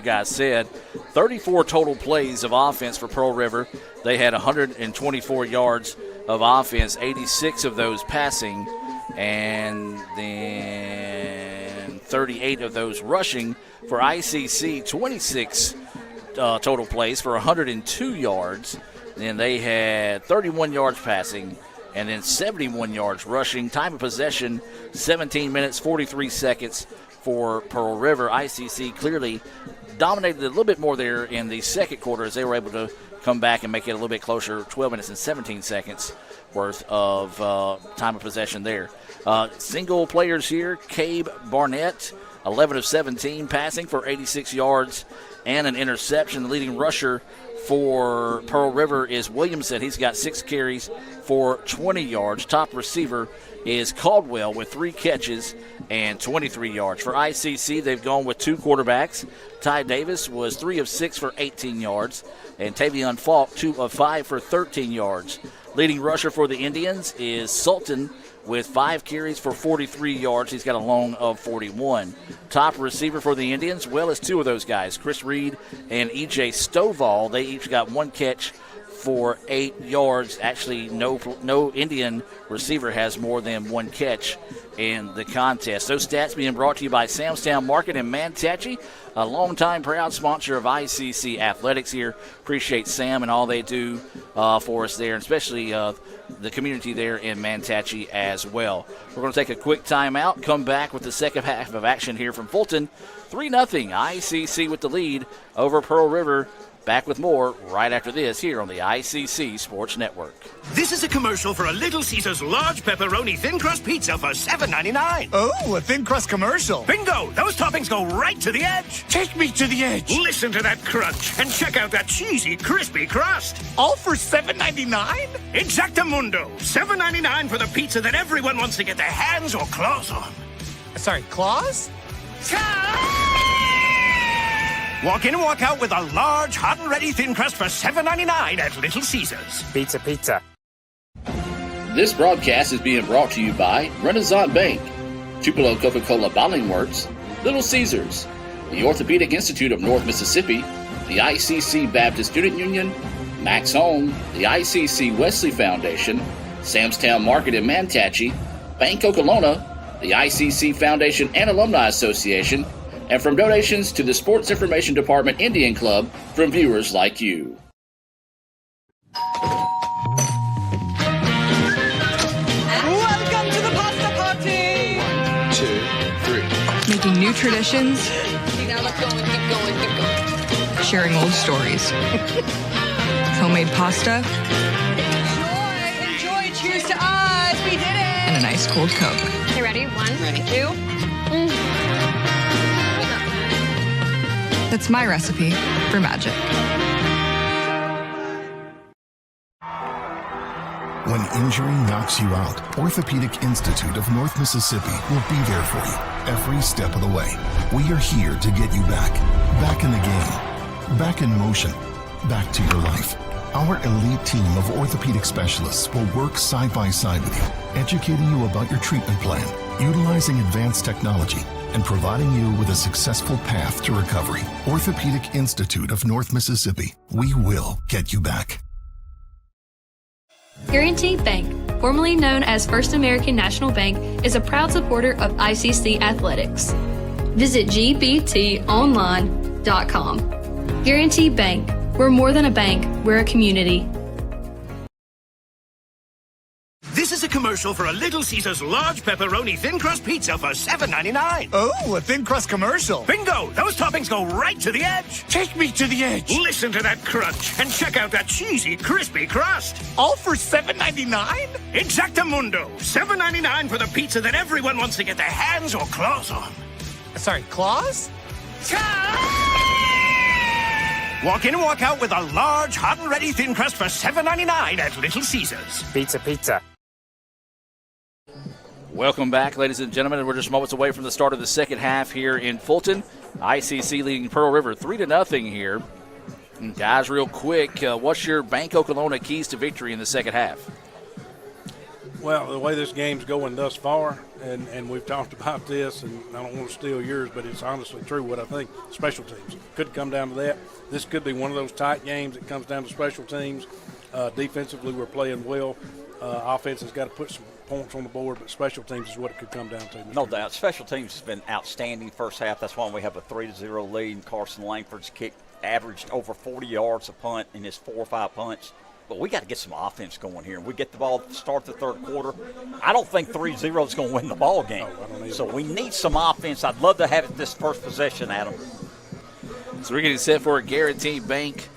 guys said, 34 total plays of offense for Pearl River. They had 124 yards of offense, 86 of those passing, and then 38 of those rushing. For ICC, 26 total plays for 102 yards. Then they had 31 yards passing, and then 71 yards rushing. Time of possession, 17 minutes, 43 seconds for Pearl River. ICC clearly dominated a little bit more there in the second quarter as they were able to come back and make it a little bit closer, 12 minutes and 17 seconds worth of time of possession there. Single players here, Cabe Barnett, 11 of 17 passing for 86 yards and an interception. The leading rusher for Pearl River is Williamson. He's got 6 carries for 20 yards. Top receiver is Caldwell with 3 catches and 23 yards. For ICC, they've gone with 2 quarterbacks. Ty Davis was 3 of 6 for 18 yards, and Tavion Falk 2 of 5 for 13 yards. Leading rusher for the Indians is Sultan with 5 carries for 43 yards. He's got a long of 41. Top receiver for the Indians, well as 2 of those guys, Chris Reed and E.J. Stovall. They each got 1 catch for 8 yards. Actually, no Indian receiver has more than 1 catch in the contest. Those stats being brought to you by Samstown Market and Manatee, a longtime proud sponsor of ICC Athletics here. Appreciate Sam and all they do for us there, and especially the community there in Manatee as well. We're going to take a quick timeout, come back with the second half of action here from Fulton. 3-0 ICC with the lead over Pearl River Back with more right after this here on the ICC Sports Network. This is a commercial for a Little Caesars large pepperoni thin crust pizza for $7.99. Oh, a thin crust commercial. Bingo! Those toppings go right to the edge. Take me to the edge. Listen to that crunch and check out that cheesy, crispy crust. All for $7.99? Exactamundo. $7.99 for the pizza that everyone wants to get their hands or claws on. Sorry, claws? Walk in and walk out with a large, hot and ready thin crust for $7.99 at Little Caesars. Pizza, pizza. This broadcast is being brought to you by Renaissance Bank, Tupelo Coca-Cola Bottling Works, Little Caesars, the Orthopedic Institute of North Mississippi, the ICC Baptist Student Union, Max Home, the ICC Wesley Foundation, Samstown Market in Manatee, Bank Okolona, the ICC Foundation and Alumni Association, and from donations to the Sports Information Department Indian Club from viewers like you. Welcome to the pasta party. 1, 2, 3. Making new traditions, Okay, now let's go and keep going, keep going. sharing old stories. Homemade pasta Enjoy. Cheers to us. We did it. and a nice cold Coke. Okay, ready? 1, ready, 2. That's my recipe for magic. When injury knocks you out, Orthopedic Institute of North Mississippi will be there for you every step of the way. We are here to get you back. Back in the game. Back in motion. Back to your life. Our elite team of orthopedic specialists will work side by side with you, educating you about your treatment plan, utilizing advanced technology, and providing you with a successful path to recovery. Orthopedic Institute of North Mississippi. We will get you back. Guaranty Bank, formerly known as First American National Bank, is a proud supporter of ICC athletics. Visit gbtonline.com. Guaranty Bank. We're more than a bank, we're a community. This is a commercial for a Little Caesars large pepperoni thin crust pizza for $7.99. Oh, a thin crust commercial. Bingo! Those toppings go right to the edge. Take me to the edge. Listen to that crunch and check out that cheesy, crispy crust. All for $7.99? Exactamundo. $7.99 for the pizza that everyone wants to get their hands or claws on. Sorry, claws? Walk in and walk out with a large, hot and ready thin crust for $7.99 at Little Caesars. Pizza, pizza. Welcome back, ladies and gentlemen. We're just moments away from the start of the second half here in Fulton. ICC leading Pearl River 3-0 here. And guys, real quick, what's your Bank Okolona keys to victory in the second half? Well, the way this game's going thus far, and we've talked about this, and I don't want to steal yours, but it's honestly true what I think. Special teams. Could come down to that. This could be one of those tight games that comes down to special teams. Defensively, we're playing well. Offense has got to put some points on the board, but special teams is what it could come down to. No doubt. Special teams has been outstanding first half. That's why we have a 3-0 lead. Carson Langford's kick averaged over 40 yards a punt in his 4 or 5 punts. But we got to get some offense going here. We get the ball to start the third quarter. I don't think 3-0 is going to win the ball game. So we need some offense. I'd love to have it this first possession, Adam. So we're getting set for a Guaranty Bank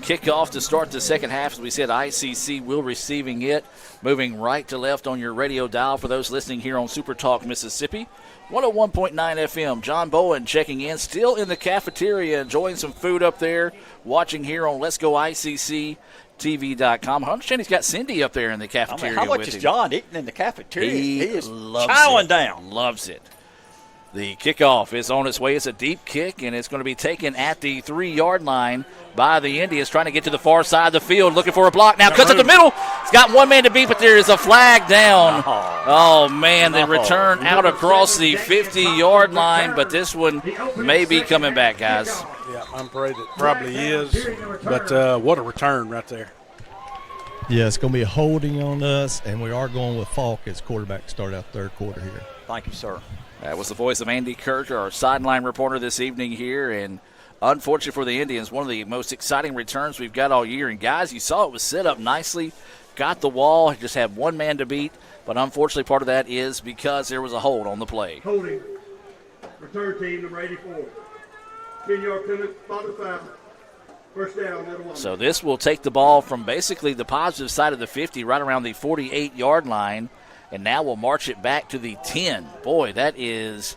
kickoff to start the second half. As we said, ICC will receiving it. Moving right to left on your radio dial for those listening here on Super Talk Mississippi. 101.9 FM. John Bowen checking in, still in the cafeteria, enjoying some food up there, watching here on Let's Go ICC. TV.com. I understand he's got Cindy up there in the cafeteria. How much with is him. John eating in the cafeteria? He is loves chowing it. down. Loves it. The kickoff is on its way. It's a deep kick, and it's going to be taken at the 3-yard line by the Indians, trying to get to the far side of the field, looking for a block. Now cuts up the middle. It's got one man to beat, but there is a flag down. Oh, man, the return out across the 50-yard line, but this one may be coming back, guys. Yeah, I'm afraid it probably is, but what a return right there. Yeah, it's going to be a holding on us, and we are going with Falk as quarterback to start out third quarter here. Thank you, sir. That was the voice of Andy Kircher, our sideline reporter this evening here. And unfortunately for the Indians, one of the most exciting returns we've got all year. And, guys, you saw it was set up nicely, got the wall, just had one man to beat. But unfortunately, part of that is because there was a hold on the play. Holding. Return team number 84. 10-yard penalty, spot the foul. First down, Etowah. So this will take the ball from basically the positive side of the 50, right around the 48-yard line, and now we'll march it back to the 10. Boy, that is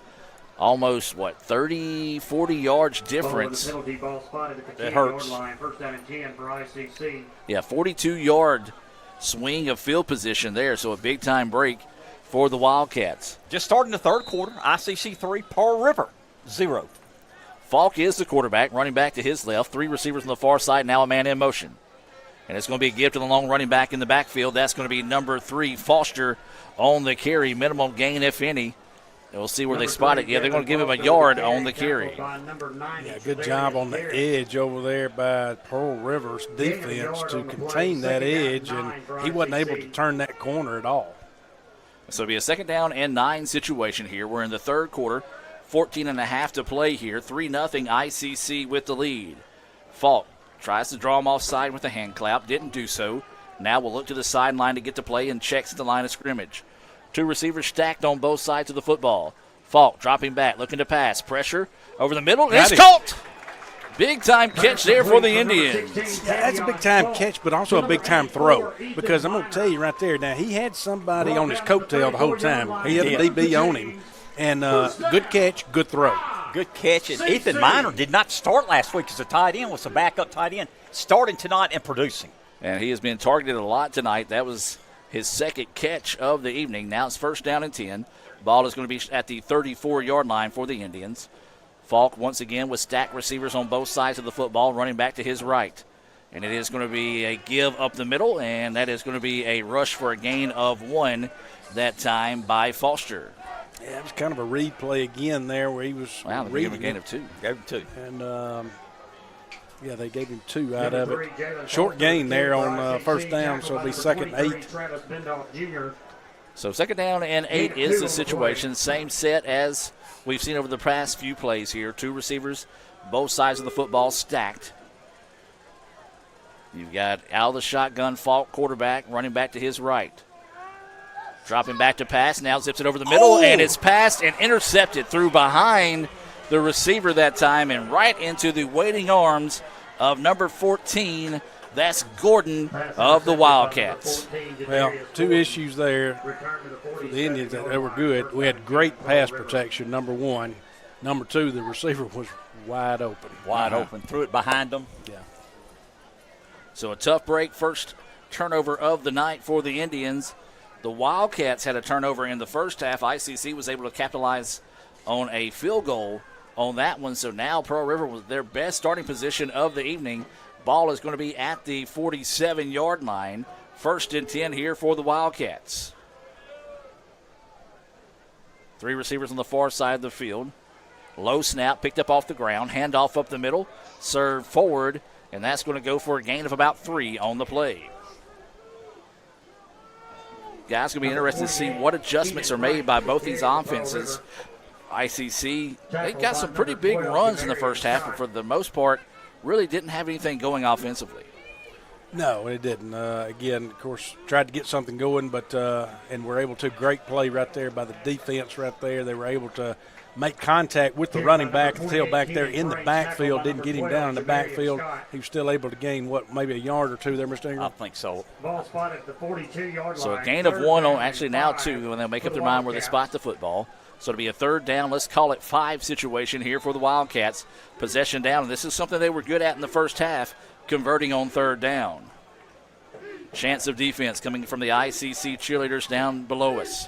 almost, 30, 40 yards difference. That hurts. First down and 10 for ICC. Yeah, 42-yard swing of field position there, so a big-time break for the Wildcats. Just starting the third quarter, ICC 3, Pearl River 0. Falk is the quarterback, running back to his left. 3 receivers on the far side, now a man in motion. And it's going to be a give to the long running back in the backfield. That's going to be number 3, Foster, on the carry. Minimal gain, if any. And we'll see where they spot it. Yeah, they're going to give him a yard on the carry. Yeah, good job on the edge over there by Pearl River's defense to contain that edge, and he wasn't able to turn that corner at all. So it'll be a 2nd down and 9 situation here. We're in the third quarter. 14.5 to play here. 3-0 ICC with the lead. Falk tries to draw him offside with a hand clap. Didn't do so. Now we'll look to the sideline to get to play and checks at the line of scrimmage. 2 receivers stacked on both sides of the football. Falk dropping back, looking to pass. Pressure over the middle. It's caught! Big-time catch there for the Indians. That's a big-time catch, but also a big-time throw. Because I'm going to tell you right there, now he had somebody on his coattail the whole time. He had a DB on him. And good catch, good throw. Good catch. And Ethan Minor did not start last week as a tight end, was a backup tight end, starting tonight and producing. And he has been targeted a lot tonight. That was his 2nd catch of the evening. Now it's 1st down and 10. Ball is going to be at the 34-yard line for the Indians. Falk once again with stacked receivers on both sides of the football, running back to his right. And it is going to be a give up the middle, and that is going to be a rush for a gain of 1 that time by Foster. Yeah, it was kind of a read play again there where he was they gave him a gain of 2. Gave him 2. And, they gave him 2 out of it. Short gain there on 1st down, so it'll be 2nd and 8. So 2nd down and 8 is the situation. Same set as we've seen over the past few plays here. 2 receivers, both sides of the football stacked. You've got out of the shotgun, Falk, quarterback, running back to his right. Dropping back to pass, now zips it over the middle, and it's passed and intercepted through behind the receiver that time and right into the waiting arms of number 14. That's Gordon of the Wildcats. Well, 2 issues there for the Indians that were good. We had great pass protection, number 1. Number 2, the receiver was wide open. Wide open. Threw it behind them. Yeah. So a tough break. First turnover of the night for the Indians. The Wildcats had a turnover in the first half. ICC was able to capitalize on a field goal on that one. So now Pearl River was their best starting position of the evening. Ball is going to be at the 47-yard line. 1st and 10 here for the Wildcats. 3 receivers on the far side of the field. Low snap, picked up off the ground. Handoff up the middle, served forward, and that's going to go for a gain of about 3 on the play. Guys, going to be interested to see what adjustments are made by both these offenses. ICC, they got some pretty big runs in the first half, but for the most part, really didn't have anything going offensively. No, it didn't. Again, of course, tried to get something going, but and were able to. Great play right there by the defense right there. They were able to make contact with the running back, the tailback there in the backfield. Didn't get him down in the backfield. He was still able to gain, maybe a yard or 2 there, Mr. Ingram? I think so. Ball spotted at the 42-yard line. So a gain of 1 on, actually now 2, when they'll make up their mind where they spot the football. So it'll be a 3rd down, let's call it 5 situation here for the Wildcats. Possession down, and this is something they were good at in the first half, converting on 3rd down. Chance of defense coming from the ICC cheerleaders down below us.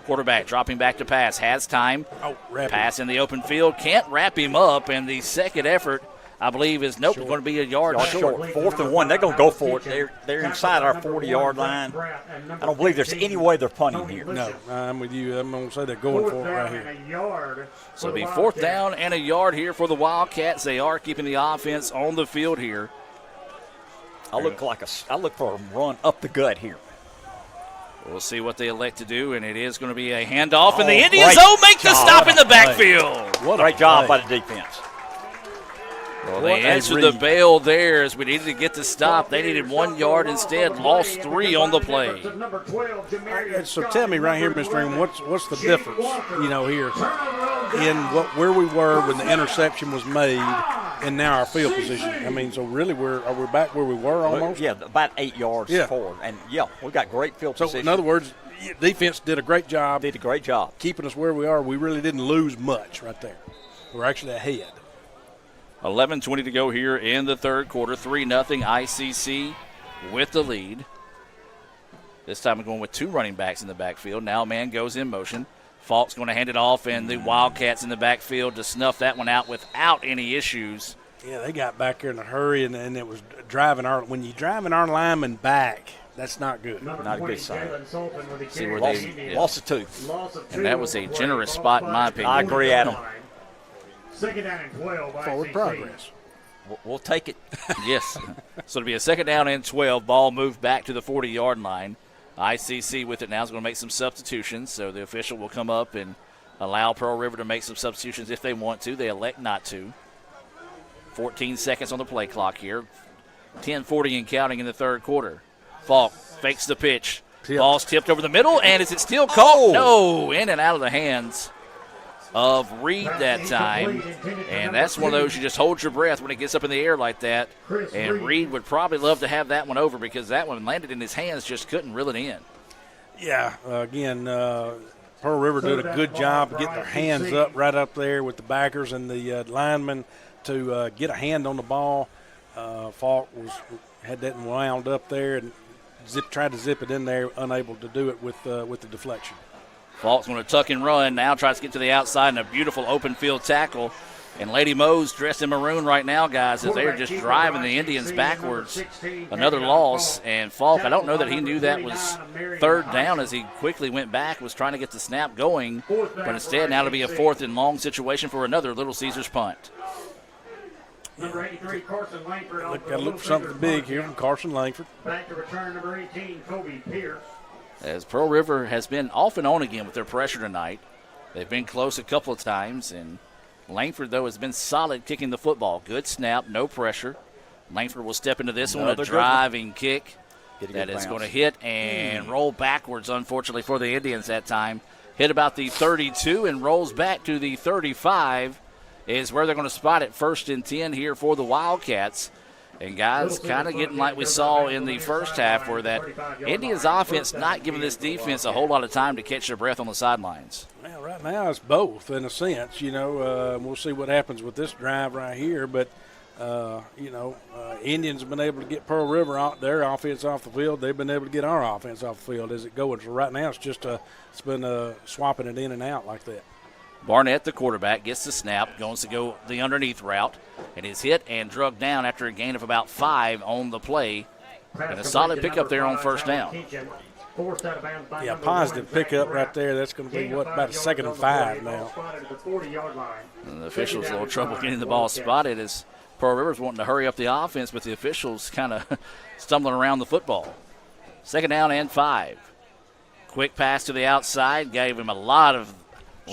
Quarterback dropping back to pass, has time. Pass in the open field, can't wrap him up, and the second effort, I believe, is going to be a yard short. 4th and 1, they're going to go for it. They're inside our 40-yard line. I don't believe there's any way they're punting here. No, I'm with you. I'm going to say they're going for it right here. So it'll be 4th down and a yard here for the Wildcats. They are keeping the offense on the field here. I look for a run up the gut here. We'll see what they elect to do, and it is going to be a handoff, and the Indians make the stop in the backfield. What a great job by the defense. Well, they answered the bail there as we needed to get the stop. They needed 1 yard instead, lost 3 on the play. So tell me right here, Mr. Ingram, what's the difference, here? in where we were when the interception was made, and now our field position. I mean, so really, are we back where we were almost? Yeah, about 8 yards forward. And, we got great field position. So, in other words, defense did a great job. Did a great job. Keeping us where we are. We really didn't lose much right there. We're actually ahead. 11:20 to go here in the third quarter. 3-0 ICC with the lead. This time we're going with 2 running backs in the backfield. Now a man goes in motion. Falk's going to hand it off, and the Wildcats in the backfield to snuff that one out without any issues. Yeah, they got back there in a hurry, and it was driving when you're driving our linemen back, that's not good. Not a good sign. See where they lost a 2. And that was a generous spot, in my opinion. I agree, Adam. Second down and 12 by Forward ICC. progress. We'll take it. Yes. So it'll be a second down and 12. Ball moved back to the 40-yard line. ICC with it now is going to make some substitutions, so the official will come up and allow Pearl River to make some substitutions if they want to. They elect not to. 14 seconds on the play clock here. 10:40 and counting in the third quarter. Falk fakes the pitch. Ball's tipped over the middle, and is it still caught? No, in and out of the hands of Reed that time. And that's one of those you just hold your breath when it gets up in the air like that. And Reed would probably love to have that one over because that one landed in his hands, just couldn't reel it in. Yeah, again, Pearl River did a good job of getting their hands up right up there with the backers and the linemen to get a hand on the ball. Falk had that wound up there and tried to zip it in there, unable to do it with the deflection. Falk's going to tuck and run. Now tries to get to the outside and a beautiful open field tackle. And Lady Mo's dressed in maroon right now, guys, as they're just driving the Indians backwards. Another loss. And Falk, I don't know that he knew that was third down as he quickly went back, was trying to get the snap going. But instead, now it'll be a 4th and long situation for another Little Caesars punt. Number 83, Carson Langford. Got to look for something big here from Carson Langford. Back to return, number 18, Kobe Pierce. As Pearl River has been off and on again with their pressure tonight. They've been close a couple of times, and Langford, though, has been solid kicking the football. Good snap, no pressure. Langford will step into this one, a driving kick that is going to hit and roll backwards, unfortunately, for the Indians that time. Hit about the 32 and rolls back to the 35 is where they're going to spot it. 1st and 10 here for the Wildcats. And, guys, kind of getting like we saw in the first half where that Indians offense not giving this defense a whole lot of time to catch their breath on the sidelines. Well, right now it's both in a sense. We'll see what happens with this drive right here. But, Indians have been able to get Pearl River out their offense off the field. They've been able to get our offense off the field as it goes. So right now it's been swapping it in and out like that. Barnett, the quarterback, gets the snap, goes to go the underneath route, and is hit and drugged down after a gain of about 5 on the play. And a solid pickup there on 1st down. Yeah, positive pickup right there. That's going to be, about a 2nd and 5 now. And the officials a little trouble getting the ball spotted as Pearl River's wanting to hurry up the offense, but the officials kind of stumbling around the football. 2nd down and 5. Quick pass to the outside, gave him a lot of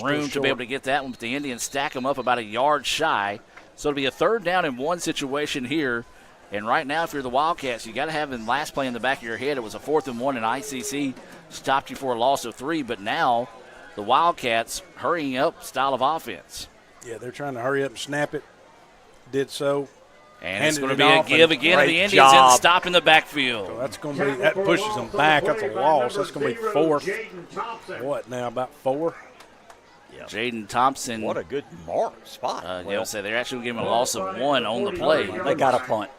room to be able to get that one, but the Indians stack them up about a yard shy. So it'll be a 3rd down and 1 situation here. And right now, if you're the Wildcats, you got to have the last play in the back of your head. It was a 4th and 1, and ICC stopped you for a loss of 3. But now the Wildcats hurrying up style of offense. Yeah, they're trying to hurry up and snap it. Did so. And it's going to be a give again of the Indians and stop in the backfield. So that's going to be, that pushes them back. That's a loss. That's going to be 4th. What now, about 4? Jaden Thompson. What a good spot. They're actually giving a loss of 1 on the play. They got a punt.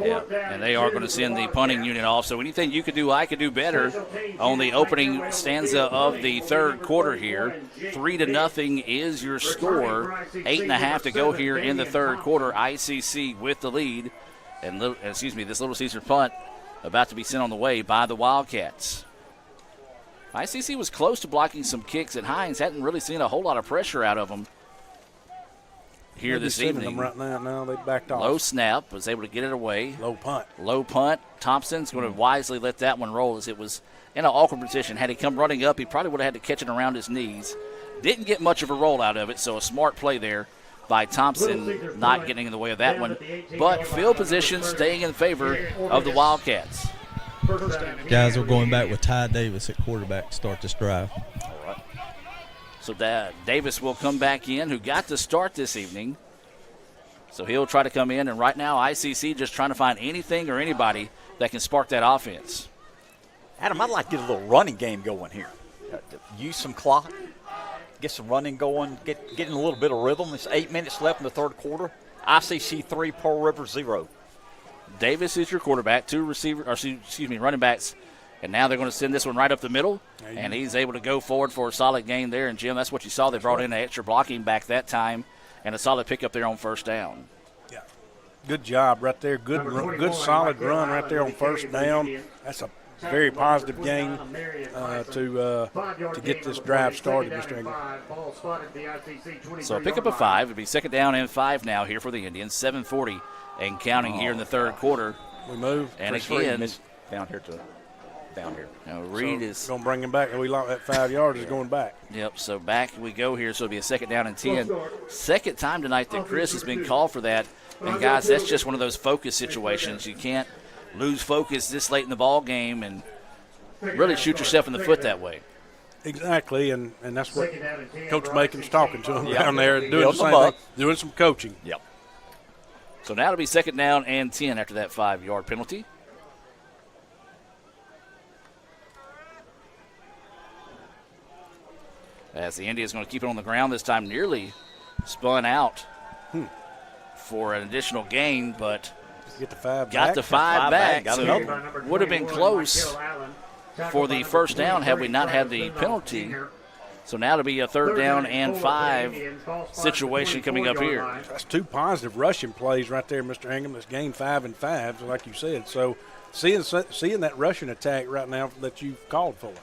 Yeah, and they are going to send the punting unit off. So anything you could do, I could do better on the opening stanza of the third quarter here. 3-0 is your score. 8.5 to go here in the third quarter. ICC with the lead. And this Little Caesar punt about to be sent on the way by the Wildcats. ICC was close to blocking some kicks, and Hines hadn't really seen a whole lot of pressure out of them here this evening. Them right now they backed off. Low snap, was able to get it away. Low punt. Thompson's going to wisely let that one roll as it was in an awkward position. Had he come running up, he probably would have had to catch it around his knees. Didn't get much of a roll out of it, so a smart play there by Thompson, not getting in the way of that one. But field position staying in favor of the Wildcats. Guys, we're going back with Ty Davis at quarterback to start this drive. All right. So Davis will come back in, who got the start this evening. So he'll try to come in, and right now ICC just trying to find anything or anybody that can spark that offense. Adam, I'd like to get a little running game going here. Use some clock, get some running going, getting a little bit of rhythm. There's 8 minutes left in the third quarter. ICC 3, Pearl River 0. Davis is your quarterback, running backs. And now they're going to send this one right up the middle, and he's able to go forward for a solid gain there. And, Jim, that's what you saw. They brought in an extra blocking back that time and a solid pickup there on first down. Yeah, good job right there. Good solid run right there on first down. That's a very positive gain to get this drive started, Mr. Ingram. So a pickup of 5. It'll be second down and 5 now here for the Indians. 7:40 and counting here in the third quarter. We move. And again, down here. Now Reed is going to bring him back. We lost that 5 yards. Is going back. Yep. So back we go here. So it'll be a second down and 10. Second time tonight that Chris has been called for that. And guys, that's just one of those focus situations. You can't lose focus this late in the ball game and really shoot yourself in the foot that way. Exactly, and that's what Coach Macon's talking to him down there, doing the same thing, doing some coaching. Yep. So now it'll be second down and 10 after that 5-yard penalty. As the Indians going to keep it on the ground this time, nearly spun out for an additional gain, but get the 5 got back. the 5 back. So would have been close for the first down had we not had the penalty. So now it'll be a third down and 5 situation coming up here. That's 2 positive rushing plays right there, Mr. Ingram. That's gained 5 and 5, like you said. So seeing that rushing attack right now that you've called for.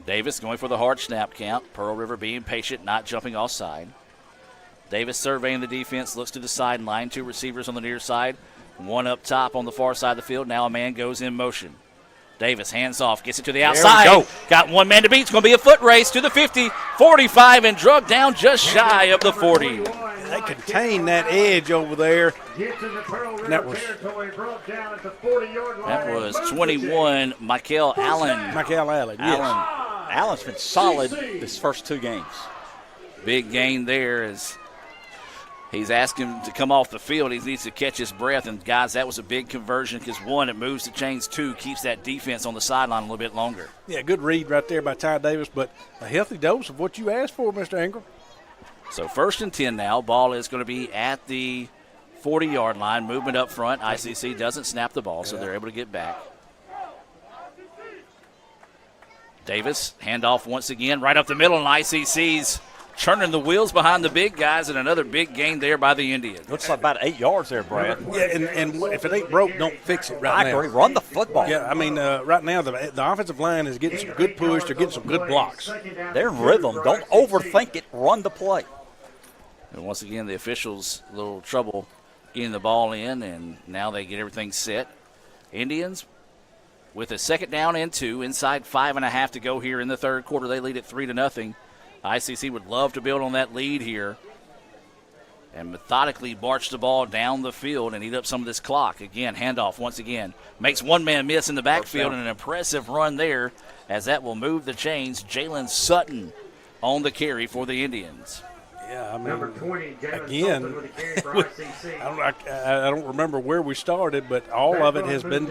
Davis going for the hard snap count. Pearl River being patient, not jumping offside. Davis surveying the defense, looks to the sideline. 2 receivers on the near side, 1 up top on the far side of the field. Now a man goes in motion. Davis hands off, gets it to the outside. Got 1 man to beat. It's going to be a foot race to the 50, 45, and drug down just shy of the 40. They contain that edge over there. That was 21, Michael Allen. Michael Allen, yes. Allen's been solid this first 2 games. Big gain there as he's asking him to come off the field. He needs to catch his breath. And, guys, that was a big conversion because, 1, it moves the chains. 2, keeps that defense on the sideline a little bit longer. Yeah, good read right there by Ty Davis, but a healthy dose of what you asked for, Mr. Ingram. So first and 10 now. Ball is going to be at the 40-yard line. Movement up front. ICC doesn't snap the ball, so they're able to get back. Davis, handoff once again, right up the middle, and ICC's turning the wheels behind the big guys, and another big gain there by the Indians. Looks like about 8 yards there, Brad. Yeah, and if it ain't broke, don't fix it right now. I agree. Run the football. Yeah, I mean, right now the offensive line is getting some good push. They're getting some good blocks. They're in rhythm. Don't overthink it. Run the play. And once again, the officials a little trouble getting the ball in, and now they get everything set. Indians with a second down and 2, inside 5.5 to go here in the third quarter. They lead at 3-0. ICC would love to build on that lead here and methodically march the ball down the field and eat up some of this clock. Again, handoff once again. Makes 1 man miss in the backfield, and an impressive run there as that will move the chains. Jalen Sutton on the carry for the Indians. Yeah, I mean, again, I don't remember where we started, but all of it has been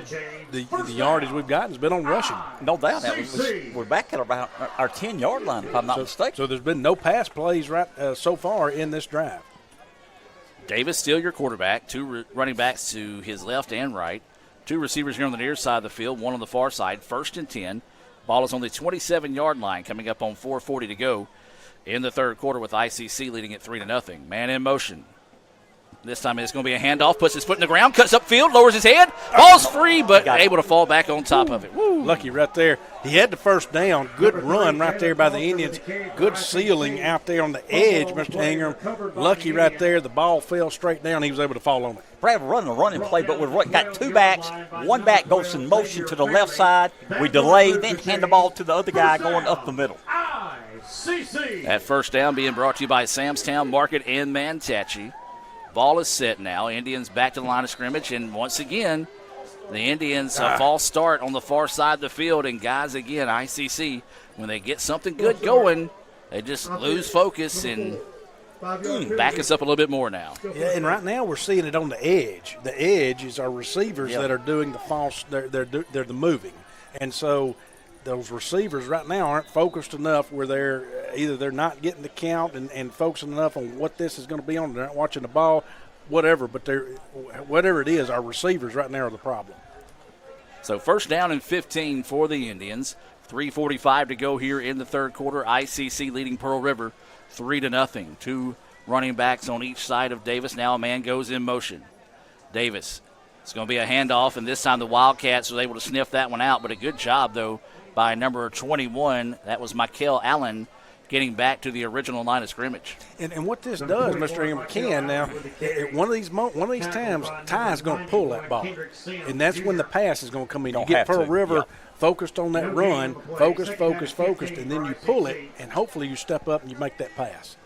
the yardage we've gotten has been on rushing. No doubt. We're back at about our 10-yard line, if I'm not mistaken. So there's been no pass plays so far in this drive. Davis still your quarterback. 2 running backs to his left and right. 2 receivers here on the near side of the field, 1 on the far side. First and 10. Ball is on the 27-yard line, coming up on 4:40 to go in the third quarter with ICC leading at 3-0. Man in motion. This time it's going to be a handoff. Puts his foot in the ground, cuts upfield, lowers his head. Ball's free, but able to fall back on top of it. Woo. Lucky right there. He had the first down. Good run right there by the Indians. Good sealing out there on the edge, Mr. Ingram. Lucky right there. The ball fell straight down. He was able to fall on it. Brad running a running play, but we've got 2 backs. 1 back goes in motion to the left side. We delay, then hand the ball to the other guy going up the middle. That first down being brought to you by Samstown Market and Mantachi. Ball is set now. Indians back to the line of scrimmage, and once again, the Indians a false start on the far side of the field. And guys, again, ICC, when they get something good going, They just lose focus and back us up a little bit more now. Yeah, and right now we're seeing it on the edge. The edge is our receivers that are doing the false. They're the moving, and so those receivers right now aren't focused enough where they're not getting the count and focusing enough on what this is going to be on. They're not watching the ball, whatever. But whatever it is, our receivers right now are the problem. So first down and 15 for the Indians. 3:45 to go here in the third quarter. ICC leading Pearl River 3-0. Two running backs on each side of Davis. Now a man goes in motion. Davis. It's going to be a handoff, and this time the Wildcats was able to sniff that one out. But a good job, though, by number 21. That was Michael Allen getting back to the original line of scrimmage. And what this does, Mr. Ingham, now, one of these times, Ty is going to pull that ball. And that's when the pass is going to come in. You get Pearl River focused on that run, focused, and then you pull it, and hopefully you step up and you make that pass.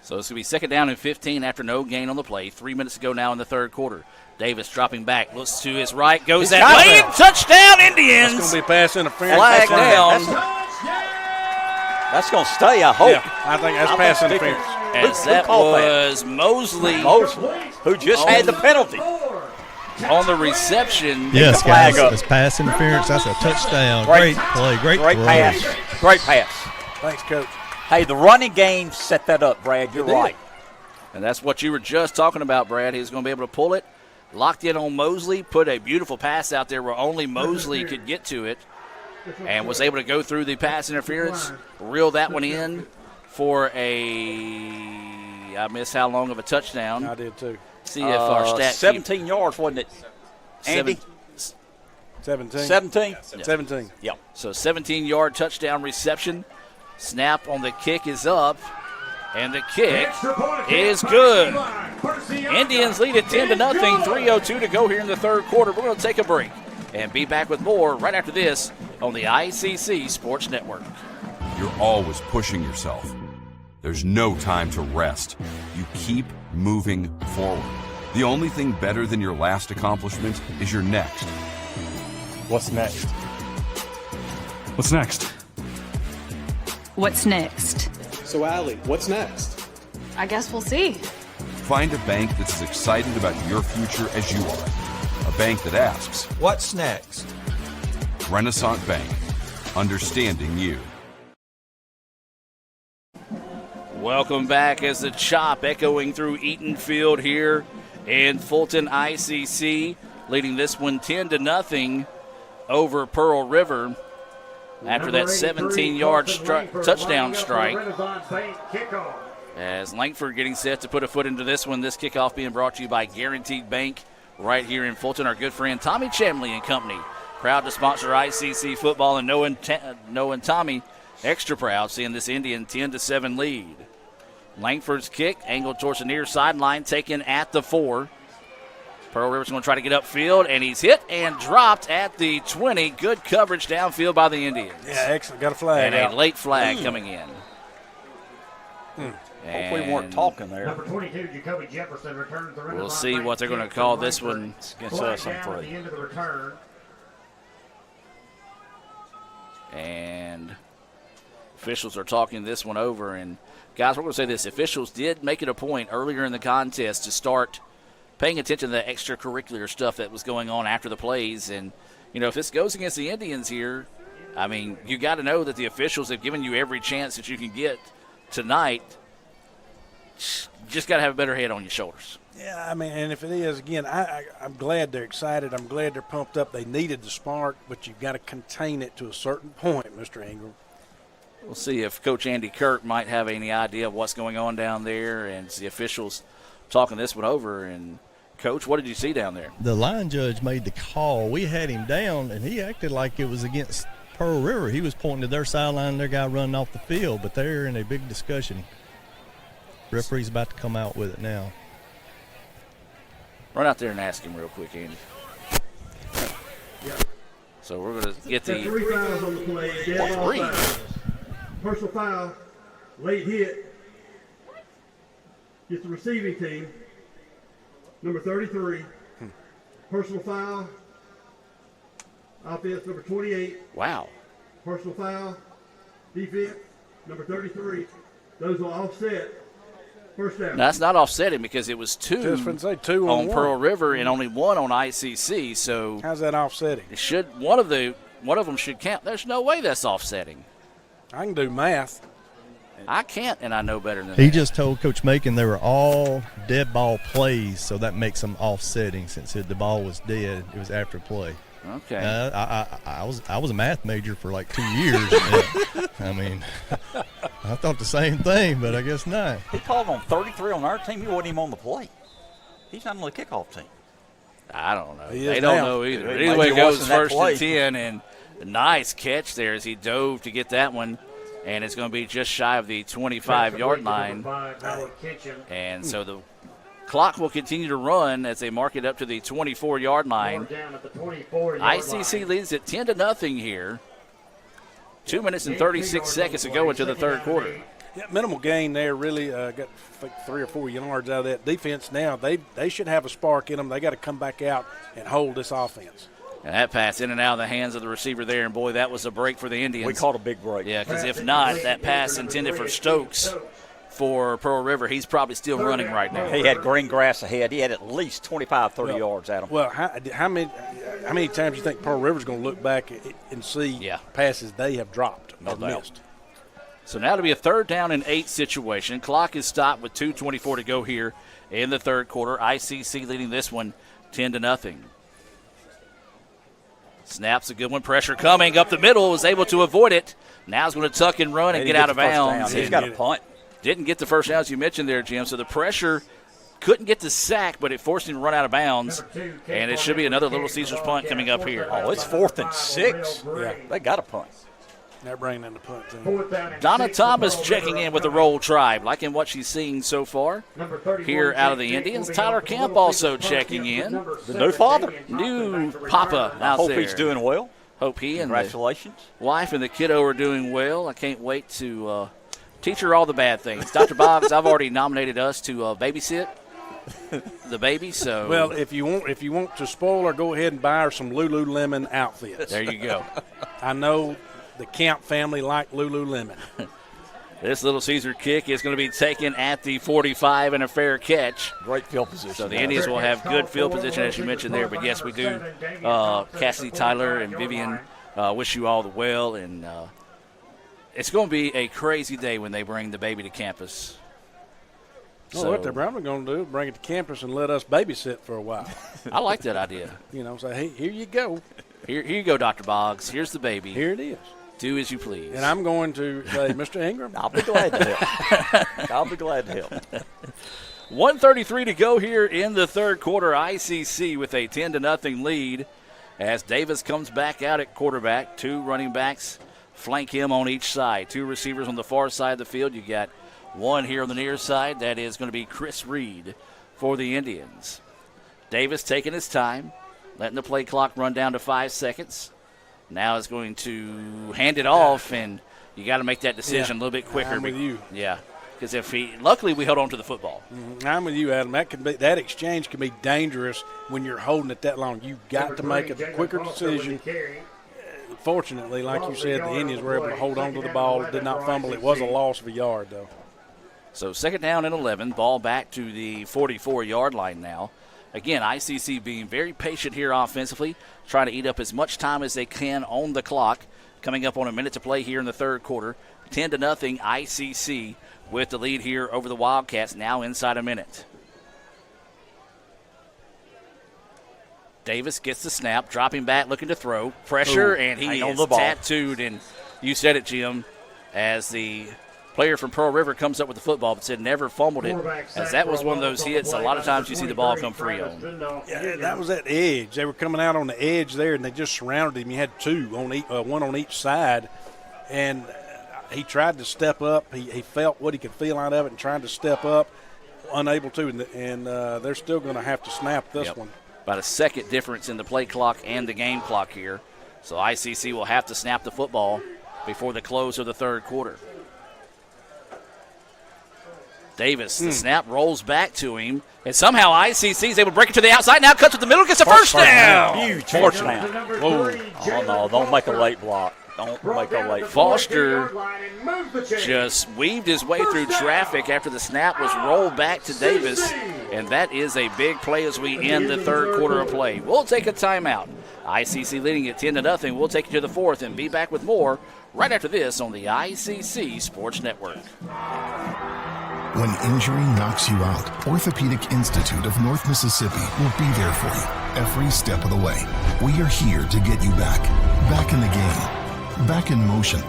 So it's going to be second down and 15 after no gain on the play. 3 minutes to go now in the third quarter. Davis dropping back, looks to his right, goes that way, and touchdown Indians. That's going to be a pass interference. Flag down. That's going to stay, I hope. Yeah, I think that's pass interference. As that was Mosley. Who just had the penalty. On the reception. Yes, guys, that's pass interference. That's a touchdown. Great play, great pass. Great pass. Thanks, Coach. Hey, the running game set that up, Brad. You're right. And that's what you were just talking about, Brad. He's going to be able to pull it. Locked in on Mosley. Put a beautiful pass out there where only Mosley could get to it. And was able to go through the pass interference. Reel that one in for I missed how long of a touchdown. I did too. See if our stat 17 yards, wasn't it, Andy? 17. 17? 17. Yeah. So 17-yard touchdown reception. Snap on the kick is up. And the kick is good. Indians lead it 10-0. 3:02 to go here in the third quarter. We're going to take a break and be back with more right after this on the ICC Sports Network. You're always pushing yourself. There's no time to rest. You keep moving forward. The only thing better than your last accomplishment is your next. What's next? What's next? What's next? So, Allie, what's next? I guess we'll see. Find a bank that's as excited about your future as you are. A bank that asks, What's next? Renaissance Bank, understanding you. Welcome back as the chop echoing through Eaton Field here in Fulton. ICC leading this one 10-0 over Pearl River after that 17-yard touchdown strike. As Langford getting set to put a foot into this one, this kickoff being brought to you by Guaranteed Bank right here in Fulton. Our good friend Tommy Chamley and Company, proud to sponsor ICC football, and Noah and Tommy extra proud seeing this Indian 10-7 lead. Langford's kick angled towards the near sideline, taken at the 4. Pearl River's going to try to get upfield, and he's hit and dropped at the 20. Good coverage downfield by the Indians. Yeah, excellent. Got a flag. And a late flag coming in. Hopefully we weren't talking there. Number 22, Jacoby Jefferson returns the We'll see what they're going to call this one against us on at the end of the return. And officials are talking this one over. And, guys, we're going to say this. Officials did make it a point earlier in the contest to start paying attention to the extracurricular stuff that was going on after the plays. And, you know, if this goes against the Indians here, I mean, you got to know that the officials have given you every chance that you can get tonight. Just got to have a better head on your shoulders. Yeah, I mean, and if it is, again, I'm glad they're excited. I'm glad they're pumped up. They needed the spark, but you've got to contain it to a certain point, Mr. Ingram. We'll see if Coach Andy Kirk might have any idea of what's going on down there, and the officials talking this one over. And, Coach, what did you see down there? The line judge made the call. We had him down, and he acted like it was against Pearl River. He was pointing to their sideline, their guy running off the field, but they're in a big discussion. Referee's about to come out with it now. Run out there and ask him real quick, Andy. So we're going to get the 3 fouls on the play. Dead ball foul. Personal foul, late hit. Gets the receiving team. Number 33. Personal foul. Offense number 28. Wow. Personal foul. Defense. Number 33. Those will offset. First down. Now, that's not offsetting because it was two, Just gonna say two on one. Pearl River and only one on ICC. So how's that offsetting? It should one of them should count. There's no way that's offsetting. I can do math. I can't, and I know better than He that. just told Coach Macon they were all dead ball plays, so that makes them offsetting since the ball was dead. It was after play. Okay. I was a math major for like 2 years. I mean, I thought the same thing, but I guess not. He called on 33 on our team. He wasn't even on the play. He's not on the kickoff team. I don't know. He They is don't now. know either. Maybe Anyway, it it goes wasn't that first play. and 10, and a nice catch there as he dove to get that one, and it's going to be just shy of the 25-yard line. And so the clock will continue to run as they mark it up to the 24-yard line. ICC leads it 10-0 here. 2 minutes and 36 seconds to go into the third quarter. Yeah, minimal gain there. Really got 3 or 4 yards out of that defense. Now they should have a spark in them. They got to come back out and hold this offense. And that pass in and out of the hands of the receiver there, and boy, that was a break for the Indians. We called a big break. Yeah, because if not, that pass intended for Stokes for Pearl River, he's probably still running right now. He had green grass ahead. He had at least 25, 30 yards at him. Well, how many times do you think Pearl River's going to look back and see passes they have dropped or missed? So now to be a 3rd down and 8 situation. Clock is stopped with 2:24 to go here in the third quarter. ICC leading this one 10-0. Snaps a good one. Pressure coming up the middle. Was able to avoid it. Now he's going to tuck and run and get out of bounds. He's got a punt. Didn't get the first down, as you mentioned there, Jim. So the pressure couldn't get the sack, but it forced him to run out of bounds. And it should be another Little Caesars punt coming up here. Oh, it's 4th and 6. Yeah. They got a punt. They're bringing in the punt team. Donna Thomas checking in with the Roll Tribe, liking what she's seeing so far here out of the Indians. Tyler Camp also checking in. The new father. New Papa I out hope there. he's doing well. Hope he and Congratulations. the wife and the kiddo are doing well. I can't wait to teach her all the bad things. Dr. Boggs, I've already nominated us to babysit the baby. So Well, if you want to spoil her, go ahead and buy her some Lululemon outfits. there you go. I know the Camp family like Lululemon. This Little Caesar kick is going to be taken at the 45 and a fair catch. Great field position. So the Indians will have good field position, as you mentioned there. But, yes, we do. Cassidy, Tyler, and Vivian wish you all the well. And it's going to be a crazy day when they bring the baby to campus. Well, what they're probably going to do is bring it to campus and let us babysit for a while. I like that idea. Say, hey, here you go. Here you go, Dr. Boggs. Here's the baby. Here it is. Do as you please. And I'm going to say, Mr. Ingram. I'll be glad to help. I'll be glad to help. 1:33 to go here in the third quarter. ICC with a 10-0 lead as Davis comes back out at quarterback. 2 running backs flank him on each side. 2 receivers on the far side of the field. You got 1 here on the near side. That is going to be Chris Reed for the Indians. Davis taking his time, letting the play clock run down to 5 seconds. Now is going to hand it off, and you got to make that decision a little bit quicker. I'm with you. Yeah, because luckily we held on to the football. I'm with you, Adam. That exchange can be dangerous when you're holding it that long. You've got to make a quicker decision. Fortunately, like you said, the Indians were able to hold on to the ball, did not fumble. It was a loss of a yard, though. So 2nd down and 11, ball back to the 44-yard line now. Again, ICC being very patient here offensively, trying to eat up as much time as they can on the clock. Coming up on a minute to play here in the third quarter. 10-0 ICC with the lead here over the Wildcats, now inside a minute. Davis gets the snap, dropping back, looking to throw. Pressure, and he is tattooed. And you said it, Jim, as the player from Pearl River comes up with the football but said never fumbled it, as that was one of those hits a lot of times you see the ball come free on. Yeah, that was that edge. They were coming out on the edge there, and they just surrounded him. You had 2 on each, 1 on each side, and he tried to step up. He felt what he could feel out of it and tried to step up, unable to, and they're still going to have to snap this one. About a second difference in the play clock and the game clock here. So ICC will have to snap the football before the close of the third quarter. Davis, the snap rolls back to him, and somehow ICC is able to break it to the outside. Now cuts to the middle, gets a first down. Huge first down. Whoa. Oh, no, don't make a late block. Don't make a late. Foster just weaved his way through traffic after the snap was rolled back to Davis, and that is a big play as we end the third quarter of play. We'll take a timeout. ICC leading at 10-0. We'll take you to the fourth and be back with more right after this on the ICC Sports Network. When injury knocks you out, Orthopedic Institute of North Mississippi will be there for you every step of the way. We are here to get you back in the game, back in motion,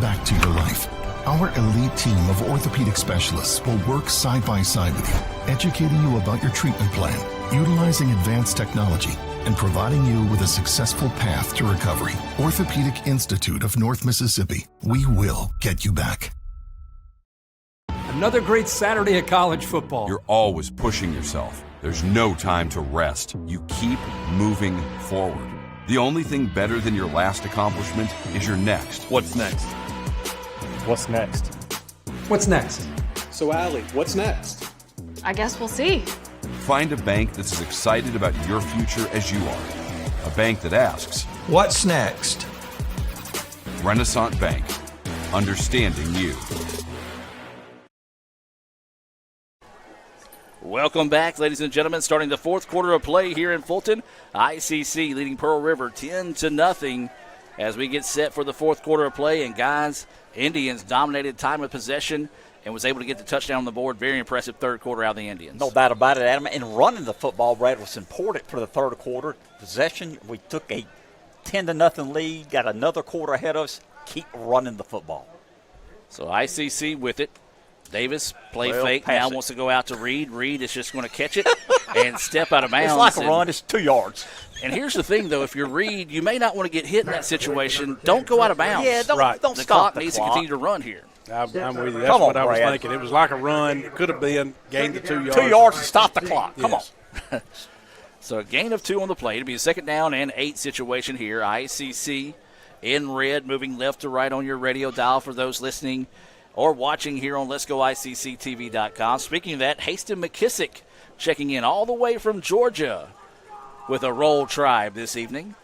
back to your life. Our elite team of orthopedic specialists will work side by side with you, educating you about your treatment plan, utilizing advanced technology, and providing you with a successful path to recovery. Orthopedic Institute of North Mississippi. We will get you back. Another great Saturday of college football. You're always pushing yourself. There's no time to rest. You keep moving forward. The only thing better than your last accomplishment is your next. What's next? What's next? What's next? So, Allie, what's next? I guess we'll see. Find a bank that's as excited about your future as you are. A bank that asks, what's next? Renaissance Bank. Understanding you. Welcome back, ladies and gentlemen. Starting the fourth quarter of play here in Fulton. ICC leading Pearl River 10-0 as we get set for the fourth quarter of play. And guys, Indians dominated time of possession and was able to get the touchdown on the board. Very impressive third quarter out of the Indians. No doubt about it, Adam. And running the football, Brad, was important for the third quarter. Possession, we took a 10-0 lead, got another quarter ahead of us. Keep running the football. So ICC with it. Davis, play fake, now wants to go out to Reed. Reed is just going to catch it and step out of bounds. It's like a run. It's 2 yards. And here's the thing, though. If you're Reed, you may not want to get hit in that situation. Don't go out of bounds. Yeah, don't the stop clock needs to continue to run here. I'm with you. That's what I was thinking. It was like a run. It could have been gained the 2 yards. 2 yards to stop the clock. Come on. So a gain of 2 on the play. It'll be a 2nd down and 8 situation here. ICC in red, moving left to right on your radio dial for those listening or watching here on Let'sGoICCTV.com. Speaking of that, Haston McKissick checking in all the way from Georgia with a Roll Tribe this evening.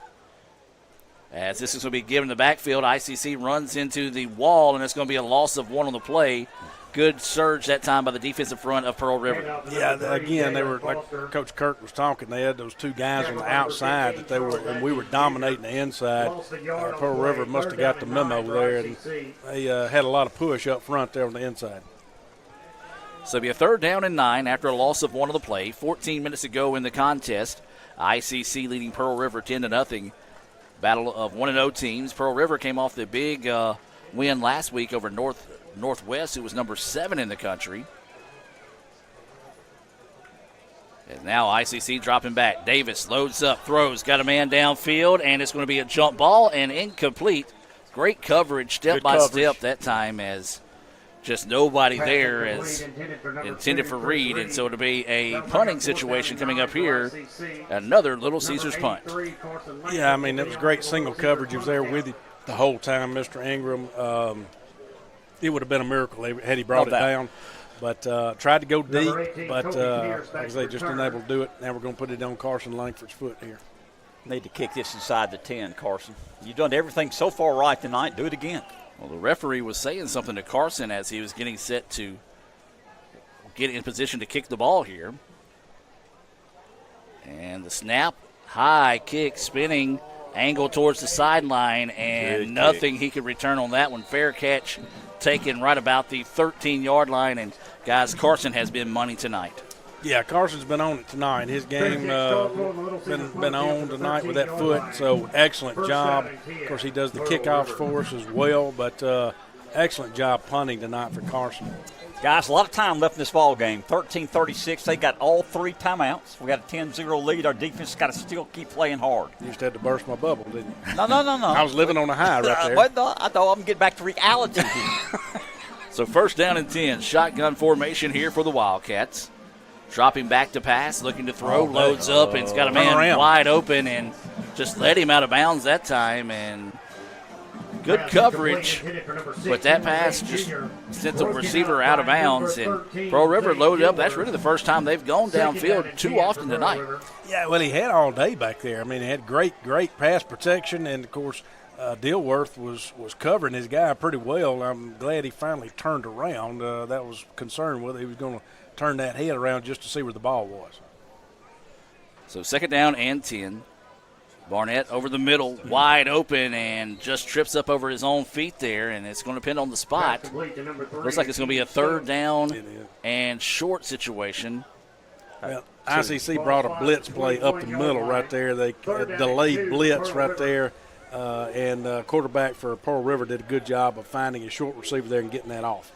As this is going to be given the backfield, ICC runs into the wall, and it's going to be a loss of 1 on the play. Good surge that time by the defensive front of Pearl River. Yeah, again, they were, like Coach Kirk was talking, they had those 2 guys on the outside that they were, and we were dominating the inside. Pearl River must have got the memo there, and they had a lot of push up front there on the inside. So it'll be a 3rd down and 9 after a loss of 1 on the play. 14 minutes to go in the contest. ICC leading Pearl River 10-0. Battle of 1-0 teams. Pearl River came off the big win last week over Northwest, who was number 7 in the country. And now ICC dropping back. Davis loads up, throws, got a man downfield, and it's going to be a jump ball and incomplete. Great coverage, step by step that time, as just nobody there as intended for Reed. And so it'll be a punting situation coming up here. Another Little Caesars punt. Yeah, I mean, it was great single coverage. He was there with you the whole time, Mr. Ingram. It would have been a miracle had he brought it down. But tried to go deep, but like I say, just unable to do it. Now we're going to put it on Carson Langford's foot here. Need to kick this inside the 10, Carson. You've done everything so far right tonight. Do it again. Well, the referee was saying something to Carson as he was getting set to get in position to kick the ball here. And the snap, high kick, spinning, angle towards the sideline, and nothing he could return on that one. Fair catch taken right about the 13-yard line. And, guys, Carson has been money tonight. Yeah, Carson's been on it tonight. His game been on tonight with that foot, so excellent job. Of course, he does the kickoffs for us as well, but excellent job punting tonight for Carson. Guys, a lot of time left in this ball game. 13:36. They got all 3 timeouts. We got a 10-0 lead. Our defense got to still keep playing hard. You just had to burst my bubble, didn't you? No. I was living on a high right there. I thought I'm getting back to reality here. So 1st down and 10. Shotgun formation here for the Wildcats. Dropping back to pass, looking to throw, loads up, and it's got a man wide open and just let him out of bounds that time. And good coverage, but that pass just sent the receiver out of bounds. And Pearl River loaded up. That's really the first time they've gone downfield too often tonight. Yeah, well, he had all day back there. I mean, he had great pass protection, and, of course, Dilworth was covering his guy pretty well. I'm glad he finally turned around. That was concerned whether he was going to turn that head around just to see where the ball was. So 2nd down and 10. Barnett over the middle, wide open, and just trips up over his own feet there, and it's going to depend on the spot. Looks like it's going to be a 3rd down and short situation. Well, ICC brought a blitz play up the middle right there. They delayed blitz right there, and quarterback for Pearl River did a good job of finding a short receiver there and getting that off.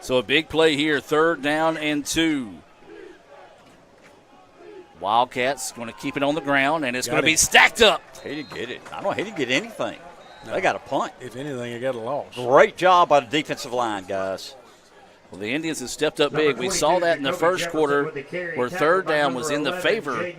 So a big play here, 3rd down and 2. Wildcats going to keep it on the ground, and it's going to be stacked up. He didn't get it. I don't. He didn't get anything. No. They got a punt. If anything, they got a loss. Great job by the defensive line, guys. Well, the Indians have stepped up big. We saw that in the first quarter where 3rd down was in the favor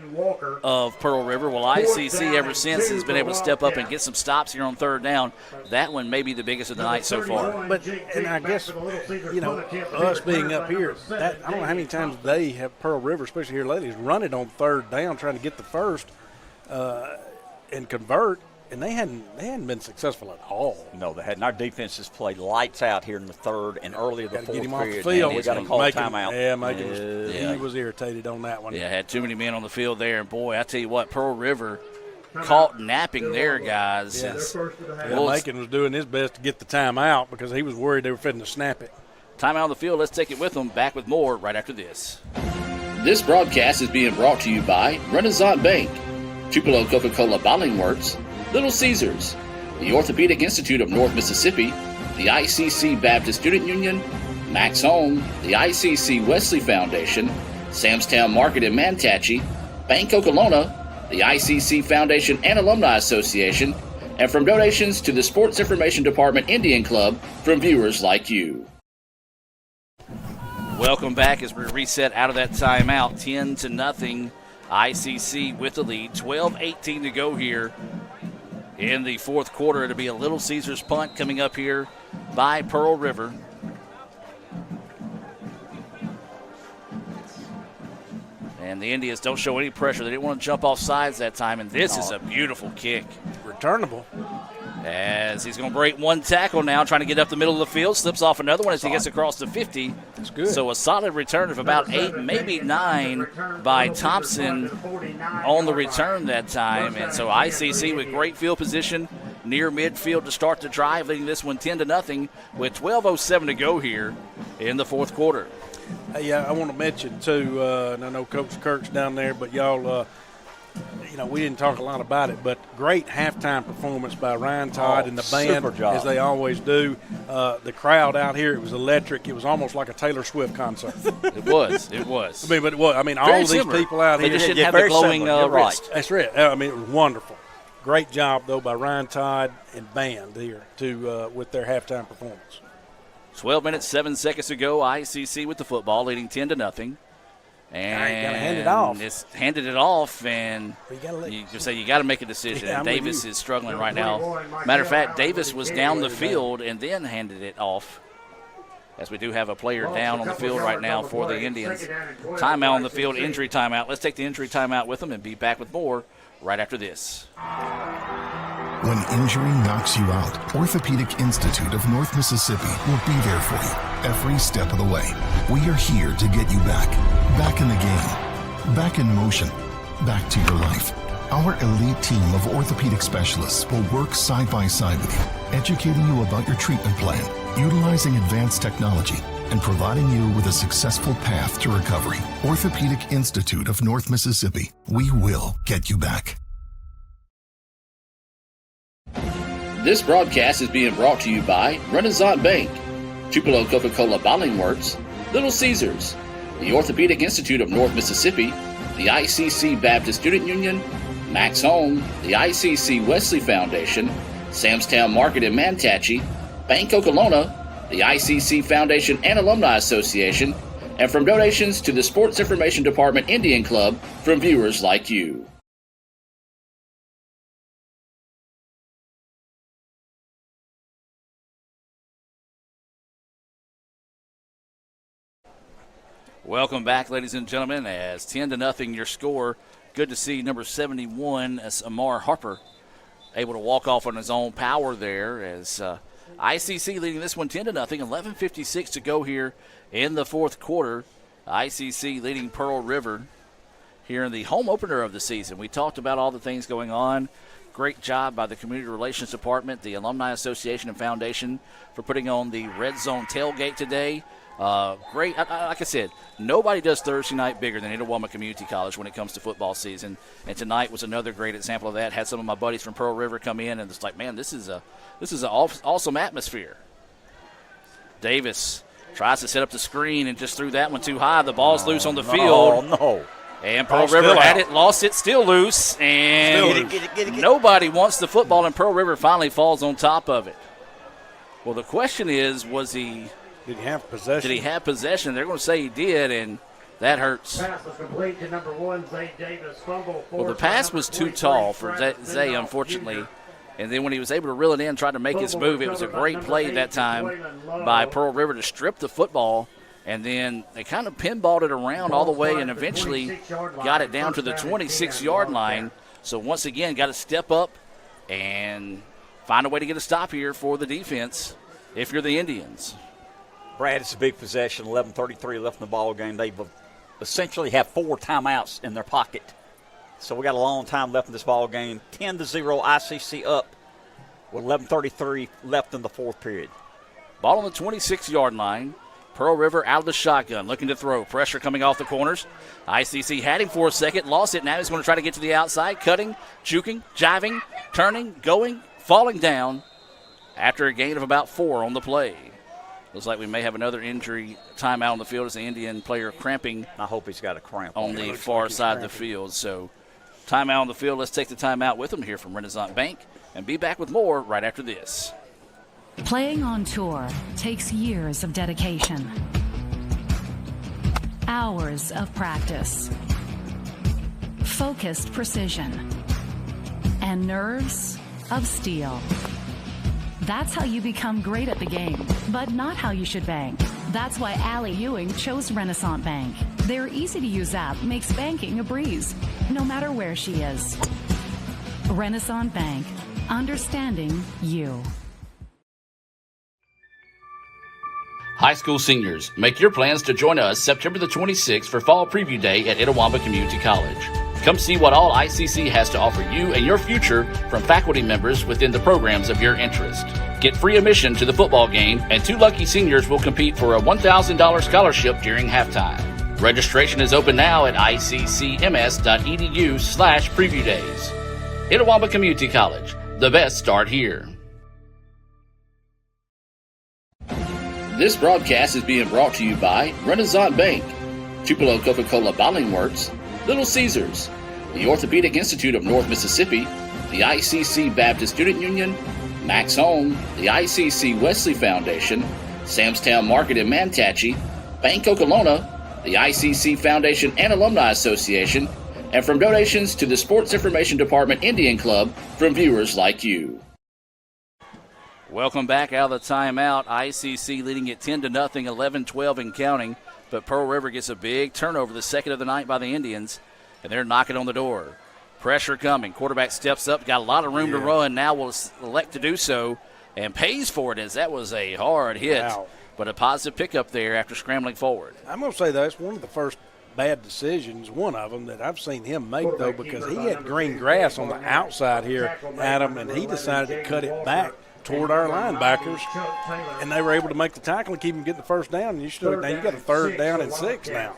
of Pearl River. Well, ICC ever since has been able to step up and get some stops here on 3rd down. That one may be the biggest of the night so far. But, and I guess, us being up here, I don't know how many times they have Pearl River, especially here lately, is run it on 3rd down trying to get the first and convert. And they hadn't been successful at all. No, they hadn't. Our defense has played lights out here in the 3rd and early of the 4th period. Get him off the field. We got to call a timeout. He was irritated on that one. Yeah, had too many men on the field there. And, boy, I tell you what, Pearl River caught napping their guys. Yes. Macon was doing his best to get the timeout because he was worried they were fitting to snap it. Timeout on the field. Let's take it with them. Back with more right after this. This broadcast is being brought to you by Renaissance Bank, Tupelo Coca-Cola Bottling Works, Little Caesars, the Orthopedic Institute of North Mississippi, the ICC Baptist Student Union, Max Home, the ICC Wesley Foundation, Samstown Market in Manatee, Bank Okolona, the ICC Foundation and Alumni Association, and from donations to the Sports Information Department Indian Club from viewers like you. Welcome back as we reset out of that timeout. 10-0, ICC with the lead. 12-18 to go here in the 4th quarter. It'll be a Little Caesars punt coming up here by Pearl River. And the Indians don't show any pressure. They didn't want to jump off sides that time, and this is a beautiful kick. Returnable. As he's going to break one tackle now, trying to get up the middle of the field. Slips off another one as he gets across the 50. That's good. So a solid return of about 8, maybe 9 by Thompson on the return that time. And so ICC with great field position near midfield to start the drive, leading this one 10-0 with 12:07 to go here in the 4th quarter. Hey, I want to mention, too, and I know Coach Kirk's down there, but y'all we didn't talk a lot about it, but great halftime performance by Ryan Todd and the band, as they always do. The crowd out here, it was electric. It was almost like a Taylor Swift concert. It was. I mean, all these people out they here. Just didn't have the glowing wrist. That's right. I mean, it was wonderful. Great job, though, by Ryan Todd and band here with their halftime performance. 12 minutes, 7 seconds to go. ICC with the football, leading 10-0. And gotta hand it off. It's handed it off, and you got to make a decision. And Davis is struggling right now. Matter of fact, Davis was down the field and then handed it off. As we do have a player down on the field right now for the Indians. Timeout on the field, injury timeout. Let's take the injury timeout with them and be back with more right after this. When injury knocks you out, Orthopedic Institute of North Mississippi will be there for you every step of the way. We are here to get you back in the game, back in motion, back to your life. Our elite team of orthopedic specialists will work side by side with you, educating you about your treatment plan, utilizing advanced technology, and providing you with a successful path to recovery. Orthopedic Institute of North Mississippi. We will get you back. This broadcast is being brought to you by Renaissance Bank, Tupelo Coca-Cola Bottling Works, Little Caesars, the Orthopedic Institute of North Mississippi, the ICC Baptist Student Union, Max Home, the ICC Wesley Foundation, Samstown Market in Manatee, Bank Okolona, the ICC Foundation and Alumni Association, and from donations to the Sports Information Department Indian Club from viewers like you. Welcome back, ladies and gentlemen, as 10-0 your score. Good to see number 71, as Amar Harper, able to walk off on his own power there as ICC leading this one 10-0. 11:56 to go here in the fourth quarter. ICC leading Pearl River here in the home opener of the season. We talked about all the things going on. Great job by the Community Relations Department, the Alumni Association and Foundation for putting on the Red Zone tailgate today. Great. Like I said, nobody does Thursday night bigger than Itawamba Community College when it comes to football season. And tonight was another great example of that. Had some of my buddies from Pearl River come in, and it's like, man, this is an awesome atmosphere. Davis tries to set up the screen and just threw that one too high. The ball's loose on the field. No. And Pearl River had it, lost it, still loose. And Get it. nobody wants the football, and Pearl River finally falls on top of it. Well, the question is, did he have possession? Did he have possession? They're going to say he did, and that hurts. Pass was complete to number 1, Zay Davis. Fumble. Well, the pass was too tall for Zay, unfortunately. And then when he was able to reel it in, try to make his move, it was a great play that time by Pearl River to strip the football. And then they kind of pinballed it around all the way and eventually got it down to the 26-yard line. So once again, got to step up and find a way to get a stop here for the defense if you're the Indians. Brad, it's a big possession, 11:33 left in the ball game. They essentially have 4 timeouts in their pocket. So we got a long time left in this ball game. 10-0 ICC up with 11:33 left in the fourth period. Ball on the 26-yard line. Pearl River out of the shotgun, looking to throw. Pressure coming off the corners. ICC had him for a second, lost it. Now he's going to try to get to the outside, cutting, juking, jiving, turning, going, falling down after a gain of about 4 on the play. Looks like we may have another injury timeout on the field as the Indian player cramping. I hope he's got a cramp on the far side of the field. So timeout on the field. Let's take the timeout with them here from Renaissance Bank and be back with more right after this. Playing on tour takes years of dedication, hours of practice, focused precision, and nerves of steel. That's how you become great at the game, but not how you should bank. That's why Allie Ewing chose Renaissance Bank. Their easy-to-use app makes banking a breeze, no matter where she is. Renaissance Bank, understanding you. High school seniors, make your plans to join us September the 26th for Fall Preview Day at Itawamba Community College. Come see what all ICC has to offer you and your future from faculty members within the programs of your interest. Get free admission to the football game, and 2 lucky seniors will compete for a $1,000 scholarship during halftime. Registration is open now at iccms.edu/preview days. Itawamba Community College, the best start here. This broadcast is being brought to you by Renaissance Bank, Tupelo Coca-Cola Bottling Works, Little Caesars, the Orthopedic Institute of North Mississippi, the ICC Baptist Student Union, Max Home, the ICC Wesley Foundation, Samstown Market in Manatachie, Bank Okolona, the ICC Foundation and Alumni Association, and from donations to the Sports Information Department Indian Club from viewers like you. Welcome back out of the timeout. ICC leading it 10-0, 11-12 and counting. But Pearl River gets a big turnover, the second of the night by the Indians, and they're knocking on the door. Pressure coming. Quarterback steps up, got a lot of room to run. Now will elect to do so and pays for it as that was a hard hit. Wow. But a positive pickup there after scrambling forward. I'm going to say that's one of the first bad decisions, one of them, that I've seen him make, though, because he had green grass on the outside here, Adam, and he decided to cut it back toward our linebackers, and they were able to make the tackle and keep him getting the first down. And now you got a 3rd down and 6 now.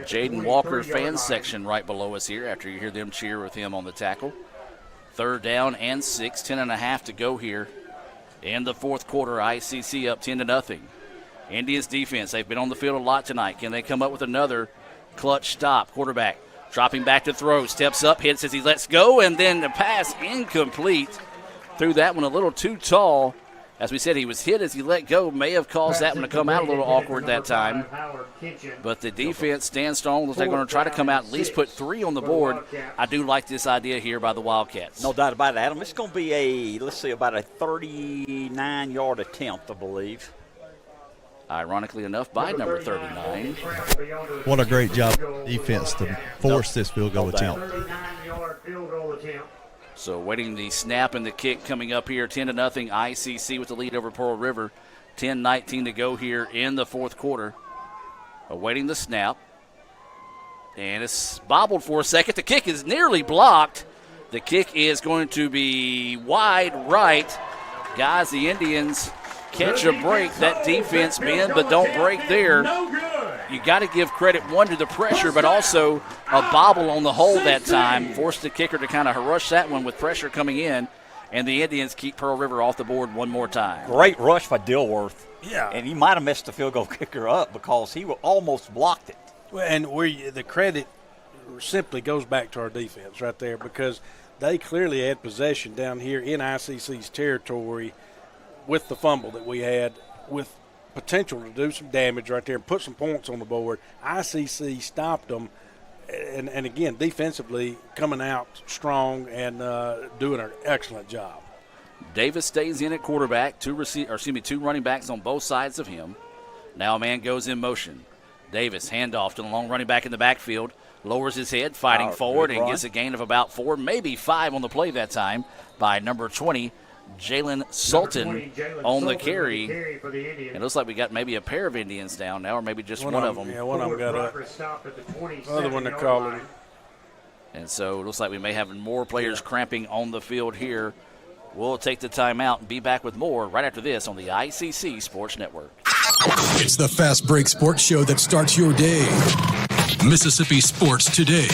Jaden Walker fan section right below us here after you hear them cheer with him on the tackle. 3rd down and 6, 10.5 to go here in the fourth quarter. ICC up 10-0. Indians defense, they've been on the field a lot tonight. Can they come up with another clutch stop? Quarterback dropping back to throw, steps up, hits as he lets go, and then the pass incomplete. Threw that one a little too tall. As we said, he was hit as he let go. May have caused that one to come out a little awkward that time. But the defense stands strong. Looks like they're going to try to come out, at least put 3 on the board. I do like this idea here by the Wildcats. No doubt about it, Adam. It's going to be about a 39-yard attempt, I believe. Ironically enough, by number 39. What a great job defense to force this field goal attempt. 39-yard field goal attempt. So waiting the snap and the kick coming up here. 10-0 ICC with the lead over Pearl River. 10-19 to go here in the fourth quarter. Awaiting the snap. And it's bobbled for a second. The kick is nearly blocked. The kick is going to be wide right. Guys, the Indians catch a break. That defense bend, but don't break there. You got to give credit, one, to the pressure, but also a bobble on the hold that time. Forced the kicker to kind of rush that one with pressure coming in, and the Indians keep Pearl River off the board one more time. Great rush by Dilworth. Yeah. And he might have messed the field goal kicker up because he almost blocked it. Well, and the credit simply goes back to our defense right there, because they clearly had possession down here in ICC's territory with the fumble that we had, with potential to do some damage right there and put some points on the board. ICC stopped them, and again, defensively coming out strong and doing an excellent job. Davis stays in at quarterback, two running backs on both sides of him. Now a man goes in motion. Davis, handoff to the long running back in the backfield, lowers his head, fighting forward, and gets a gain of about 4, maybe 5 on the play that time by number 20, Jalen Sultan on the carry. It looks like we got maybe a pair of Indians down now, or maybe just one of them. Yeah, one of them got up. Other one they're calling. And so it looks like we may have more players cramping on the field here. We'll take the timeout and be back with more right after this on the ICC Sports Network. It's the Fast Break Sports Show that starts your day. Mississippi Sports Today,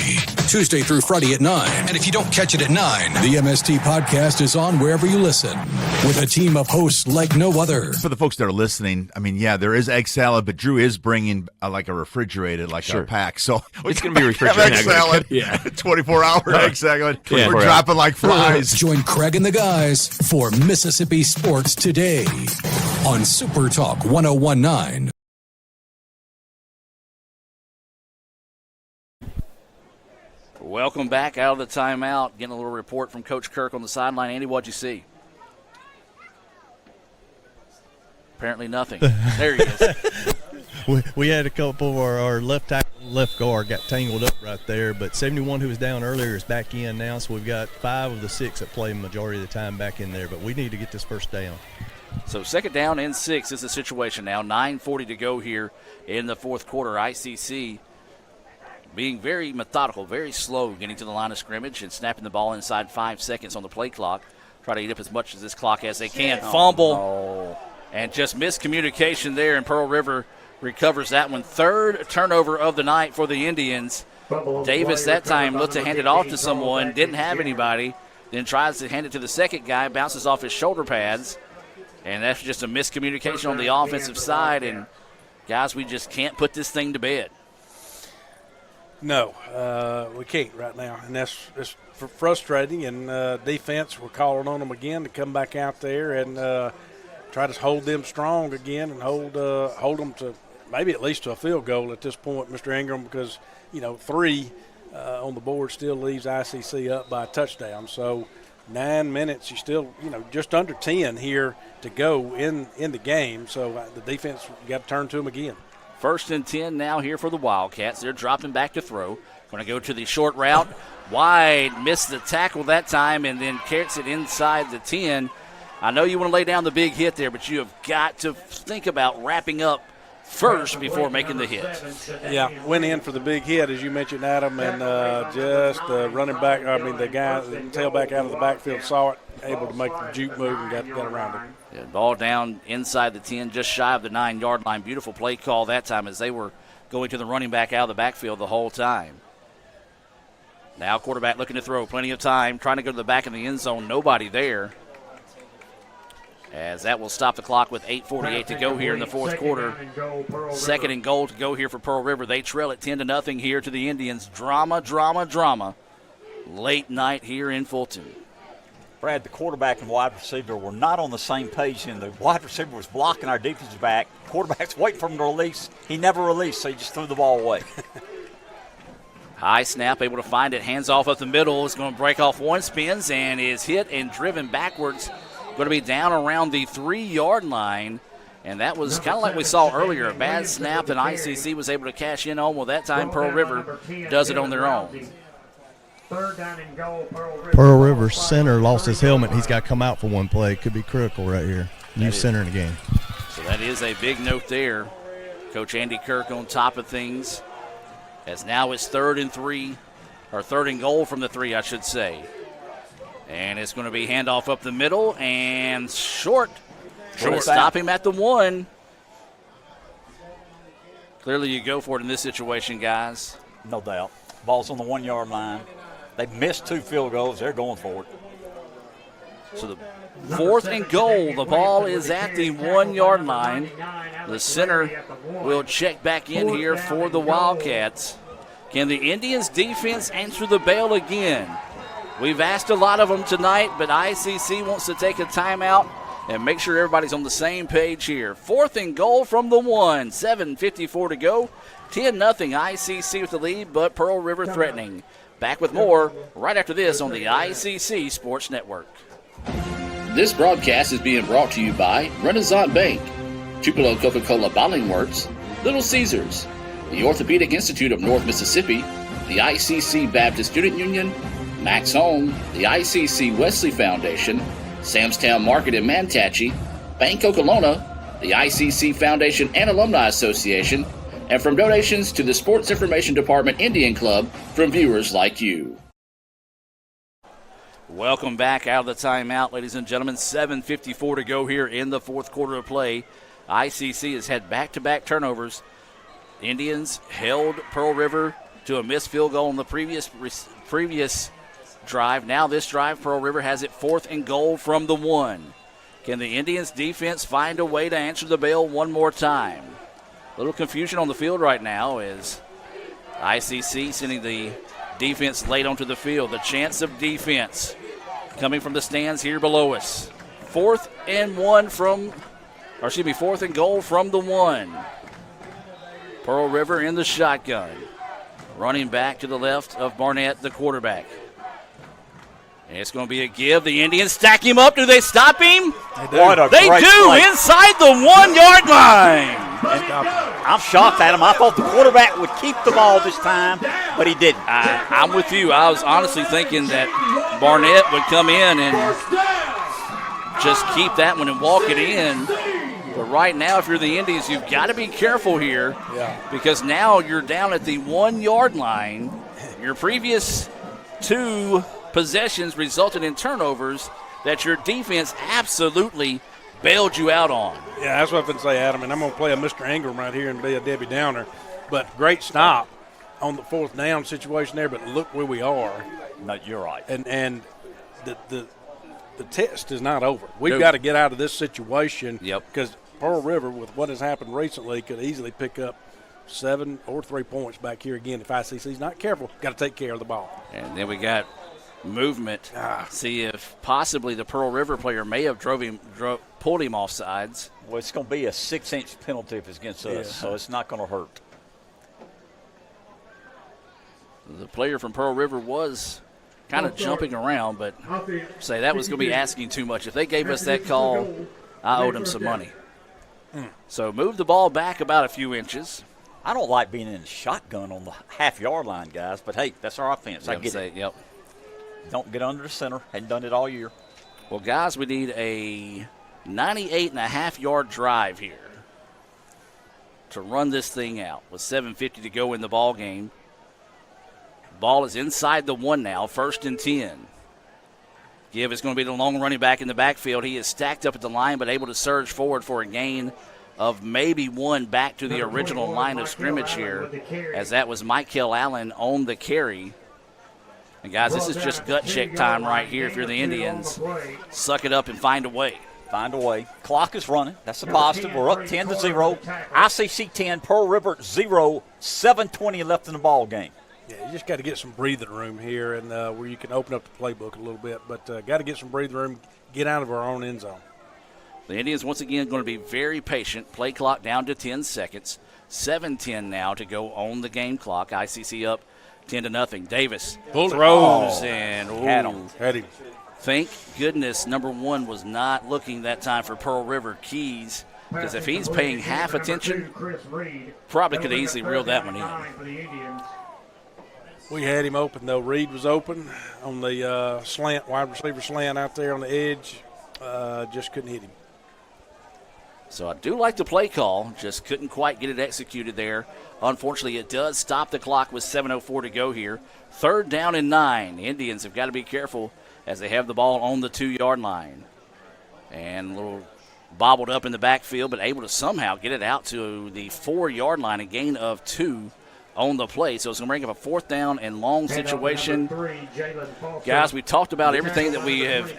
Tuesday through Friday at 9. And if you don't catch it at 9, the MST podcast is on wherever you listen, with a team of hosts like no other. For the folks that are listening, I mean, yeah, there is egg salad, but Drew is bringing like a refrigerated, like a pack. So it's going to be refrigerated. Egg salad, 24-hour egg salad. We're dropping like flies. Join Craig and the guys for Mississippi Sports Today on Super Talk 101.9. Welcome back out of the timeout. Getting a little report from Coach Kirk on the sideline. Andy, what'd you see? Apparently nothing. There he is. We had a couple of our left tackle, left guard got tangled up right there, but 71 who was down earlier is back in now, so we've got 5 of the 6 that play majority of the time back in there, but we need to get this first down. So 2nd down and 6 is the situation now. 9:40 to go here in the fourth quarter. ICC being very methodical, very slow getting to the line of scrimmage and snapping the ball inside 5 seconds on the play clock. Try to eat up as much of this clock as they can. Fumble. And just miscommunication there, and Pearl River recovers that one. 3rd turnover of the night for the Indians. Davis that time looked to hand it off to someone, didn't have anybody, then tries to hand it to the second guy, bounces off his shoulder pads, and that's just a miscommunication on the offensive side. And, guys, we just can't put this thing to bed. No, we can't right now, and that's frustrating. And defense, we're calling on them again to come back out there and try to hold them strong again and hold them to maybe at least to a field goal at this point, Mr. Ingram, because 3 on the board still leaves ICC up by a touchdown. So 9 minutes, you still just under 10 here to go in the game. So the defense got to turn to them again. 1st and 10 now here for the Wildcats. They're dropping back to throw. Going to go to the short route. Wide, missed the tackle that time, and then carries it inside the 10. I know you want to lay down the big hit there, but you have got to think about wrapping up first before making the hit. Yeah, went in for the big hit, as you mentioned, Adam, and just the running back, the guy, the tailback out of the backfield saw it, able to make the juke move and got around it. Yeah, ball down inside the 10, just shy of the 9-yard line. Beautiful play call that time as they were going to the running back out of the backfield the whole time. Now quarterback looking to throw, plenty of time, trying to go to the back of the end zone, nobody there. As that will stop the clock with 8:48 to go here in the fourth quarter. 2nd and goal to go here for Pearl River. They trail it 10-0 here to the Indians. Drama. Late night here in Fulton. Brad, the quarterback and wide receiver were not on the same page, and the wide receiver was blocking our defensive back. Quarterback's waiting for him to release. He never released, so he just threw the ball away. High snap, able to find it. Hands off up the middle. Is going to break off one, spins, and is hit and driven backwards. Going to be down around the 3-yard line. And that was kind of like we saw earlier, a bad snap that ICC was able to cash in on. Well, that time Pearl River does it on their own. Third down and goal, Pearl River center lost his helmet. He's got to come out for one play. Could be critical right here. New center in the game. So that is a big note there. Coach Andy Kirk on top of things. As now it's 3rd and 3, or 3rd and goal from the 3, I should say. And it's going to be handoff up the middle and short. Stop him at the 1. Clearly you go for it in this situation, guys. No doubt. Ball's on the 1 yard line. They missed 2 field goals. They're going for it. So the 4th and goal. The ball is at the 1 yard line. The center will check back in here for the Wildcats. Can the Indians defense answer the bell again? We've asked a lot of them tonight, but ICC wants to take a timeout and make sure everybody's on the same page here. 4th and goal from the 1. 7:54 to go. 10-0 ICC with the lead, but Pearl River threatening. Back with more right after this on the ICC Sports Network. This broadcast is being brought to you by Renaissance Bank, Tupelo Coca-Cola Bottling Works, Little Caesars, the Orthopedic Institute of North Mississippi, the ICC Baptist Student Union, Max Home, the ICC Wesley Foundation, Samstown Market in Manatee, Bank Okolona, the ICC Foundation and Alumni Association, and from donations to the Sports Information Department Indian Club from viewers like you. Welcome back out of the timeout, ladies and gentlemen. 7:54 to go here in the 4th quarter of play. ICC has had back-to-back turnovers. Indians held Pearl River to a missed field goal on the previous drive. Now this drive, Pearl River has it 4th and goal from the 1. Can the Indians defense find a way to answer the bell one more time? A little confusion on the field right now as ICC sending the defense late onto the field. The chance of defense coming from the stands here below us. 4th and goal from the 1. Pearl River in the shotgun. Running back to the left of Barnett, the quarterback. And it's going to be a give. The Indians stack him up. Do they stop him? They do play. Inside the 1 yard line. I'm shocked at him. I thought the quarterback would keep the ball this time, but he didn't. I'm with you. I was honestly thinking that Barnett would come in and just keep that one and walk it in. But right now, if you're the Indians, you've got to be careful here because now you're down at the 1 yard line. Your previous 2 possessions resulted in turnovers that your defense absolutely bailed you out on. Yeah, that's what I'm going to say, Adam, and I'm going to play a Mr. Ingram right here and be a Debbie Downer. But great stop on the 4th down situation there, but look where we are. No, you're right. And the test is not over. We've got to get out of this situation because Pearl River, with what has happened recently, could easily pick up 7 or 3 points back here again if ICC's not careful. Got to take care of the ball. And then we got movement. See if possibly the Pearl River player may have pulled him off sides. Well, it's going to be a 6-inch penalty if it's against us, so it's not going to hurt. The player from Pearl River was kind of jumping around, but say that was going to be asking too much. If they gave us that call, I owed them some money. So move the ball back about a few inches. I don't like being in the shotgun on the half-yard line, guys, but, hey, that's our offense. I get it. Yep. Don't get under the center. Hadn't done it all year. Well, guys, we need a 98.5-yard drive here to run this thing out with 7:50 to go in the ball game. Ball is inside the 1 now, 1st and 10. Give is going to be the long running back in the backfield. He is stacked up at the line but able to surge forward for a gain of maybe 1 back to the original line of scrimmage here, as that was Michael Allen on the carry. And, guys, this is just gut check time right here if you're the Indians. Suck it up and find a way. Find a way. Clock is running. That's a positive. We're up 10-0. ICC 10, Pearl River 0, 7:20 left in the ball game. Yeah, you just got to get some breathing room here and where you can open up the playbook a little bit. But got to get some breathing room, get out of our own end zone. The Indians, once again, going to be very patient. Play clock down to 10 seconds. 7:10 now to go on the game clock. ICC up 10-0. Davis throws and had him. Thank goodness number 1 was not looking that time for Pearl River. Keys, because if he's paying half attention, probably could easily reel that one in. We had him open, though. Reed was open on the slant, wide receiver slant out there on the edge. Just couldn't hit him. So I do like the play call, just couldn't quite get it executed there. Unfortunately, it does stop the clock with 7:04 to go here. 3rd down and 9. Indians have got to be careful as they have the ball on the 2-yard line. And a little bobbled up in the backfield, but able to somehow get it out to the 4-yard line, a gain of 2 on the play. So it's going to bring up a 4th down and long situation. Guys, we talked about everything that we have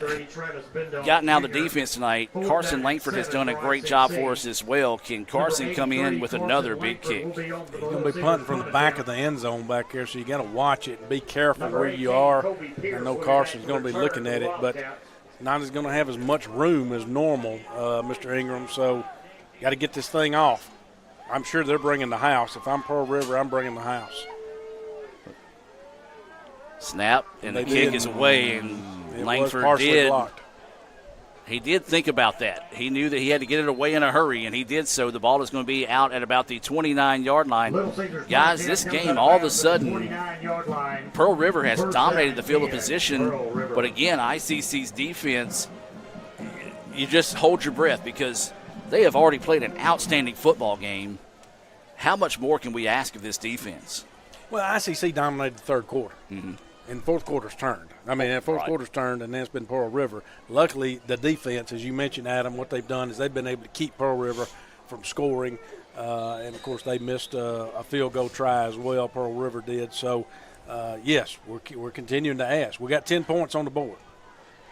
gotten out of the defense tonight. Carson Langford has done a great job for us as well. Can Carson come in with another big kick? He's going to be punting from the back of the end zone back there, so you got to watch it and be careful where you are. I know Carson's going to be looking at it, but not as going to have as much room as normal, Mr. Ingram. So got to get this thing off. I'm sure they're bringing the house. If I'm Pearl River, I'm bringing the house. Snap, and the kick is away, and Langford did. Blocked. He did think about that. He knew that he had to get it away in a hurry, and he did so. The ball is going to be out at about the 29-yard line. Guys, this game, all of a sudden, Pearl River has dominated the field of position. But again, ICC's defense, you just hold your breath because they have already played an outstanding football game. How much more can we ask of this defense? Well, ICC dominated the 3rd quarter. Mm-hmm. And the 4th quarter's turned. I mean, the 4th quarter's turned, and then it's been Pearl River. Luckily, the defense, as you mentioned, Adam, what they've done is they've been able to keep Pearl River from scoring. And, of course, they missed a field goal try as well, Pearl River did. So, yes, we're continuing to ask. We got 10 points on the board.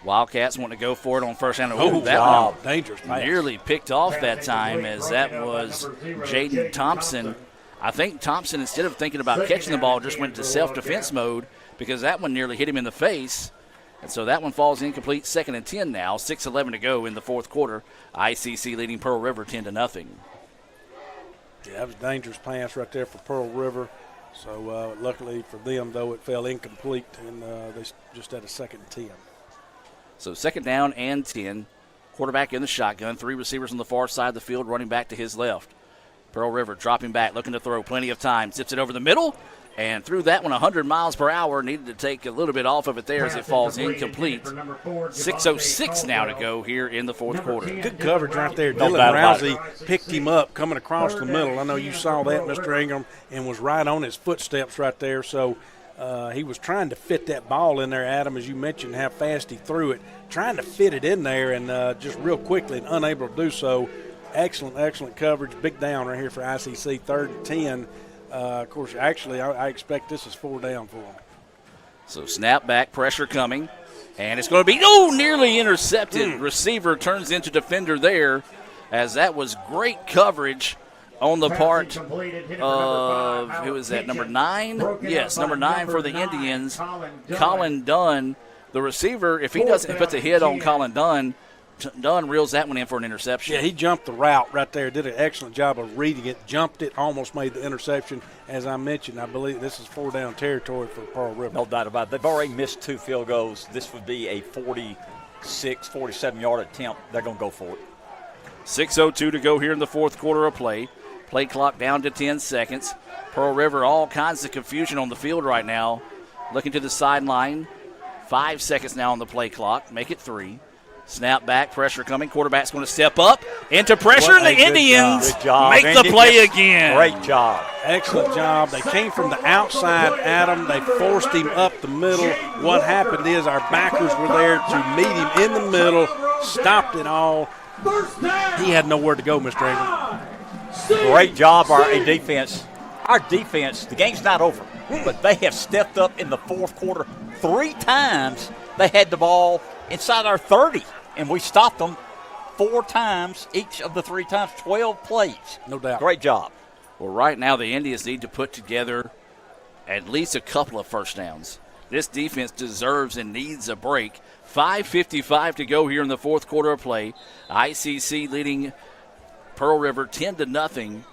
Wildcats want to go for it on first down. That one dangerous pass. Nearly picked off that time as that was Jaden Thompson. I think Thompson, instead of thinking about catching the ball, just went to self-defense mode because that one nearly hit him in the face. And so that one falls incomplete. 2nd and 10 now. 6:11 to go in the 4th quarter. ICC leading Pearl River 10-0. Yeah, that was a dangerous pass right there for Pearl River. So luckily for them, though, it fell incomplete, and they just had a 2nd and 10. So 2nd down and 10. Quarterback in the shotgun. 3 receivers on the far side of the field, running back to his left. Pearl River dropping back, looking to throw. Plenty of time. Zips it over the middle. And threw that one 100 miles per hour. Needed to take a little bit off of it there as it falls incomplete. 6:06 now to go here in the 4th quarter. Good coverage right there. Dylan Rousey picked him up coming across the middle. I know you saw that, Mr. Ingram, and was right on his footsteps right there. So he was trying to fit that ball in there, Adam, as you mentioned, how fast he threw it. Trying to fit it in there and just real quickly and unable to do so. Excellent coverage. Big down right here for ICC, 3rd and 10. Of course, actually, I expect this is 4 down for them. So snap back, pressure coming. And it's going to be, nearly intercepted. Receiver turns into defender there as that was great coverage on the part of, who is that, number 9? Yes, number 9 for the Indians, Colin Dunn. The receiver, if he doesn't put the hit on Colin Dunn, Dunn reels that one in for an interception. Yeah, he jumped the route right there, did an excellent job of reading it, jumped it, almost made the interception. As I mentioned, I believe this is 4 down territory for Pearl River. No doubt about it. They've already missed 2 field goals. This would be a 46, 47-yard attempt. They're going to go for it. 6:02 to go here in the 4th quarter of play. Play clock down to 10 seconds. Pearl River, all kinds of confusion on the field right now. Looking to the sideline. 5 seconds now on the play clock. Make it 3. Snap back, pressure coming. Quarterback's going to step up into pressure, and the Indians make the play again. Great job. Excellent job. They came from the outside, Adam. They forced him up the middle. What happened is our backers were there to meet him in the middle, stopped it all. He had nowhere to go, Mr. Ingram. Great job, our defense. Our defense, the game's not over, but they have stepped up in the 4th quarter. 3 times they had the ball inside our 30, and we stopped them 4 times, each of the 3 times, 12 plays. No doubt. Great job. Well, right now the Indians need to put together at least a couple of first downs. This defense deserves and needs a break. 5:55 to go here in the 4th quarter of play. ICC leading Pearl River 10-0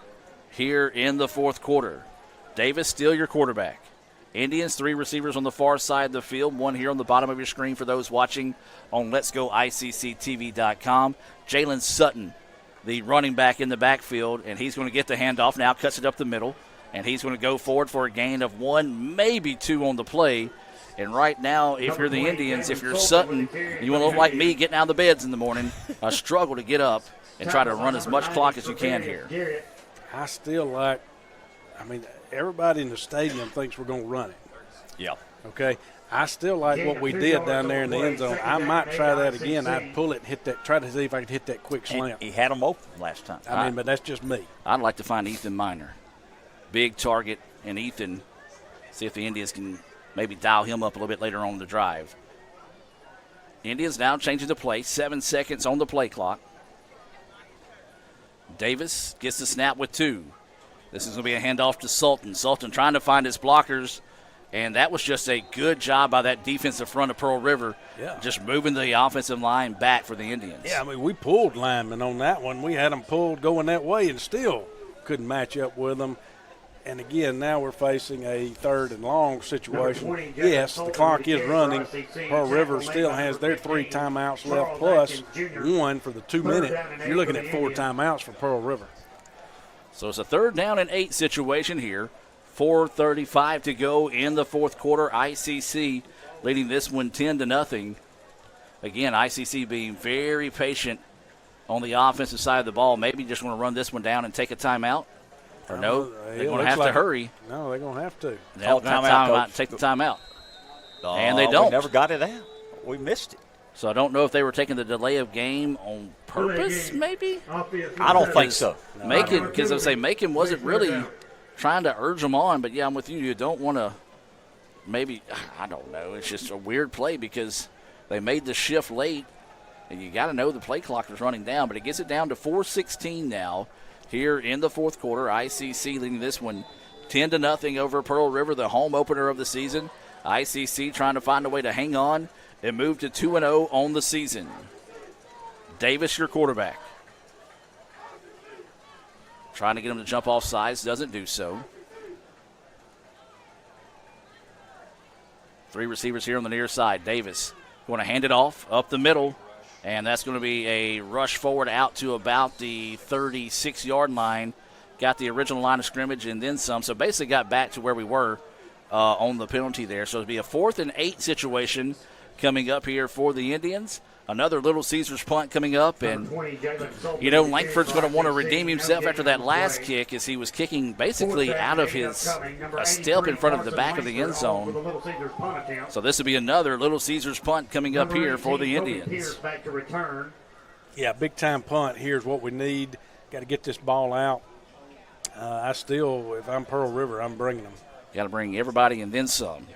here in the 4th quarter. Davis still your quarterback. Indians, 3 receivers on the far side of the field, 1 here on the bottom of your screen for those watching on Let'sGoICCTV.com. Jalen Sutton, the running back in the backfield, and he's going to get the handoff now, cuts it up the middle. and he's going to go forward for a gain of 1, maybe 2 on the play. And right now, if you're the Indians, if you're Sutton, you want to look like me getting out of the beds in the morning, struggle to get up and try to run as much clock as you can here. I still like, everybody in the stadium thinks we're going to run it. Yeah. Okay. I still like what we did down there in the end zone. I might try that again. I'd pull it, hit that, try to see if I could hit that quick slam. He had them open last time. But that's just me. I'd like to find Ethan Miner. Big target, and Ethan, see if the Indians can maybe dial him up a little bit later on in the drive. Indians now changing the play. 7 seconds on the play clock. Davis gets the snap with 2. This is going to be a handoff to Sultan. Sultan trying to find his blockers, and that was just a good job by that defensive front of Pearl River, just moving the offensive line back for the Indians. Yeah, we pulled linemen on that one. We had them pulled going that way and still couldn't match up with them. And, again, now we're facing a 3rd and long situation. Yes, the clock is running. Pearl River still has their 3 timeouts left plus 1 for the 2 minute. You're looking at 4 timeouts for Pearl River. So it's a 3rd down and 8 situation here. 4:35 to go in the fourth quarter. ICC leading this one 10-0. Again, ICC being very patient on the offensive side of the ball. Maybe just want to run this one down and take a timeout. Or no, they're going to have to hurry. No, they're going to have to. They'll take the timeout. And they don't. We never got it out. We missed it. So I don't know if they were taking the delay of game on purpose, maybe? I don't think so. Macon, because I say Macon wasn't really trying to urge them on, but, yeah, I'm with you. You don't want to maybe, I don't know. It's just a weird play because they made the shift late, and you got to know the play clock is running down, but it gets it down to 4:16 now. Here in the fourth quarter, ICC leading this one 10-0 over Pearl River, the home opener of the season. ICC trying to find a way to hang on and move to 2-0 on the season. Davis, your quarterback. Trying to get him to jump off sides, doesn't do so. 3 receivers here on the near side. Davis going to hand it off up the middle. And that's going to be a rush forward out to about the 36-yard line. Got the original line of scrimmage and then some. So basically got back to where we were on the penalty there. So it'll be a 4th and 8 situation coming up here for the Indians. Another Little Caesars punt coming up. And, Langford's going to want to redeem himself after that last kick as he was kicking basically out of his step in front of the back of the end zone. So this will be another Little Caesars punt coming up here for the Indians. Yeah, big-time punt. Here's what we need. Got to get this ball out. If I'm Pearl River, I'm bringing them. Got to bring everybody and then some.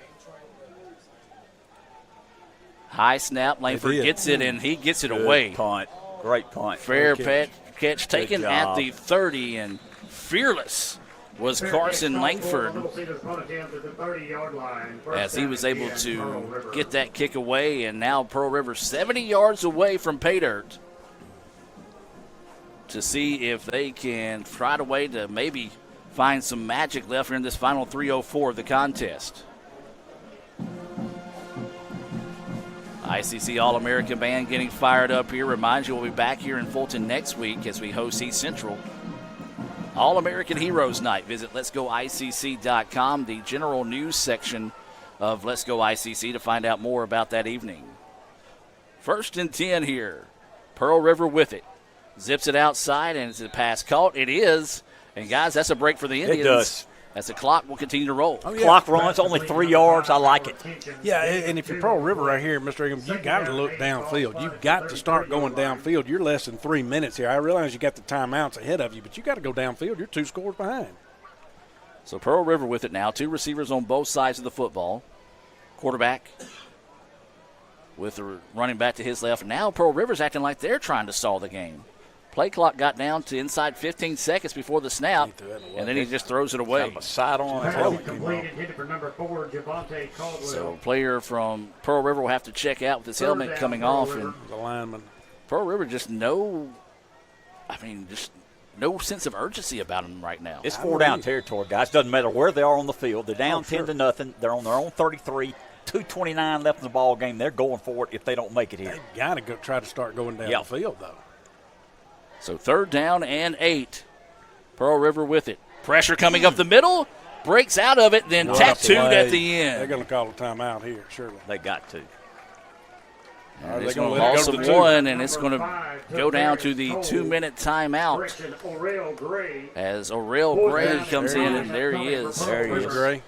High snap. Langford gets it, and he gets it away. Punt. Great punt. Fair catch taken at the 30, and fearless was Carson Langford as he was able to get that kick away, and now Pearl River 70 yards away from pay dirt to see if they can find a way to maybe find some magic left here in this final 3:04 of the contest. ICC All-American Band getting fired up here. Reminds you we'll be back here in Fulton next week as we host East Central. All-American Heroes Night. Visit letsgoicc.com, the general news section of Let's Go ICC, to find out more about that evening. 1st and 10 here. Pearl River with it. Zips it outside, and is it pass caught? It is. And, guys, that's a break for the Indians. It does. As the clock will continue to roll. Clock runs, only 3 yards. I like it. Yeah, and if you're Pearl River right here, Mr. Ingham, you got to look downfield. You've got to start going downfield. You're less than 3 minutes here. I realize you got the timeouts ahead of you, but you got to go downfield. You're 2 scores behind. So Pearl River with it now. 2 receivers on both sides of the football. Quarterback with the running back to his left. Now Pearl River's acting like they're trying to stall the game. Play clock got down to inside 15 seconds before the snap, and then he just throws it away. Kind of a side-on throw. So player from Pearl River will have to check out with his helmet coming off. And the lineman. Pearl River just no sense of urgency about him right now. It's 4-down territory, guys. Doesn't matter where they are on the field. They're down 10-0. They're on their own 33. 2:29 left in the ball game. They're going for it if they don't make it here. They got to go try to start going down the field, though. So 3rd down and 8. Pearl River with it. Pressure coming up the middle. Breaks out of it, then tattooed at the end. They're going to call a timeout here, surely. They got to. And it's going to loss of one, and it's going to go down to the 2-minute timeout as Orell Gray comes in, and there he is. There he is. Gray.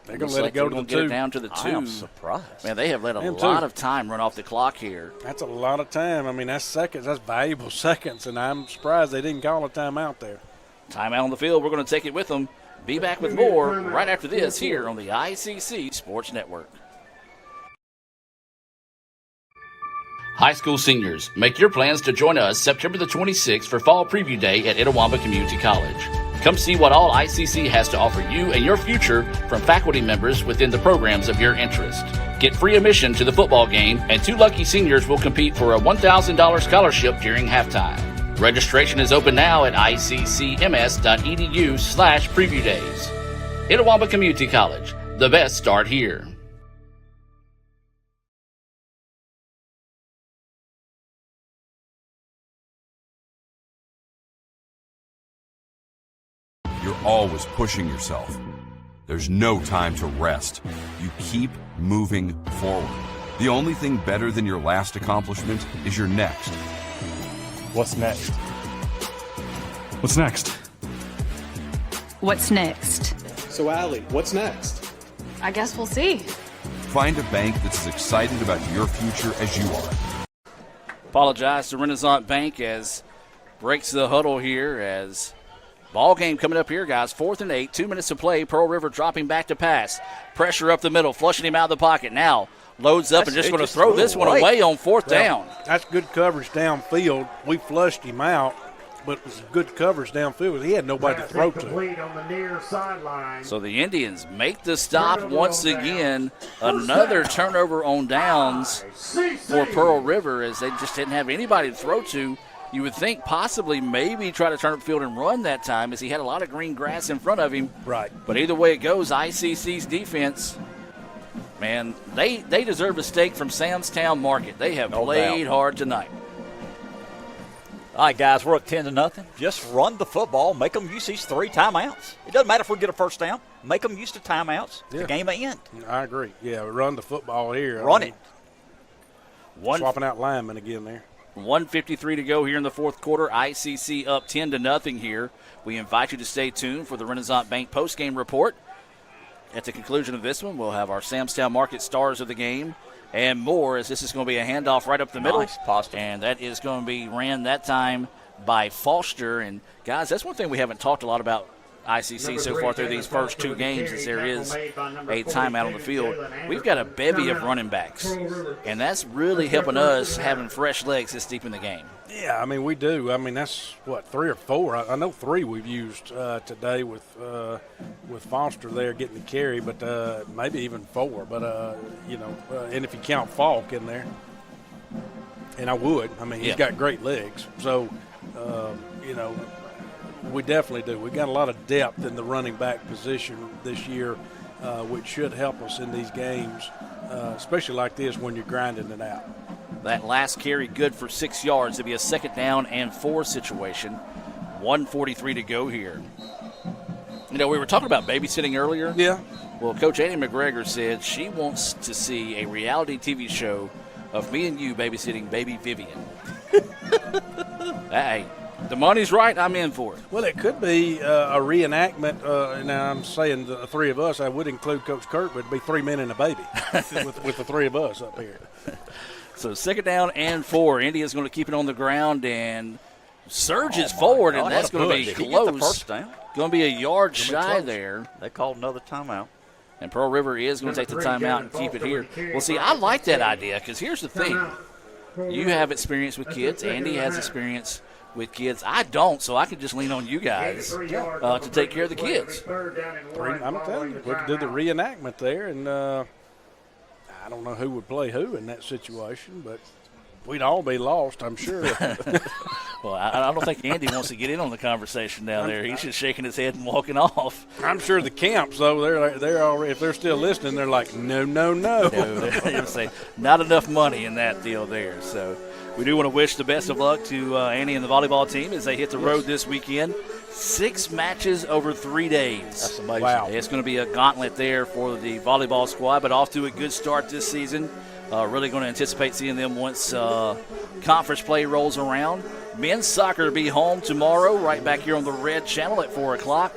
They're going to let it go to the 2. Get it down to the 2. I am surprised. Man, they have let a lot of time run off the clock here. That's a lot of time. I mean, that's seconds. That's valuable seconds, and I'm surprised they didn't call a timeout there. Timeout on the field. We're going to take it with them. Be back with more right after this here on the ICC Sports Network. High school seniors, make your plans to join us September the 26th for Fall Preview Day at Itawamba Community College. Come see what all ICC has to offer you and your future from faculty members within the programs of your interest. Get free admission to the football game, and 2 lucky seniors will compete for a $1,000 scholarship during halftime. Registration is open now at iccms.edu/preview days. Itawamba Community College, the best start here. You're always pushing yourself. There's no time to rest. You keep moving forward. The only thing better than your last accomplishment is your next. What's next? What's next? What's next? So, Allie, what's next? I guess we'll see. Find a bank that's as excited about your future as you are. Apologize to Renaissance Bank as breaks the huddle here as ball game coming up here, guys. 4th and 8, 2 minutes to play. Pearl River dropping back to pass. Pressure up the middle, flushing him out of the pocket. Now loads up and just going to throw this one away on 4th down. That's good coverage downfield. We flushed him out, but it was good coverage downfield. He had nobody to throw to. On the near sideline. So the Indians make the stop once again. Another turnover on downs for Pearl River as they just didn't have anybody to throw to. You would think possibly maybe try to turn up field and run that time as he had a lot of green grass in front of him. Right. But either way it goes, ICC's defense, man, they deserve a steak from Sam's Town Market. They have played hard tonight. All right, guys, we're up 10-0. Just run the football. Make them use these 3 timeouts. It doesn't matter if we get a first down. Make them use the timeouts. Yeah. The game will end. I agree. Yeah, run the football here. Run it. Swapping out linemen again there. 1:53 to go here in the 4th quarter. ICC up 10-0 here. We invite you to stay tuned for the Renaissance Bank postgame report. At the conclusion of this one, we'll have our Sam's Town Market stars of the game and more, as this is going to be a handoff right up the middle. Nice, Foster. And that is going to be ran that time by Foster. And, guys, that's one thing we haven't talked a lot about ICC so far through these first 2 games is there is a timeout on the field. We've got a bevy of running backs, and that's really helping us having fresh legs this deep in the game. Yeah, I mean, we do. I mean, that's, 3 or 4. I know 3 we've used today with Foster there getting the carry, but maybe even 4. But, and if you count Falk in there, and I would. I mean, he's got great legs. So, we definitely do. We've got a lot of depth in the running back position this year, which should help us in these games, especially like this when you're grinding it out. That last carry good for 6 yards. It'll be a 2nd down and 4 situation. 1:43 to go here. We were talking about babysitting earlier. Yeah. Well, Coach Annie McGregor said she wants to see a reality TV show of me and you babysitting baby Vivian. Hey. The money's right, I'm in for it. Well, it could be a reenactment. Now, I'm saying the 3 of us. I would include Coach Kurt, but it'd be 3 men and a baby with the 3 of us up here. So 2nd down and 4. India's going to keep it on the ground and surges forward, and that's going to be close. Did he get the first down? Going to be a yard shy there. They called another timeout. And Pearl River is going to take the timeout and keep it here. Well, see, I like that idea because here's the thing. You have experience with kids. Andy has experience with kids. I don't, so I can just lean on you guys to take care of the kids. I'm telling you, we could do the reenactment there, and I don't know who would play who in that situation, but we'd all be lost, I'm sure. Well, I don't think Andy wants to get in on the conversation down there. He's just shaking his head and walking off. I'm sure the camps, though, they're already, if they're still listening, they're like, no. They're going to say, not enough money in that deal there. So, We do want to wish the best of luck to Annie and the volleyball team as they hit the road this weekend. 6 matches over 3 days. That's amazing. Wow. It's going to be a gauntlet there for the volleyball squad, but off to a good start this season. Really going to anticipate seeing them once conference play rolls around. Men's soccer will be home tomorrow, right back here on the Red Channel at 4 o'clock.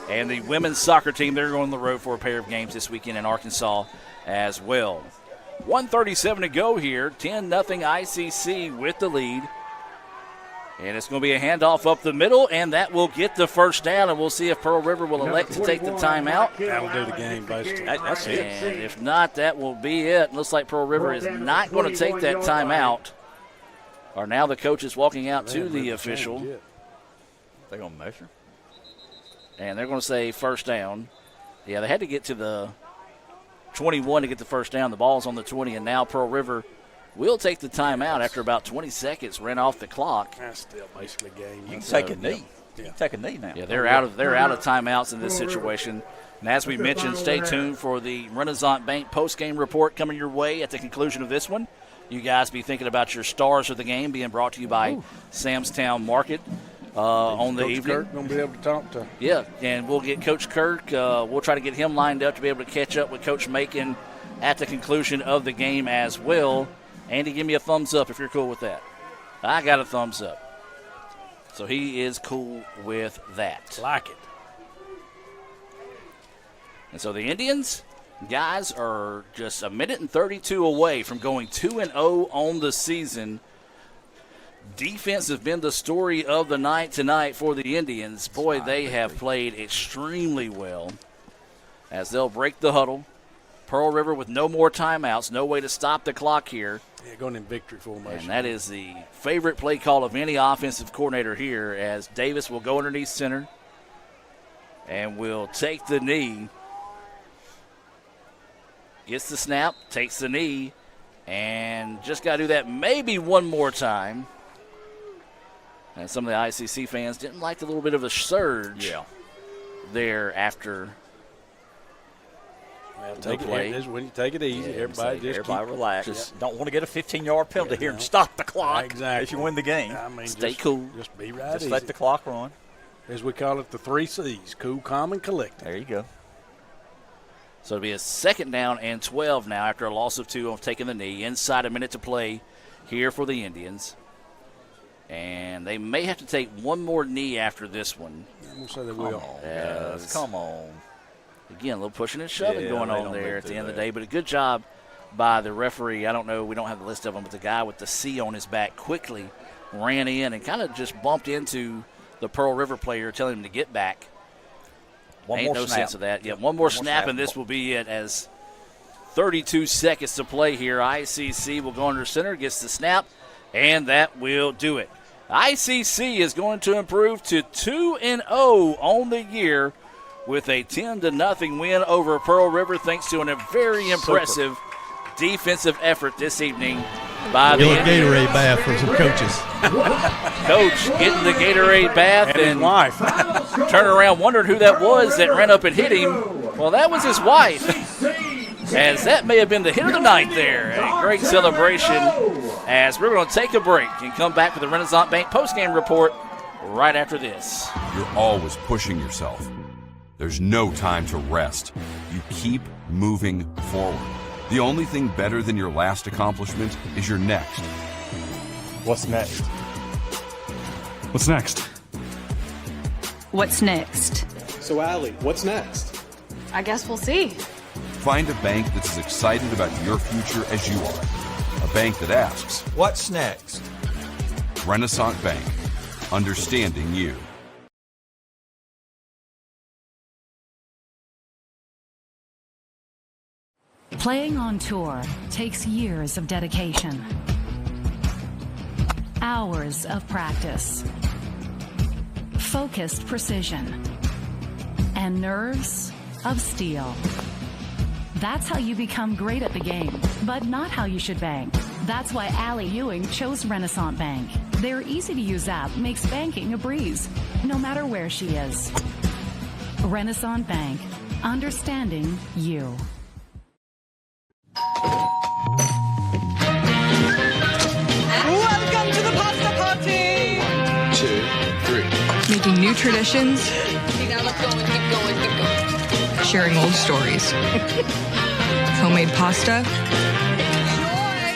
And the women's soccer team, they're going on the road for a pair of games this weekend in Arkansas as well. 1:37 to go here. 10-0 ICC with the lead. And it's going to be a handoff up the middle, and that will get the first down, and we'll see if Pearl River will elect to take the timeout. That'll do the game, basically. That's it. And if not, that will be it. Looks like Pearl River is not going to take that timeout. Or now the coach is walking out to the official. They're going to measure. And they're going to say first down. Yeah, they had to get to the 21 to get the first down. The ball's on the 20, and now Pearl River will take the timeout after about 20 seconds ran off the clock. That's still basically game. You can take a knee. You can take a knee now. Yeah, they're out of timeouts in this situation. And as we mentioned, stay tuned for the Renaissance Bank post-game report coming your way at the conclusion of this one. You guys be thinking about your stars of the game being brought to you by Sam's Town Market on the evening. Kirk going to be able to talk to. Yeah, and we'll get Coach Kirk. We'll try to get him lined up to be able to catch up with Coach Macon at the conclusion of the game as well. Andy, give me a thumbs up if you're cool with that. I got a thumbs up. So he is cool with that. Like it. And so the Indians, guys, are just a minute and 32 away from going 2-0 on the season. Defense has been the story of the night tonight for the Indians. Boy, they have played extremely well as they'll break the huddle. Pearl River with no more timeouts, no way to stop the clock here. Yeah, going in victory formation. And that is the favorite play call of any offensive coordinator here, as Davis will go underneath center and will take the knee. Gets the snap, takes the knee, and just got to do that maybe one more time. And some of the ICC fans didn't like the little bit of a surge there after the play. When you take it easy, everybody relax. Just don't want to get a 15-yard penalty here and stop the clock if you win the game. I mean, stay cool. Just be right Just easy. let the clock run. As we call it, the 3 C's, cool, calm, and collected. There you go. So it'll be a second down and 12 now after a loss of 2 of taking the knee. Inside a minute to play here for the Indians. And they may have to take one more knee after this one. I'm going to say they will. Come on. Again, a little pushing and shoving going on there at the end of the day. But a good job by the referee. I don't know, we don't have the list of them, but the guy with the C on his back quickly ran in and kind of just bumped into the Pearl River player, telling him to get back. Ain't no sense of that. Yeah, one more snap, and this will be it as 32 seconds to play here. ICC will go under center, gets the snap, and that will do it. ICC is going to improve to 2-0 on the year with a 10-0 win over Pearl River, thanks to a very impressive defensive effort this evening by the Gatorade bath for some coaches. Coach getting the Gatorade bath and wife. Turn around wondering who that was that ran up and hit him. Well, that was his wife, as that may have been the hit of the night there. A great celebration as we're going to take a break and come back with the Renaissance Bank postgame report right after this. You're always pushing yourself. There's no time to rest. You keep moving forward. The only thing better than your last accomplishment is your next. What's next? What's next? What's next? So, Allie, what's next? I guess we'll see. Find a bank that's as excited about your future as you are. A bank that asks, What's next? Renaissance Bank, understanding you. Playing on tour takes years of dedication, hours of practice, focused precision, and nerves of steel. That's how you become great at the game, but not how you should bank. That's why Allie Ewing chose Renaissance Bank. Their easy-to-use app makes banking a breeze, no matter where she is. Renaissance Bank, understanding you. Welcome making new traditions, Now let's go and keep going, keep going. sharing old stories, homemade pasta,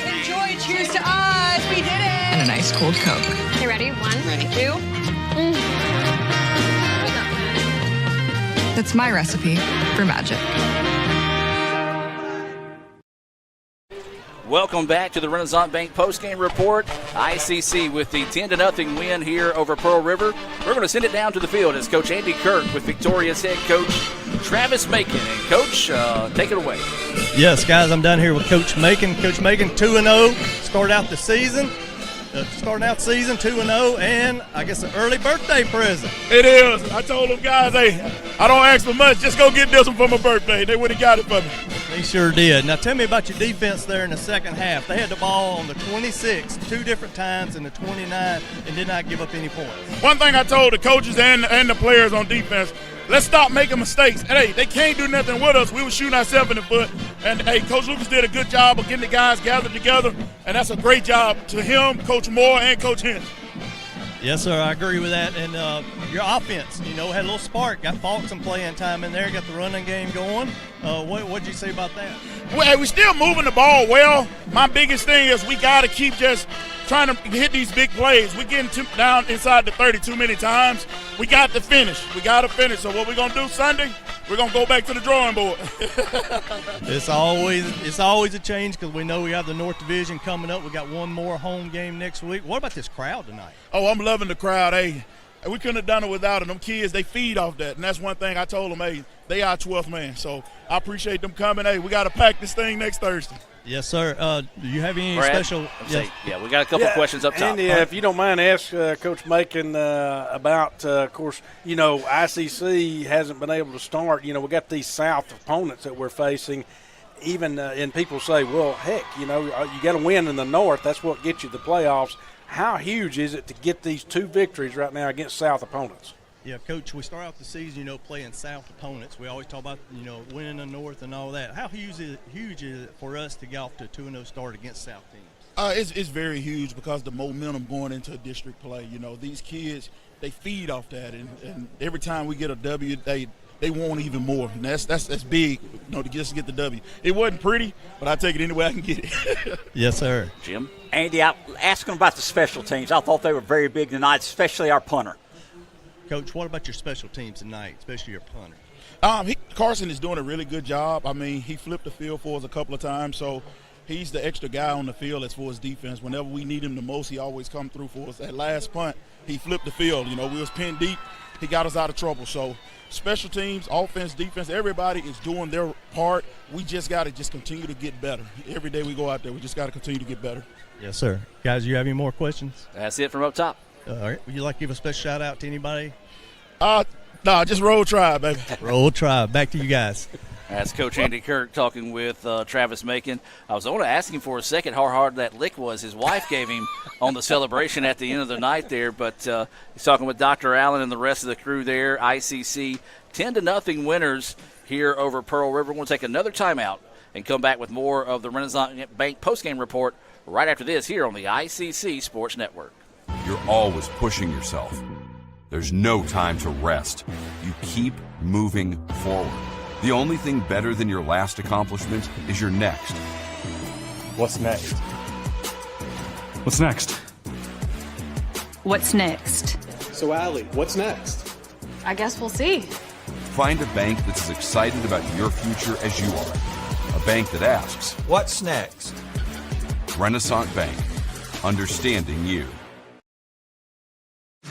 Enjoy. Cheers to us. We did it. and a nice cold Coke. Okay, ready? 1, 2. That's my recipe for magic. Welcome back to the Renaissance Bank postgame report. ICC with the 10-0 win here over Pearl River. We're going to send it down to the field as Coach Andy Kirk with Victoria's head coach Travis Macon. And Coach, take it away. Yes, guys, I'm down here with Coach Macon. Coach Macon, 2-0, starting out the season 2-0, and I guess an early birthday present. It is. I told them guys, hey, I don't ask for much. Just go get this one for my birthday. They would have got it for me. They sure did. Now tell me about your defense there in the second half. They had the ball on the 26 2 different times and the 29 and did not give up any points. One thing I told the coaches and the players on defense, let's stop making mistakes. And, hey, they can't do nothing with us. We were shooting ourselves in the foot. And, hey, Coach Lucas did a good job of getting the guys gathered together, and that's a great job to him, Coach Moore, and Coach Hinch. Yes, sir, I agree with that. And your offense, had a little spark. Got Falk some playing time in there, got the running game going. What did you say about that? Well, hey, we're still moving the ball well. My biggest thing is we got to keep just trying to hit these big plays. We're getting down inside the 30 too many times. We got to finish. So what we're going to do Sunday, we're going to go back to the drawing board. It's always a change because we know we have the North Division coming up. We got one more home game next week. What about this crowd tonight? Oh, I'm loving the crowd. Hey, we couldn't have done it without them. Them kids, they feed off that. And that's one thing I told them, hey, they are 12th man. So I appreciate them coming. Hey, we got to pack this thing next Thursday. Yes, sir. Do you have any Brad, special? Yes. Yeah, we got a couple questions up top. Andy, if you don't mind, ask Coach Macon about, of course, ICC hasn't been able to start. We got these South opponents that we're facing. Even and people say, well, heck, you got to win in the North. That's what gets you the playoffs. How huge is it to get these 2 victories right now against South opponents? Yeah, Coach, we start out the season, playing South opponents. We always talk about, winning the North and all that. How huge is it for us to get off to a 2-0 start against South teams? It's very huge because the momentum going into district play. These kids, they feed off that. And every time we get a W, they want even more. And that's big, to just get the W. It wasn't pretty, but I take it any way I can get it. Yes, sir. Jim? Andy, I asked him about the special teams. I thought they were very big tonight, especially our punter. Coach, what about your special teams tonight, especially your punter? Carson is doing a really good job. I mean, he flipped the field for us a couple of times, so he's the extra guy on the field as far as defense. Whenever we need him the most, he always come through for us. That last punt, he flipped the field. We was pinned deep. He got us out of trouble. So special teams, offense, defense, everybody is doing their part. We just got to continue to get better. Every day we go out there, we just got to continue to get better. Yes, sir. Guys, you have any more questions? That's it from up top. All right. Would you like to give a special shout-out to anybody? No, just Roll Tribe, baby. Roll Tribe. Back to you guys. That's Coach Andy Kirk talking with Travis Macon. I want to ask him for a second how hard that lick was his wife gave him on the celebration at the end of the night there. But he's talking with Dr. Allen and the rest of the crew there. ICC 10-0 winners here over Pearl River. We're going to take another timeout and come back with more of the Renaissance Bank postgame report right after this here on the ICC Sports Network. You're always pushing yourself. There's no time to rest. You keep moving forward. The only thing better than your last accomplishment is your next. What's next? What's next? What's next? So, Allie, what's next? I guess we'll see. Find a bank that's as excited about your future as you are. A bank that asks, What's next? Renaissance Bank. Understanding you.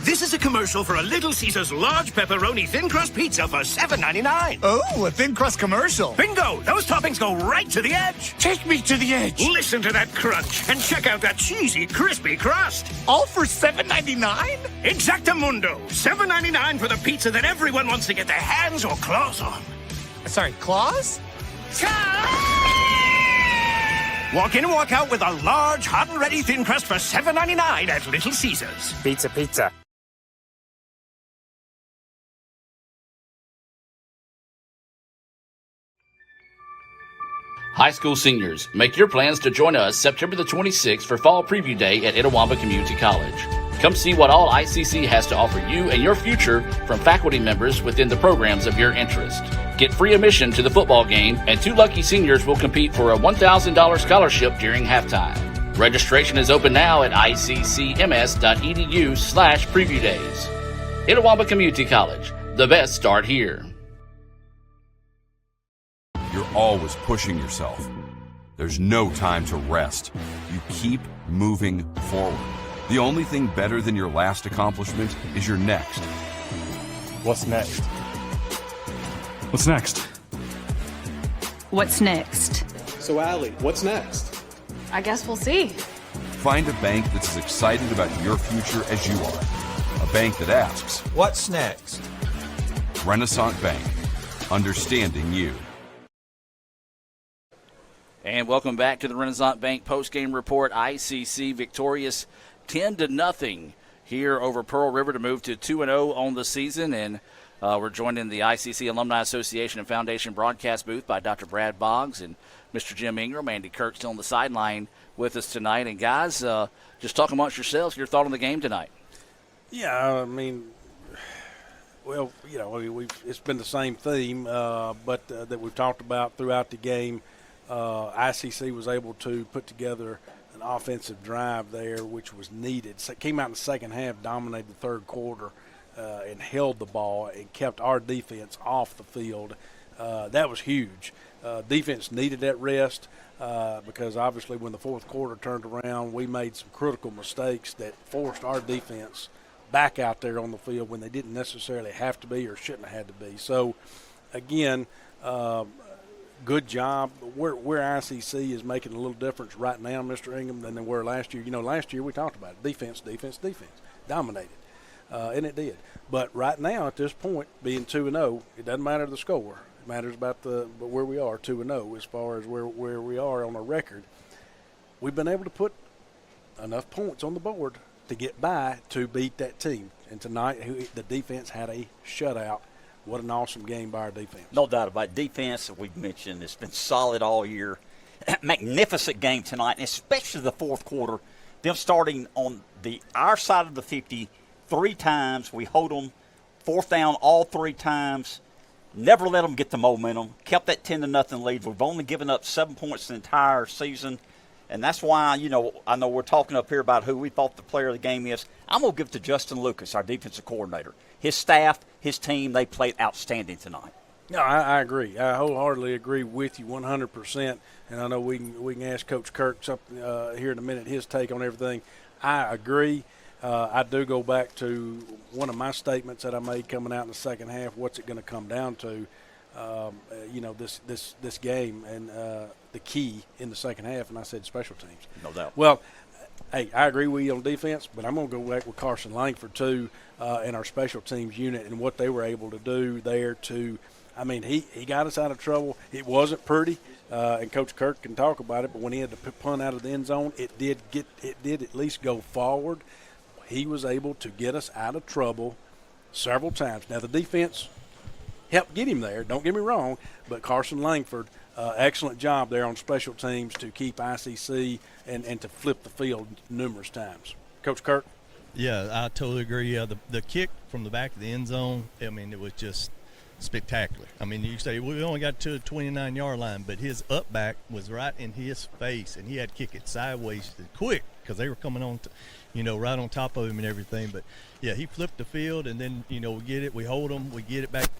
This is a commercial for a Little Caesars large pepperoni thin crust pizza for $7.99. Oh, a thin crust commercial. Bingo! Those toppings go right to the edge. Take me to the edge. Listen to that crunch and check out that cheesy, crispy crust. All for $7.99? Exactamundo. $7.99 for the pizza that everyone wants to get their hands or claws on. Sorry, claws? Walk in and walk out with a large, hot and ready thin crust for $7.99 at Little Caesars. Pizza, pizza. High school seniors, make your plans to join us September the 26th for Fall Preview Day at Itawamba Community College. Come see what all ICC has to offer you and your future from faculty members within the programs of your interest. Get free admission to the football game, and 2 lucky seniors will compete for a $1,000 scholarship during halftime. Registration is open now at iccms.edu/preview days. Itawamba Community College, the best start here. You're always pushing yourself. There's no time to rest. You keep moving forward. The only thing better than your last accomplishment is your next. What's next? What's next? What's next? So, Allie, what's next? I guess we'll see. Find a bank that's as excited about your future as you are. A bank that asks, what's next? Renaissance Bank, understanding you. And welcome back to the Renaissance Bank postgame report. ICC victorious 10-0 here over Pearl River to move to 2-0 on the season. And we're joined in the ICC Alumni Association and Foundation broadcast booth by Dr. Brad Boggs and Mr. Jim Ingram. Andy Kirk still on the sideline with us tonight. And guys, just talk amongst yourselves, your thought on the game tonight. Yeah, I mean, well, you know, it's been the same theme, but that we've talked about throughout the game. ICC was able to put together an offensive drive there, which was needed. So it came out in the second half, dominated the third quarter, and held the ball and kept our defense off the field. That was huge. Defense needed that rest because obviously when the fourth quarter turned around, we made some critical mistakes that forced our defense back out there on the field when they didn't necessarily have to be or shouldn't have had to be. So, again, good job. Where ICC is making a little difference right now, Mr. Ingham, than they were last year. You know, last year we talked about it. Defense, dominated, and it did. But right now, at this point, being 2-0, it doesn't matter the score. It matters about where we are, 2-0, as far as where we are on our record. We've been able to put enough points on the board to get by to beat that team. And tonight, the defense had a shutout. What an awesome game by our defense. No doubt about it. Defense, we've mentioned, it's been solid all year. Magnificent game tonight, and especially the fourth quarter. Them starting on our side of the 50 3 times. We hold them fourth down all 3 times. Never let them get the momentum. Kept that 10-0 lead. We've only given up 7 points the entire season. And that's why, you know, I know we're talking up here about who we thought the player of the game is. I'm going to give it to Justin Lucas, our defensive coordinator. His staff, his team, they played outstanding tonight. No, I agree. I wholeheartedly agree with you 100%. And I know we can ask Coach Kirk something here in a minute, his take on everything. I agree. I do go back to one of my statements that I made coming out in the second half. What's it going to come down to? You know, this game and the key in the second half, and I said special teams. No doubt. Well, hey, I agree with you on defense, but I'm going to go back with Carson Langford too, and our special teams unit and what they were able to do there to. I mean, he got us out of trouble. It wasn't pretty, and Coach Kirk can talk about it. But when he had to punt out of the end zone, it did at least go forward. He was able to get us out of trouble several times. Now the defense helped get him there. Don't get me wrong, but Carson Langford, excellent job there on special teams to keep ICC and to flip the field numerous times. Coach Kirk? Yeah, I totally agree. Yeah, the kick from the back of the end zone, I mean, it was just spectacular. I mean, you say we only got to the 29-yard line, but his up back was right in his face, and he had to kick it sideways quick because they were coming on, right on top of him and everything. But, yeah, he flipped the field, and then, we get it, we hold them, we get it back.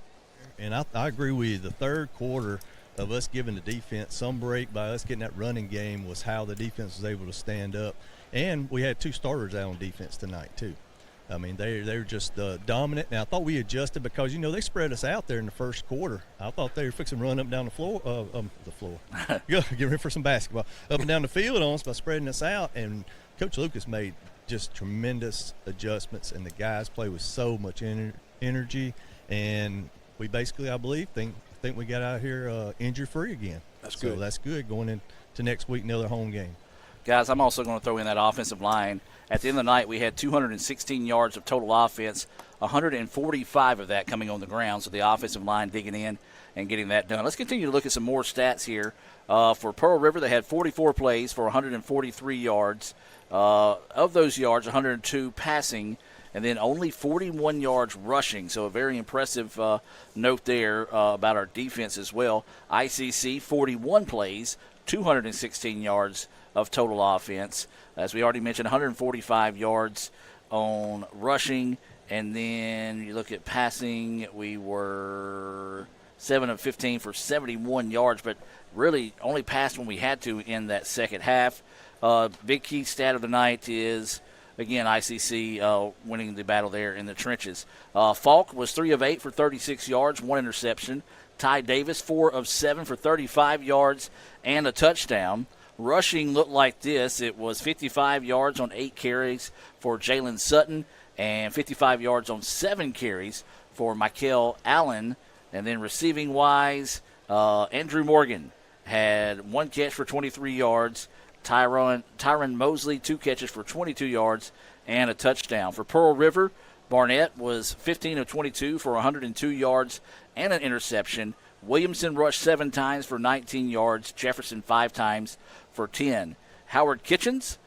And I agree with you. The third quarter of us giving the defense some break by us getting that running game was how the defense was able to stand up. And we had 2 starters out on defense tonight, too. I mean, they were just dominant. Now, I thought we adjusted because, they spread us out there in the first quarter. I thought they were fixing to run up and down the floor. Get ready for some basketball. Up and down the field on us by spreading us out. And Coach Lucas made just tremendous adjustments, and the guys play with so much energy. And we basically, I believe, think we got out here injury-free again. That's good. So that's good going into next week, another home game. Guys, I'm also going to throw in that offensive line. At the end of the night, we had 216 yards of total offense, 145 of that coming on the ground. So the offensive line digging in and getting that done. Let's continue to look at some more stats here. For Pearl River, they had 44 plays for 143 yards. Of those yards, 102 passing, and then only 41 yards rushing. So a very impressive note there about our defense as well. ICC, 41 plays, 216 yards of total offense. As we already mentioned, 145 yards on rushing. And then you look at passing, we were 7 of 15 for 71 yards, but really only passed when we had to in that second half. Big key stat of the night is, again, ICC winning the battle there in the trenches. Falk was 3 of 8 for 36 yards, 1 interception. Ty Davis, 4 of 7 for 35 yards and a touchdown. Rushing looked like this. It was 55 yards on 8 carries for Jalen Sutton and 55 yards on 7 carries for Michael Allen. And then receiving-wise, Andrew Morgan had 1 catch for 23 yards. Tyron Mosley, 2 catches for 22 yards and a touchdown. For Pearl River, Barnett was 15 of 22 for 102 yards and an interception. Williamson rushed 7 times for 19 yards. Jefferson 5 times for 10. Howard Kitchens,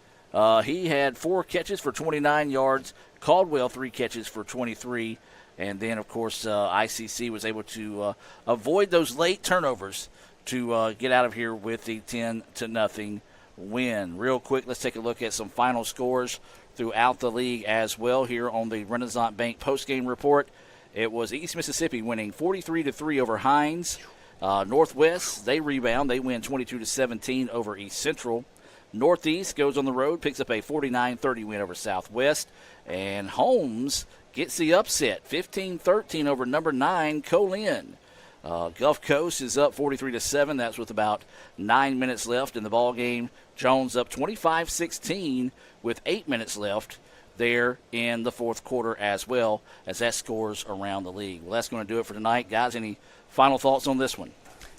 he had 4 catches for 29 yards. Caldwell, 3 catches for 23. And then, of course, ICC was able to avoid those late turnovers to get out of here with the 10-0 win. Real quick, let's take a look at some final scores throughout the league as well here on the Renaissance Bank postgame report. It was East Mississippi winning 43-3 over Hines. Northwest, they rebound. They win 22-17 over East Central. Northeast goes on the road, picks up a 49-30 win over Southwest. And Holmes gets the upset, 15-13 over number 9, Colin. Gulf Coast is up 43-7. That's with about 9 minutes left in the ball game. Jones up 25-16 with 8 minutes left there in the fourth quarter as well, as that scores around the league. Well, that's going to do it for tonight. Guys, any final thoughts on this one?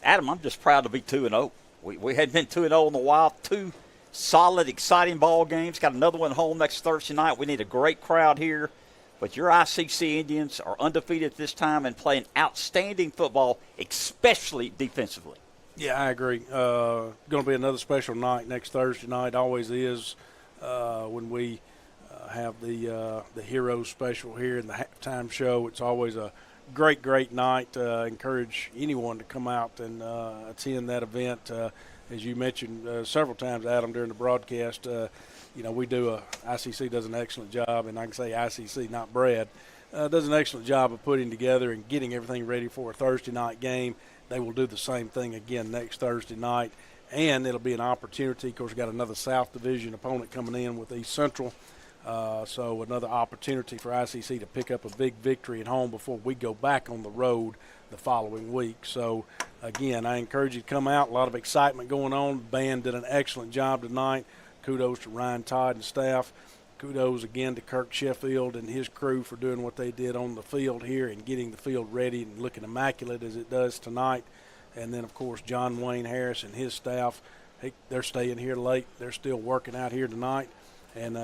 Adam, I'm just proud to be 2-0. We hadn't been 2-0 in a while. 2 solid, exciting ball games. Got another one home next Thursday night. We need a great crowd here. But your ICC Indians are undefeated at this time and playing outstanding football, especially defensively. Yeah, I agree. Going to be another special night next Thursday night. Always is when we have the Heroes special here in the halftime show. It's always a great night. Encourage anyone to come out and attend that event. As you mentioned several times, Adam, during the broadcast, we do ICC does an excellent job, and I can say ICC, not Brad, does an excellent job of putting together and getting everything ready for a Thursday night game. They will do the same thing again next Thursday night, and it'll be an opportunity. Of course, we've got another South Division opponent coming in with East Central, so another opportunity for ICC to pick up a big victory at home before we go back on the road the following week. So, again, I encourage you to come out. A lot of excitement going on. The band did an excellent job tonight. Kudos to Ryan Todd and staff. Kudos again to Kirk Sheffield and his crew for doing what they did on the field here and getting the field ready and looking immaculate as it does tonight. And then, of course, John Wayne Harris and his staff, they're staying here late. They're still working out here tonight. And,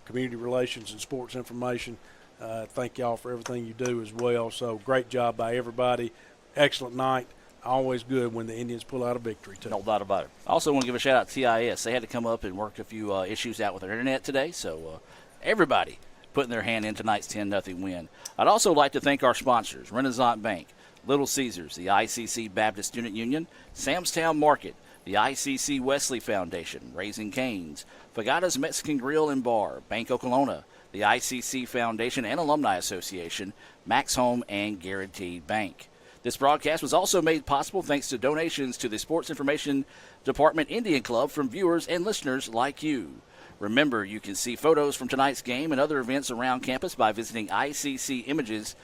community relations and sports information, thank y'all for everything you do as well. So great job by everybody. Excellent night. Always good when the Indians pull out a victory, too. No doubt about it. I also want to give a shout-out to TIS. They had to come up and work a few issues out with their internet today, so everybody putting their hand in tonight's 10-0 win. I'd also like to thank our sponsors, Renaissance Bank, Little Caesars, the ICC Baptist Student Union, Samstown Market, the ICC Wesley Foundation, Raising Cane's, Fagata's Mexican Grill and Bar, Bank Okolona, the ICC Foundation and Alumni Association, Max Home, and Guaranteed Bank. This broadcast was also made possible thanks to donations to the Sports Information Department Indian Club from viewers and listeners like you. Remember, you can see photos from tonight's game and other events around campus by visiting ICCimages.com.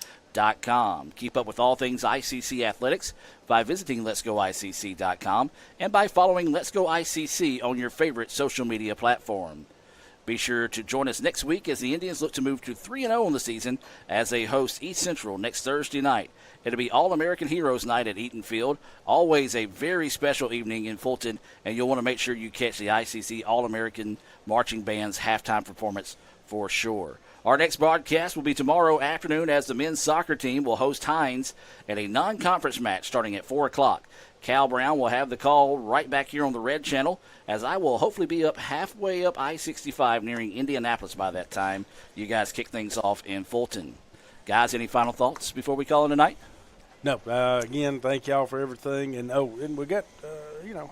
Keep up with all things ICC athletics by visiting letsgoicc.com and by following Let's Go ICC on your favorite social media platform. Be sure to join us next week as the Indians look to move to 3-0 on the season as they host East Central next Thursday night. It'll be All-American Heroes Night at Eaton Field. Always a very special evening in Fulton, and you'll want to make sure you catch the ICC All-American Marching Band's halftime performance for sure. Our next broadcast will be tomorrow afternoon as the men's soccer team will host Hines at a non-conference match starting at 4 o'clock. Cal Brown will have the call right back here on the Red Channel, as I will hopefully be up halfway up I-65 nearing Indianapolis by that time. You guys kick things off in Fulton. Guys, any final thoughts before we call it a night? No. Again, thank y'all for everything. And we got,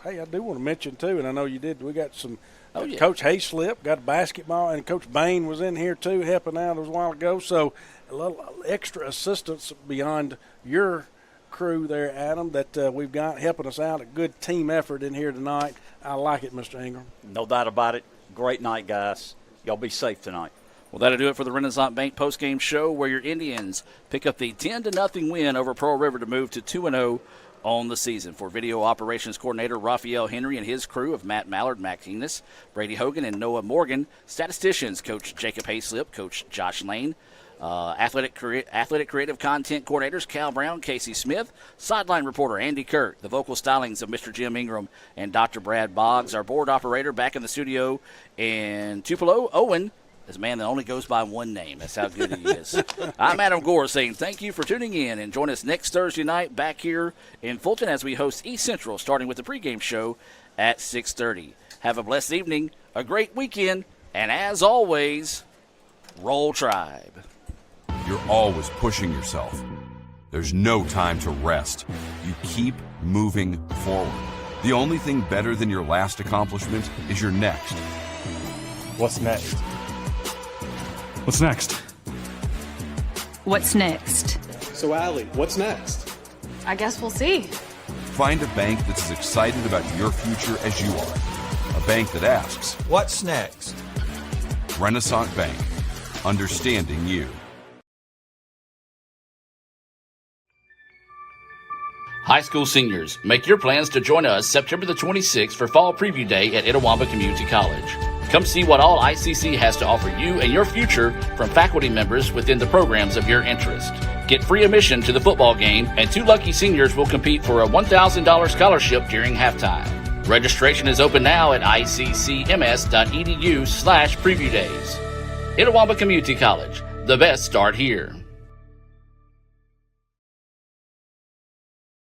hey, I do want to mention too, and I know you did. We got some. Coach Hayslip got basketball, and Coach Bain was in here too, helping out a while ago. So a little extra assistance beyond your crew there, Adam, that we've got helping us out. A good team effort in here tonight. I like it, Mr. Ingram. No doubt about it. Great night, guys. Y'all be safe tonight. Well, that'll do it for the Renaissance Bank postgame show, where your Indians pick up the 10-0 win over Pearl River to move to 2-0 on the season. For video operations coordinator Raphael Henry and his crew of Matt Mallard, Mac Keenis, Brady Hogan, and Noah Morgan, statisticians Coach Jacob Hayslip, Coach Josh Lane, athletic creative content coordinators Cal Brown, Casey Smith, sideline reporter Andy Kirk, the vocal stylings of Mr. Jim Ingram and Dr. Brad Boggs, our board operator back in the studio in Tupelo, Owen, this man that only goes by one name. That's how good he is. I'm Adam Gore saying thank you for tuning in, and join us next Thursday night back here in Fulton as we host East Central, starting with the pregame show at 6:30. Have a blessed evening, a great weekend, and as always, Roll Tribe. You're always pushing yourself. There's no time to rest. You keep moving forward. The only thing better than your last accomplishment is your next. What's next? What's next? What's next? So, Allie, what's next? I guess we'll see. Find a bank that's as excited about your future as you are. A bank that asks, what's next? Renaissance Bank. Understanding you. High school seniors, make your plans to join us September the 26th for Fall Preview Day at Itawamba Community College. Come see what all ICC has to offer you and your future from faculty members within the programs of your interest. Get free admission to the football game, and 2 lucky seniors will compete for a $1,000 scholarship during halftime. Registration is open now at iccms.edu/preview days. Itawamba Community College, the best start here.